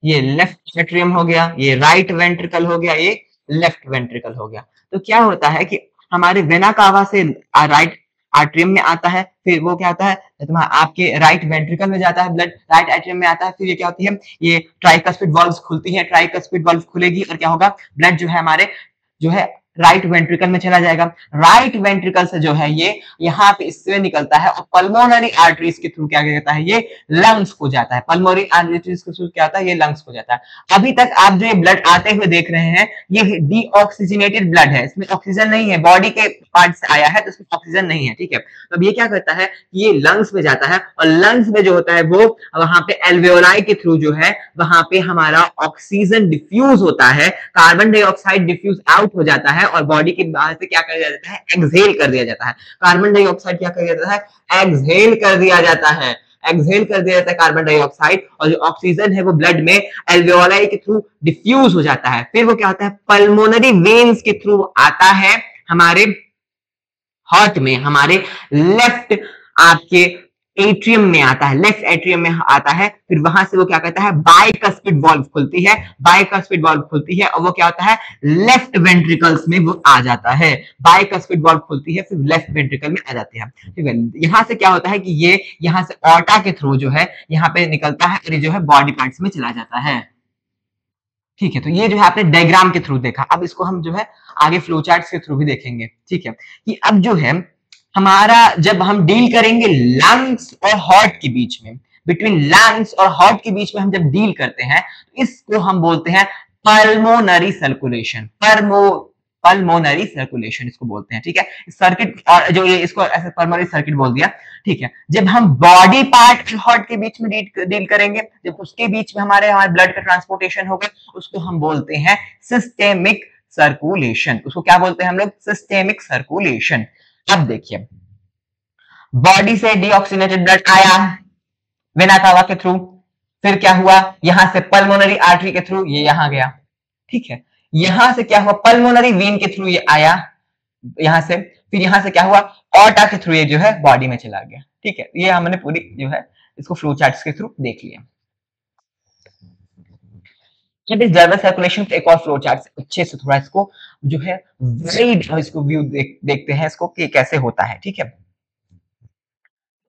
ये लेफ्ट एट्रियम हो गया, ये राइट वेंट्रिकल हो गया, ये लेफ्ट वेंट्रिकल हो गया। तो क्या होता है कि हमारे वेना कावा से राइट आर्ट्रियम में आता है, फिर वो क्या होता है, तुम्हारा आपके राइट वेंट्रिकल में जाता है ब्लड, राइट एट्रियम में आता है, फिर ये क्या होती है, ये ट्राइकस्पिड वाल्व्स खुलती है, ट्राइकस्पिड वाल्व खुलेगी और क्या होगा, ब्लड जो है हमारे जो है राइट वेंट्रिकल में चला जाएगा। राइट वेंट्रिकल से जो है ये यहाँ पे इससे निकलता है, और पल्मोनरी आर्टरीज के थ्रू क्या कहता है, ये लंग्स को जाता है। पल्मोनरी आर्टरीज के थ्रू क्या होता है, ये लंग्स को जाता है। अभी तक आप जो ये ब्लड आते हुए देख रहे हैं, ये डीऑक्सीजनेटेड ब्लड है, इसमें ऑक्सीजन नहीं है, बॉडी के पार्ट से आया है तो इसमें ऑक्सीजन नहीं है, ठीक है। तो अब ये क्या करता है, ये लंग्स में जाता है, और लंग्स में जो होता है वो वहां पे एल्वेओलाई के थ्रू जो है वहां पे हमारा ऑक्सीजन डिफ्यूज होता है, कार्बन डाइऑक्साइड डिफ्यूज आउट हो जाता है, और बॉडी के बाहर से क्या कर दिया जाता है, एक्सहेल कर दिया जाता है। कार्बन डाइऑक्साइड क्या कर दिया जाता है, एक्सहेल कर दिया जाता है, एक्सहेल कर दिया जाता है कार्बन डाइऑक्साइड, और जो ऑक्सीजन है वो ब्लड में एल्वेओलाई के थ्रू डिफ्यूज हो जाता है। फिर वो क्या होता है, पल्मोनरी वेन्स के थ्रू आता है हमारे हार्ट में, हमारे लेफ्ट आपके एट्रियम में आता है, लेफ्ट एट्रियम में आता है। फिर वहां से वो क्या कहता है, बाइकस्पिड वाल्व खुलती है, बाइकस्पिड वाल्व खुलती है, और वो क्या होता है, लेफ्ट वेंट्रिकल्स में वो आ जाता है। बाइकस्पिड वाल्व खुलती है, फिर लेफ्ट वेंट्रिकल में आ जाती है, ठीक है। यहाँ से क्या होता है कि ये यहाँ से ऑर्टा के थ्रू जो है यहाँ पे निकलता है, और ये जो है बॉडी पार्ट्स में चला जाता है। ठीक है, तो ये जो है आपने डायग्राम के थ्रू देखा। अब इसको हम जो है आगे फ्लो चार्ट्स के थ्रू भी देखेंगे। ठीक है, कि अब जो है हमारा जब हम डील करेंगे लंग्स और हार्ट के बीच में, बिटवीन लंग्स और हार्ट के बीच में हम जब डील करते हैं, तो इसको हम बोलते हैं पल्मोनरी सर्कुलेशन। पल्मोनरी सर्कुलेशन इसको बोलते हैं। ठीक है, सर्किट, और जो ये इसको ऐसे पल्मोनरी सर्किट बोल दिया। ठीक है, जब हम बॉडी पार्ट हार्ट के बीच में डील करेंगे, जब उसके बीच में हमारे ब्लड का ट्रांसपोर्टेशन होगा, उसको हम बोलते हैं सिस्टेमिक सर्कुलेशन। उसको क्या बोलते हैं हम लोग? Systemic circulation. अब देखिए, बॉडी से डीऑक्सीजनेटेड ब्लड आया वेना कावा के थ्रू, फिर क्या हुआ, यहां से पल्मोनरी आर्टरी के थ्रू ये यहां गया। ठीक है, यहां से क्या हुआ, पल्मोनरी वेन के थ्रू ये आया यहां से, फिर यहां से क्या हुआ, ऑर्टा के थ्रू ये जो है बॉडी में चला गया। ठीक है, ये हमने पूरी जो है इसको फ्लो चार्ट्स के थ्रू देख लिया। जब इस ब्लड सर्कुलेशन पे एक और फ्लो चार्ट अच्छे से थोड़ा इसको जो है वाइड इसको व्यू देखते हैं इसको कि कैसे होता है। ठीक है,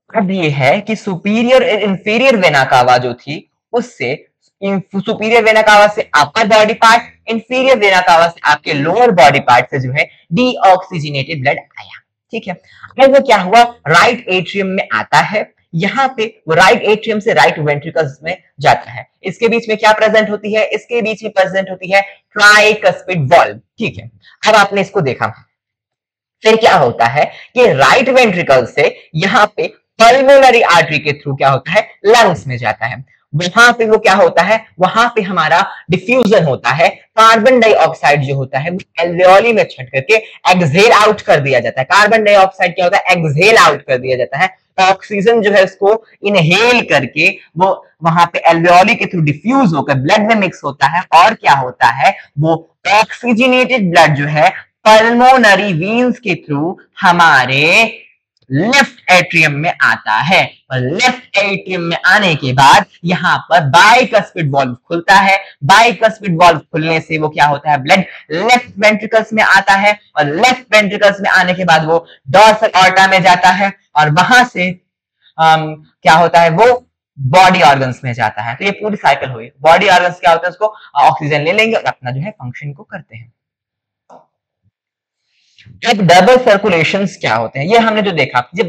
अब ये है कि superior and inferior vena cava जो थी, उससे सुपीरियर वेना कावा से upper body part, inferior vena cava से आपके लोअर बॉडी पार्ट से जो है डीऑक्सीजनेटेड ब्लड आया। ठीक है, अब वो क्या हुआ, राइट एट्रियम में आता है। यहाँ पे वो राइट एट्रियम से राइट वेंट्रिकल्स में जाता है। इसके बीच में क्या प्रेजेंट होती है? इसके बीच में प्रेजेंट होती है ट्राइकस्पिड वॉल्व। ठीक है, अब आपने इसको देखा, फिर क्या होता है कि राइट वेंट्रिकल से यहाँ पे पल्मोनरी आर्टरी के थ्रू क्या होता है, लंग्स में जाता है। वहां पे वो क्या होता है, वहां पे हमारा डिफ्यूजन होता है, कार्बन डाइऑक्साइड जो होता है वो एल्वेओली में छट करके एक्सहेल आउट कर दिया जाता है। कार्बन डाइऑक्साइड क्या होता है, एक्सहेल आउट कर दिया जाता है। ऑक्सीजन जो है उसको इनहेल करके वो वहां पे एल्वेओली के थ्रू डिफ्यूज होकर ब्लड में मिक्स होता है, और क्या होता है, वो ऑक्सीजनेटेड ब्लड जो है पल्मोनरी वीन्स के थ्रू हमारे लेफ्ट एट्रियम में आता है। और लेफ्ट एट्रियम में आने के बाद यहां पर बाइकस्पिड वॉल्व खुलता है। बाइकस्पिड वॉल्व खुलने से वो क्या होता है, ब्लड लेफ्ट वेंट्रिकल्स में आता है, और लेफ्ट वेंट्रिकल्स में आने के बाद वो डॉर्सल ऑर्टा में जाता है, और वहां से क्या होता है, वो बॉडी ऑर्गन्स में जाता है। तो ये पूरी साइकिल हुई। बॉडी ऑर्गन्स क्या होता है, उसको ऑक्सीजन ले लेंगे और अपना जो है फंक्शन को करते हैं। अब डबल सर्कुलेशंस क्या होते हैं, ये हमने जो देखा, जब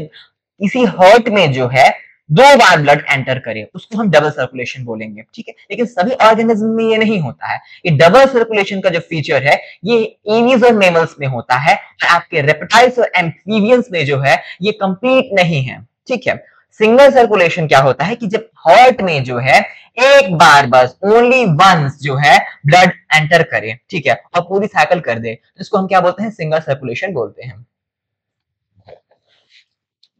किसी हार्ट में जो है 2 बार ब्लड एंटर करे उसको हम डबल सर्कुलेशन बोलेंगे। ठीक है, लेकिन सभी ऑर्गेनिज्म में ये नहीं होता है। ये डबल सर्कुलेशन का जो फीचर है ये एवीज और मैमल्स में होता है, आपके रेप्टाइल्स और एम्फीबियंस में जो है ये कंप्लीट नहीं है। ठीक है, सिंगल सर्कुलेशन क्या होता है कि जब हार्ट में जो है एक बार बस ओनली वंस जो है ब्लड एंटर करे, ठीक है, और पूरी साइकिल कर दे, इसको हम क्या बोलते हैं, सिंगल सर्कुलेशन बोलते हैं।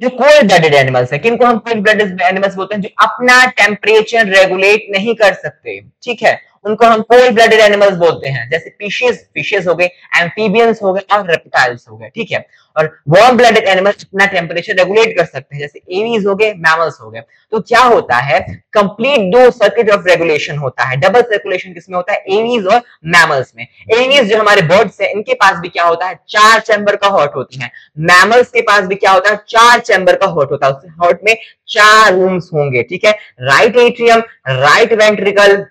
जो कोल्ड ब्लडेड एनिमल्स है, किनको हम कोल्ड ब्लडेड एनिमल्स बोलते हैं, जो अपना टेम्परेचर रेगुलेट नहीं कर सकते, ठीक है, उनको हम कोल्ड ब्लडेड एनिमल्स बोलते हैं। जैसे फिशेस हो गए, एम्फीबियंस हो गए और रेप्टाइल्स हो गए। ठीक है, और वार्म ब्लडेड एनिमल्स अपना टेम्परेचर रेगुलेट कर सकते हैं, जैसे एवीज हो गए, मैमल्स हो गए। तो क्या होता है, कंप्लीट 2 सर्किट ऑफ रेगुलेशन होता है। डबल सर्कुलेशन किसमें होता है, एवीज और मैमल्स में। एवीज जो हमारे बर्ड्स है, इनके पास भी क्या होता है, 4 चैम्बर का हार्ट होती है। मैमल्स के पास भी क्या होता है, 4 चैम्बर का हार्ट होता है। उस हार्ट में 4 रूम्स होंगे। ठीक है, right atrium, right ventricle,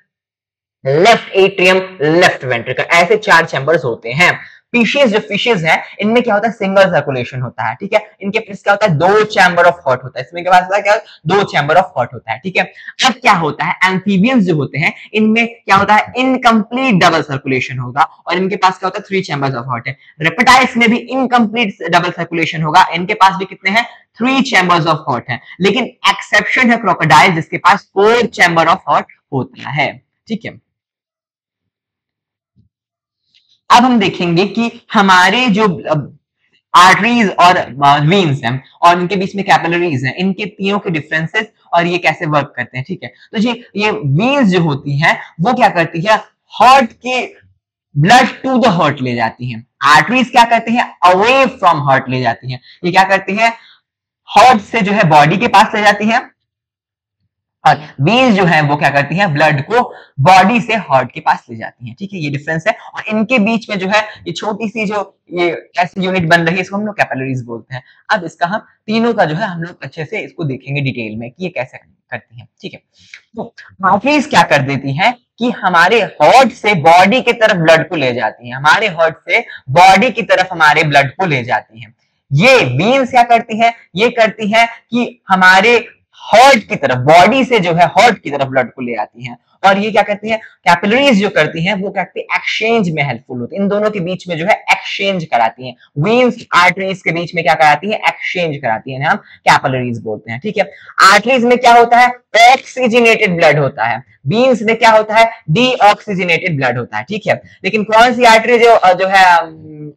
left atrium, left ventricle, ऐसे 4 चैम्बर्स होते हैं। फिशेस जो फिशेस है, इनमें क्या होता है, सिंगल सर्कुलेशन होता है। ठीक है, इनके पास क्या होता है, 2 चैम्बर ऑफ हार्ट होता है। इसमें के पास क्या 2 चैम्बर ऑफ हार्ट होता है। ठीक है, अब क्या होता है, एम्फीबियंस जो होते हैं, इनमें क्या होता है, इनकम्प्लीट डबल सर्कुलेशन होगा, और इनके पास क्या होता है, 3 चैम्बर्स ऑफ हार्ट है। रेप्टाइल्स में भी इनकम्प्लीट डबल सर्कुलेशन होगा, इनके पास भी कितने हैं, 3 चैम्बर्स ऑफ हार्ट है। लेकिन एक्सेप्शन है क्रोकोडाइल, जिसके पास 4 चैम्बर ऑफ हार्ट होता है। ठीक है, अब हम देखेंगे कि हमारे जो आर्टरीज और वेन्स हैं और इनके बीच में कैपिलरीज हैं, इनके तीनों के डिफरेंसेस और ये कैसे वर्क करते हैं। ठीक है, तो ये वेन्स जो होती हैं वो क्या करती है, हार्ट के ब्लड टू द हार्ट ले जाती हैं। आर्टरीज क्या करती हैं, अवे फ्रॉम हार्ट ले जाती हैं। ये क्या करती है, हार्ट से जो है बॉडी के पास ले जाती है, और वेन्स जो है वो क्या करती हैं, ब्लड को बॉडी से हार्ट के पास ले जाती हैं। ठीक है, ये डिफरेंस है। और इनके बीच में जो है ये छोटी सी जो ये ऐसी यूनिट बन रही है, इसको हम लोग कैपिलरीज बोलते हैं। अब इसका हम तीनों का जो है हम लोग अच्छे से इसको देखेंगे डिटेल में कि ये कैसे करती हैं। ठीक है, तो आर्टरीज क्या कर देती हैं, कि हमारे हार्ट से बॉडी की तरफ ब्लड को ले जाती हैं, हमारे हार्ट से बॉडी की तरफ हमारे ब्लड को ले जाती हैं। ये वीन्स क्या करती है, ये करती है कि हमारे हार्ट की तरफ, बॉडी से जो है हार्ट की तरफ ब्लड को ले आती हैं। और ये क्या करती है, कैपिलरीज जो करती हैं वो क्या करती है, एक्सचेंज में हेल्पफुल होती है, इन दोनों के बीच में जो है एक्सचेंज कराती हैं। वीन्स आर्टरीज के बीच में क्या कराती है, एक्सचेंज कराती है, हम कैपिलरीज बोलते हैं। ठीक है, आर्टरीज में क्या होता है, ऑक्सीजनेटेड ब्लड होता है, वीन्स में क्या होता है, डीऑक्सीजनेटेड ब्लड होता है। ठीक है, लेकिन कौन सी आर्टरी जो है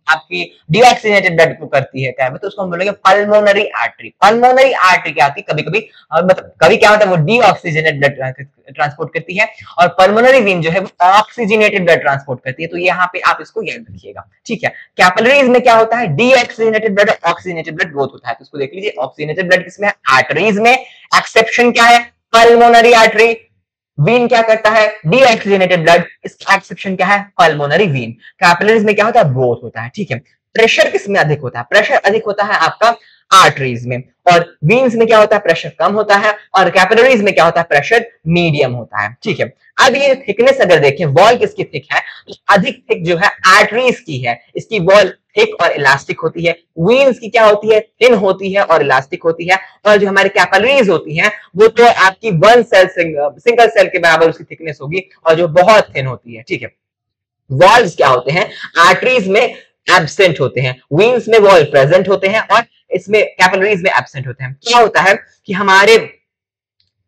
आपकी डीऑक्सीजनेटेड ब्लड को करती है, क्या है तो उसको हम बोलेंगे पल्मोनरी आर्टरी। पल्मोनरी आर्टरी क्या होती है, कभी कभी मतलब कभी क्या होता है, वो डीऑक्सीजनेटेड ब्लड ट्रांसपोर्ट करती है, और पल्मोनरी वेन जो है वो ऑक्सीजनेटेड ब्लड ट्रांसपोर्ट करती है। तो यहाँ पे आप इसको याद रखिएगा। ठीक है, कैपिलरीज में क्या होता है, deoxygenated blood, oxygenated blood both होता है। तो इसको देख लीजिए, ऑक्सीजनेटेड ब्लड किसमें है, आर्टरीज में, एक्सेप्शन क्या है, पल्मोनरी आर्टरी। वीन क्या करता है, डीऑक्सीजनेटेड ब्लड, इसका एक्सेप्शन क्या है, पल्मोनरी वीन। कैपिलरीज में क्या होता है, बोथ होता है। ठीक है, प्रेशर किसमें अधिक होता है, प्रेशर अधिक होता है आपका आर्टरीज में, और वीन्स में क्या होता है, प्रेशर कम होता है, और कैपिलरीज में क्या होता है, प्रेशर मीडियम होता है। ठीक है, अब ये थिकनेस अगर देखें, वॉल किसकी थिक है, तो अधिक थिक जो है आर्टरीज की है, इसकी वॉल थिक और इलास्टिक होती है। वीन्स की क्या होती है, थिन होती है और इलास्टिक होती है, और जो हमारी कैपिलरीज होती हैं वो तो आपकी वन सेल सिंगल सेल के बराबर उसकी थिकनेस होगी, और जो बहुत थिन होती है। ठीक है, वॉल्स क्या होते हैं, आर्टरीज में एब्सेंट होते हैं, वीन्स में वॉल प्रेजेंट होते हैं, और इसमें कैपिलरीज में एब्सेंट होते हैं। क्या होता है कि हमारे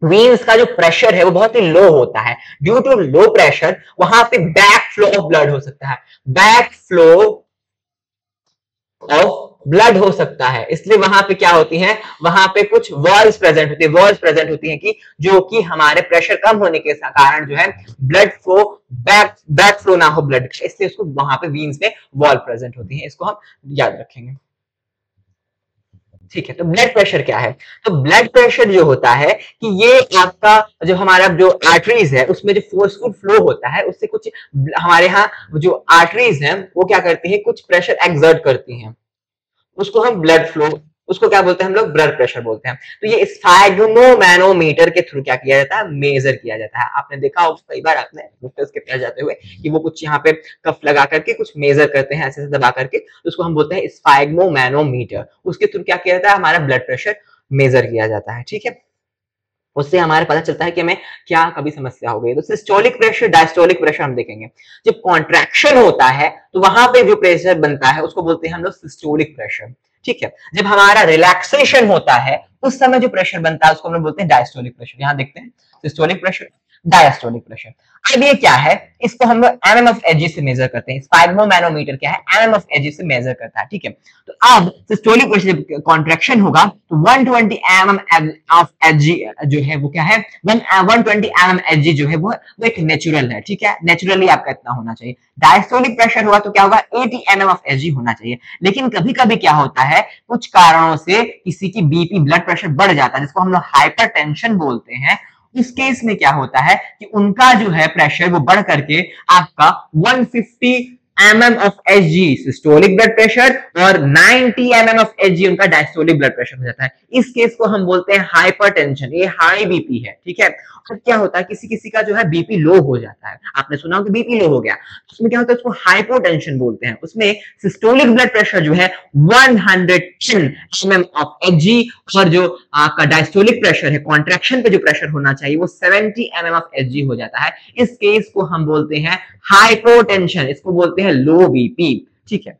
वीन्स का जो प्रेशर है वो बहुत ही लो होता है, ड्यू टू लो प्रेशर वहां पे बैक फ्लो ऑफ ब्लड हो सकता है, बैक फ्लो ऑफ ब्लड हो सकता है, इसलिए वहां पे क्या होती है, वहां पे कुछ वॉल्स प्रेजेंट होती है, वॉल्स प्रेजेंट होती है कि जो कि हमारे प्रेशर कम होने के कारण जो है ब्लड फ्लो बैक फ्लो ना हो ब्लड, इसलिए उसको वहां पे वीन्स में वॉल प्रेजेंट होती है, इसको हम याद रखेंगे। ठीक है, तो ब्लड प्रेशर क्या है, तो ब्लड प्रेशर जो होता है कि ये आपका जो हमारा जो आर्टरीज है उसमें जो फोर्सफुल फ्लो होता है उससे कुछ हमारे यहाँ जो आर्टरीज हैं वो क्या करती है, कुछ प्रेशर एक्सर्ट करती हैं, उसको हम ब्लड फ्लो, उसको क्या बोलते हैं हम लोग, ब्लड प्रेशर बोलते हैं। तो ये स्फैग्मोमैनोमीटर के थ्रू क्या किया जाता है, मेजर किया जाता है। आपने देखा होगा कई बार आपने डॉक्टर्स के पास जाते हुए कि वो कुछ यहाँ पे कफ लगा करके कुछ मेजर करते हैं, ऐसे ऐसे दबा करके, तो उसको हम बोलते हैं स्फैग्मोमैनोमीटर। उसके थ्रू क्या किया जाता है, हमारा ब्लड प्रेशर मेजर किया जाता है। ठीक है, उससे हमारे पता चलता है कि हमें क्या कभी समस्या हो गई। तो सिस्टोलिक प्रेशर, डायस्टोलिक प्रेशर हम देखेंगे। जब कॉन्ट्रैक्शन होता है तो वहां पे जो प्रेशर बनता है उसको बोलते हैं हम लोग सिस्टोलिक प्रेशर। ठीक है, जब हमारा रिलैक्सेशन होता है उस समय जो प्रेशर बनता है उसको हम लोग बोलते हैं डायस्टोलिक प्रेशर। यहां देखते हैं सिस्टोलिक प्रेशर, डायस्टोलिक प्रेशर। अब ये क्या है, इसको हम लोग एमएम ऑफ एजी से मेजर करते हैं। स्फैग्मोमैनोमीटर क्या है, एमएम ऑफ एजी से मेजर करता है। ठीक है, तो अब सिस्टोलिक प्रेशर जब कॉन्ट्रैक्शन होगा तो 120 एमएम ऑफ एजी जो है वो क्या है, 120 एमएम एजी जो है वो एक नेचुरल है। ठीक है, नेचुरली आपका इतना होना चाहिए। डायस्टोलिक प्रेशर हुआ तो क्या होगा, 80 एमएम ऑफ एजी होना चाहिए। लेकिन कभी कभी क्या होता है, कुछ कारणों से किसी की बीपी ब्लड प्रेशर बढ़ जाता है जिसको हम लोग हाइपरटेंशन बोलते हैं। इस केस में क्या होता है कि उनका जो है प्रेशर वो बढ़ करके आपका 150 mm of Hg systolic blood pressure और 90 mm ऑफ Hg उनका डायस्टोलिक ब्लड प्रेशर हो जाता है। इस केस को हम बोलते हैं हाइपरटेंशन, ये हाई बीपी है। ठीक है, और क्या होता है, किसी किसी का जो है बीपी लो हो जाता है, आपने सुना हो कि बीपी लो हो गया, उसमें क्या होता है, उसको हाइपोटेंशन बोलते हैं। उसमें सिस्टोलिक ब्लड प्रेशर जो है 110 mm ऑफ Hg, और जो आपका डायस्टोलिक प्रेशर है, कॉन्ट्रैक्शन पे जो प्रेशर होना चाहिए वो 70 mm ऑफ Hg हो जाता है। इस केस को हम बोलते हैं हाइपोटेंशन, इसको बोलते हैं लो बीपी। ठीक है,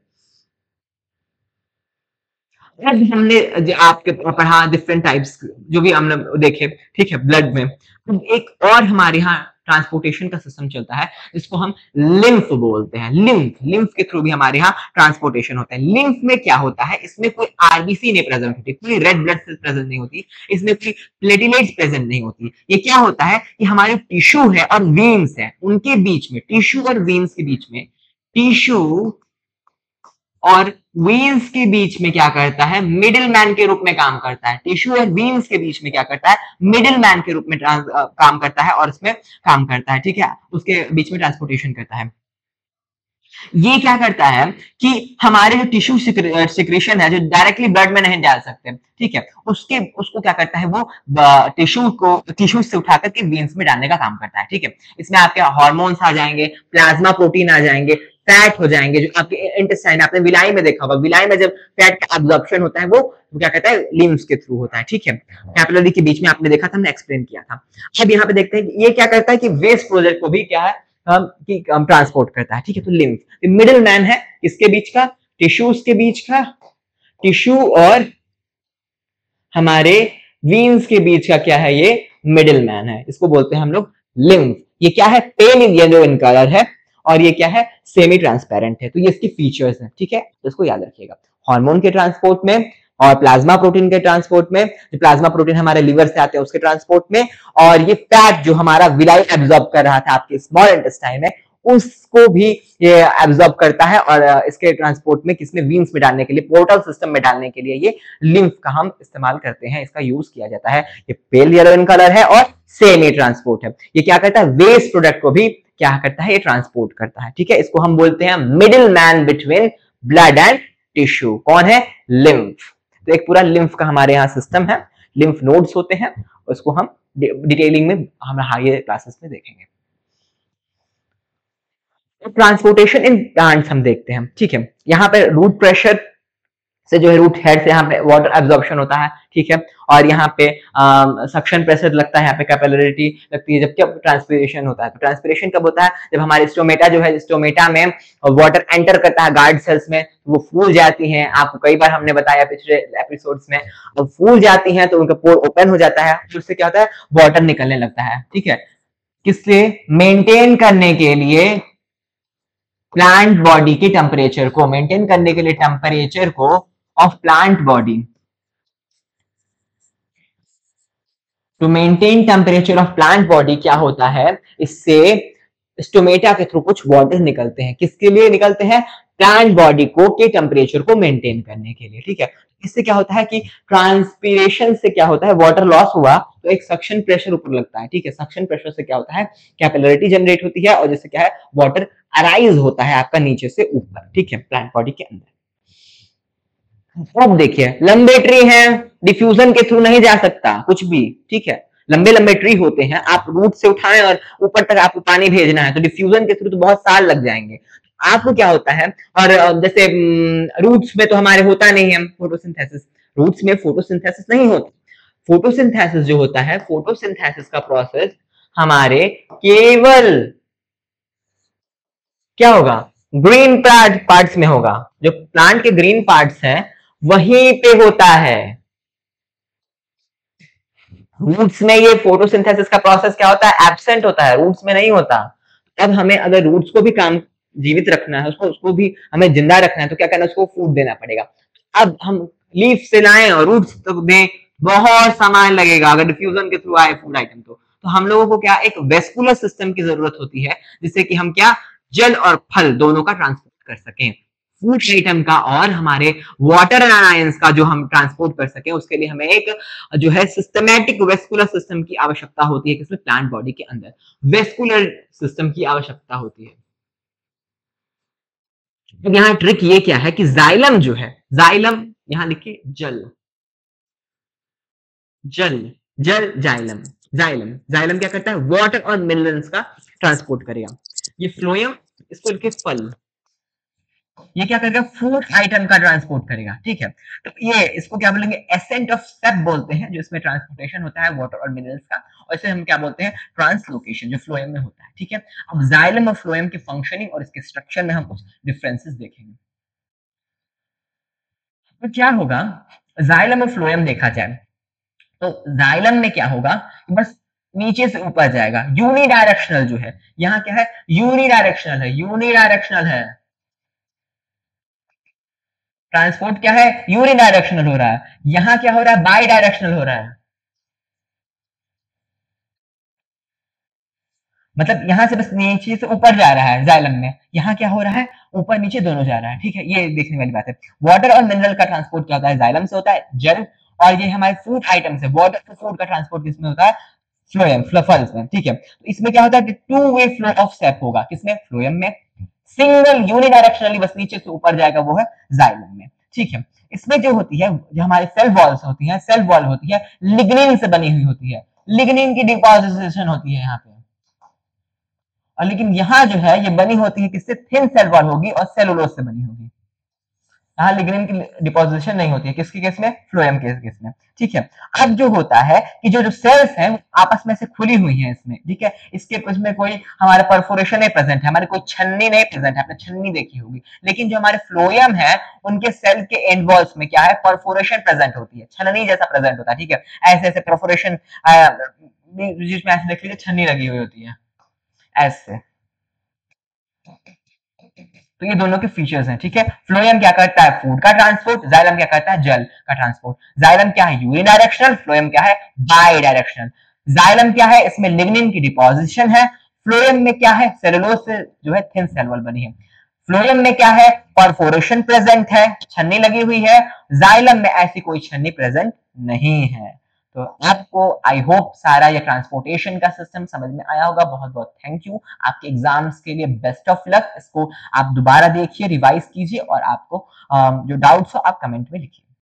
अब हमने आपके पढ़ा डिफरेंट टाइप्स जो भी हमने देखे। ठीक है, ब्लड में अब एक और हमारे यहाँ ट्रांसपोर्टेशन का सिस्टम चलता है जिसको हम लिम्फ बोलते हैं। लिम्फ के थ्रू भी हमारे यहाँ ट्रांसपोर्टेशन होता है। लिम्फ में क्या होता है, इसमें कोई आरबीसी नहीं प्रेजेंट होती, कोई रेड ब्लड सेल प्रेजेंट नहीं होती, इसमें कोई प्लेटलेट्स प्रेजेंट नहीं होती। ये क्या होता है कि हमारे टिश्यू है और वेन्स है, उनके बीच में, टिश्यू और वेन्स के बीच में, टिश्यू और वेन्स के बीच में क्या करता है, मिडिल मैन के रूप में काम करता है। टिश्यू और वेन्स के बीच में क्या करता है, मिडिल मैन के रूप में काम करता है और इसमें काम करता है। ठीक है, उसके बीच में ट्रांसपोर्टेशन करता है। ये क्या करता है कि हमारे जो टिश्यू सिक्रेशन है, जो डायरेक्टली ब्लड में नहीं डाल सकते, ठीक है, उसको क्या करता है, वो टिश्यू से उठा करके वेन्स में डालने का काम करता है, ठीक है। इसमें आपके हार्मोन्स आ जाएंगे, प्लाज्मा प्रोटीन आ जाएंगे, फैट हो जाएंगे, जो आपके इंटेस्टाइन, आपने विलाई में देखा होगा, विलाई में जब फैट का एब्जॉर्प्शन होता है वो क्या कहता है, लिम्फ्स के थ्रू होता है, ठीक है। कैपिलरी के बीच में आपने देखा था, हमने एक्सप्लेन किया था। अब यहाँ पे देखते हैं कि ये क्या करता है कि वेस्ट प्रोजेक्ट को भी क्या है हम ट्रांसपोर्ट करता है, ठीक है। तो लिम्फ मिडिल मैन है, इसके बीच का, टिश्यूज के बीच का, टिश्यू और हमारे वीन्स के बीच का क्या है, ये मिडिल मैन है, इसको बोलते हैं हम लोग लिम्फ। ये क्या है, पेल येलो इन कलर है, और ये क्या है, सेमी ट्रांसपेरेंट है। तो ये इसकी फीचर्स हैं, ठीक है, तो इसको याद रखिएगा। हार्मोन के ट्रांसपोर्ट में और प्लाज्मा प्रोटीन के ट्रांसपोर्ट में, जो प्लाज्मा प्रोटीन हमारे लिवर से आते हैं उसके ट्रांसपोर्ट में, और ये फैट जो हमारा विलाई एब्जॉर्ब कर रहा था आपके स्मॉल इंटेस्टाइन में, उसको भी ये एब्जॉर्ब करता है, और इसके ट्रांसपोर्ट में किसमें, वीन्स में डालने के लिए, पोर्टल सिस्टम में डालने के लिए ये लिम्फ का हम इस्तेमाल करते हैं, इसका यूज किया जाता है। ये पेल येलो इन कलर है और सेमी ट्रांसपोर्ट है। ये क्या करता है, वेस्ट प्रोडक्ट को भी क्या करता है, ये ट्रांसपोर्ट करता है, ठीक है। इसको हम बोलते हैं middle man between blood and tissue. कौन है, लिम्फ। तो एक पूरा लिम्फ का हमारे यहाँ सिस्टम है, लिम्फ नोड्स होते हैं, उसको हम डिटेलिंग में हम हायर क्लासेस में देखेंगे। ट्रांसपोर्टेशन इन प्लांट्स हम देखते हैं, ठीक है। यहाँ पे रूट प्रेशर से जो है, रूट हेड से यहाँ पे वाटर एब्जॉर्प्शन होता है, ठीक है, और यहाँ पे सक्शन प्रेशर लगता है, यहाँ पे कैपिलरिटी लगती है। जब क्या ट्रांसपिरेशन होता है, तो ट्रांसपिरेशन कब होता है, जब हमारे स्टोमेटा जो है, स्टोमेटा में वाटर एंटर करता है गार्ड सेल्स में, वो फूल जाती हैं। आपको कई बार हमने बताया पिछले एपिसोड्स में, अब फूल जाती हैं तो उनका पोर ओपन हो जाता है, उससे क्या होता है, वाटर निकलने लगता है, ठीक है। किससे, मेंटेन करने के लिए प्लांट बॉडी के टेम्परेचर को, मेंटेन करने के लिए टेम्परेचर को of plant body, to maintain temperature of plant body, क्या होता है, इससे स्टोमेटा के थ्रू कुछ वाटर निकलते हैं। किसके लिए निकलते हैं, प्लांट बॉडी को के टेम्परेचर को मेंटेन करने के लिए, ठीक है। इससे क्या होता है कि ट्रांसपीरेशन से क्या होता है, वाटर लॉस हुआ तो एक सक्शन प्रेशर ऊपर लगता है, ठीक है। सक्शन प्रेशर से क्या होता है, कैपिलरिटी जनरेट होती है, और जिससे क्या है, वाटर अराइज होता है आपका नीचे से ऊपर, ठीक है, प्लांट बॉडी के अंदर। अब देखिए, लंबे ट्री हैं, डिफ्यूजन के थ्रू नहीं जा सकता कुछ भी, ठीक है। लंबे लंबे ट्री होते हैं, आप रूट से उठाएं और ऊपर तक आपको पानी भेजना है, तो डिफ्यूजन के थ्रू तो बहुत साल लग जाएंगे। आपको क्या होता है, और जैसे रूट्स में तो हमारे होता नहीं है फोटोसिंथेसिस, रूट्स में फोटोसिंथेसिस नहीं होता। फोटोसिंथेसिस जो होता है, फोटोसिंथेसिस का प्रोसेस हमारे केवल क्या होगा, ग्रीन पार्ट्स में होगा। जो प्लांट के ग्रीन पार्ट्स हैं वहीं पे होता है। रूट्स में ये फोटोसिंथेसिस का प्रोसेस क्या होता है, एब्सेंट होता है, रूट्स में नहीं होता। अब हमें अगर रूट्स को भी काम जीवित रखना है, उसको भी हमें जिंदा रखना है, तो क्या करना है, उसको फूड देना पड़ेगा। अब हम लीफ से लाएं और रूट्स तक दें, बहुत समय लगेगा अगर डिफ्यूजन के थ्रू आए फूड आइटम। तो हम लोगों को क्या, एक वेस्कुलर सिस्टम की जरूरत होती है, जिससे कि हम क्या, जल और फल दोनों का ट्रांसपोर्ट कर सकें, फूड आइटम का और हमारे वाटर आयंस का जो हम ट्रांसपोर्ट कर सकें, उसके लिए हमें एक जो है सिस्टमैटिक वेस्कुलर सिस्टम की आवश्यकता होती है। किसमें, प्लांट बॉडी के अंदर वेस्कुलर सिस्टम की आवश्यकता होती है। तो यहाँ ट्रिक ये क्या है कि जाइलम जो है, जाइलम यहां लिखिए, जल जल जल जाइलम, जाइलम जाइलम क्या करता है, वाटर और मिनरल्स का ट्रांसपोर्ट करेगा। ये फ्लोएम, इसको लिखिए फल, ये क्या करेगा, फूड आइटम का ट्रांसपोर्ट करेगा, ठीक है। तो ये इसको क्या बोलेंगे, एसेंट ऑफ स्टेप बोलते हैं, जो इसमें ट्रांसपोर्टेशन होता है वाटर और मिनरल्स का, और इसे हम क्या बोलते हैं, ट्रांसलोकेशन, जो फ्लोएम में होता है, ठीक है। अब जाइलम और फ्लोएम की फंक्शनिंग और इसके स्ट्रक्चर में हम कुछ डिफरेंसेस देखेंगे। तो क्या होगा, जाइलम और फ्लोएम देखा जाए तो जाइलम में क्या होगा, बस नीचे से ऊपर जाएगा, यूनिडायरेक्शनल जो है, यहाँ क्या है, यूनिडायरेक्शनल है, यूनिडायरेक्शनल है। ट्रांसपोर्ट क्या है, यूनिडायरेक्शनल हो रहा है। यहां क्या हो रहा है, बाई डायरेक्शनल हो रहा है। मतलब यहां से बस नीचे से ऊपर जा रहा है जाइलम में, यहाँ क्या हो रहा है, ऊपर नीचे दोनों जा रहा है, ठीक है। ये देखने वाली बात है। वाटर और मिनरल का ट्रांसपोर्ट क्या होता है, जाइलम से होता है, जल, और ये हमारे फूड आइटम से, वाटर से फूड का ट्रांसपोर्ट किसमें होता है, फ्लोएम, फ्लफल्स में, ठीक है। तो इसमें क्या होता है, two way flow of step होगा, किसमें, फ्लोएम में। सिंगल यूनिडायरेक्शनली बस नीचे से ऊपर जाएगा, वो है जाइलम में। ठीक है, इसमें जो होती है, जो हमारे सेल वॉल्स होती है, सेल वॉल होती है लिग्निन से बनी हुई होती है, लिग्निन की डिपोजिशन होती है यहाँ पे। और लेकिन यहाँ जो है ये बनी होती है किससे, थिन सेल वॉल होगी और सेलुलोज से बनी होगी। यहाँ लिग्निन की डिपोजिशन नहीं होती है, किसके केस में, फ्लोएम के केस में। ठीक है, अब जो होता है कि जो जो सेल्स हैं आपस में से खुली हुई हैं इसमें, ठीक है, इसके इसमें कोई हमारे परफोरेशन नहीं प्रेजेंट है, हमारी कोई छन्नी नहीं प्रेजेंट है, आपने छन्नी देखी होगी, लेकिन जो हमारे फ्लोएम है उनके सेल के एंड वॉल्स में क्या है, परफोरेशन प्रेजेंट होती है, छन्नी जैसा प्रेजेंट होता है। ठीक है, ऐसे ऐसे परफोरेशन जिसमें ऐसे देख लीजिए छन्नी लगी हुई होती है ऐसे। तो ये दोनों के फीचर्स हैं। ठीक है, फ्लोएम क्या करता है, फूड का ट्रांसपोर्ट, जाइलम क्या करता है, जल का ट्रांसपोर्ट। जाइलम क्या है, यूनिडायरेक्शनल, फ्लोएम क्या है, बाई डायरेक्शनल। जाइलम क्या है, इसमें लिग्निन की डिपोजिशन है। फ्लोएम में क्या है, सेलुलोज से जो है थिन सेल वॉल बनी है। फ्लोएम में क्या है, परफोरेशन प्रेजेंट है, छन्नी लगी हुई है। जाइलम में ऐसी कोई छन्नी प्रेजेंट नहीं है। तो आपको आई होप सारा ये ट्रांसपोर्टेशन का सिस्टम समझ में आया होगा। बहुत बहुत थैंक यू। आपके एग्जाम्स के लिए बेस्ट ऑफ लक। इसको आप दोबारा देखिए, रिवाइज कीजिए और आपको जो डाउट्स हो आप कमेंट में लिखिए।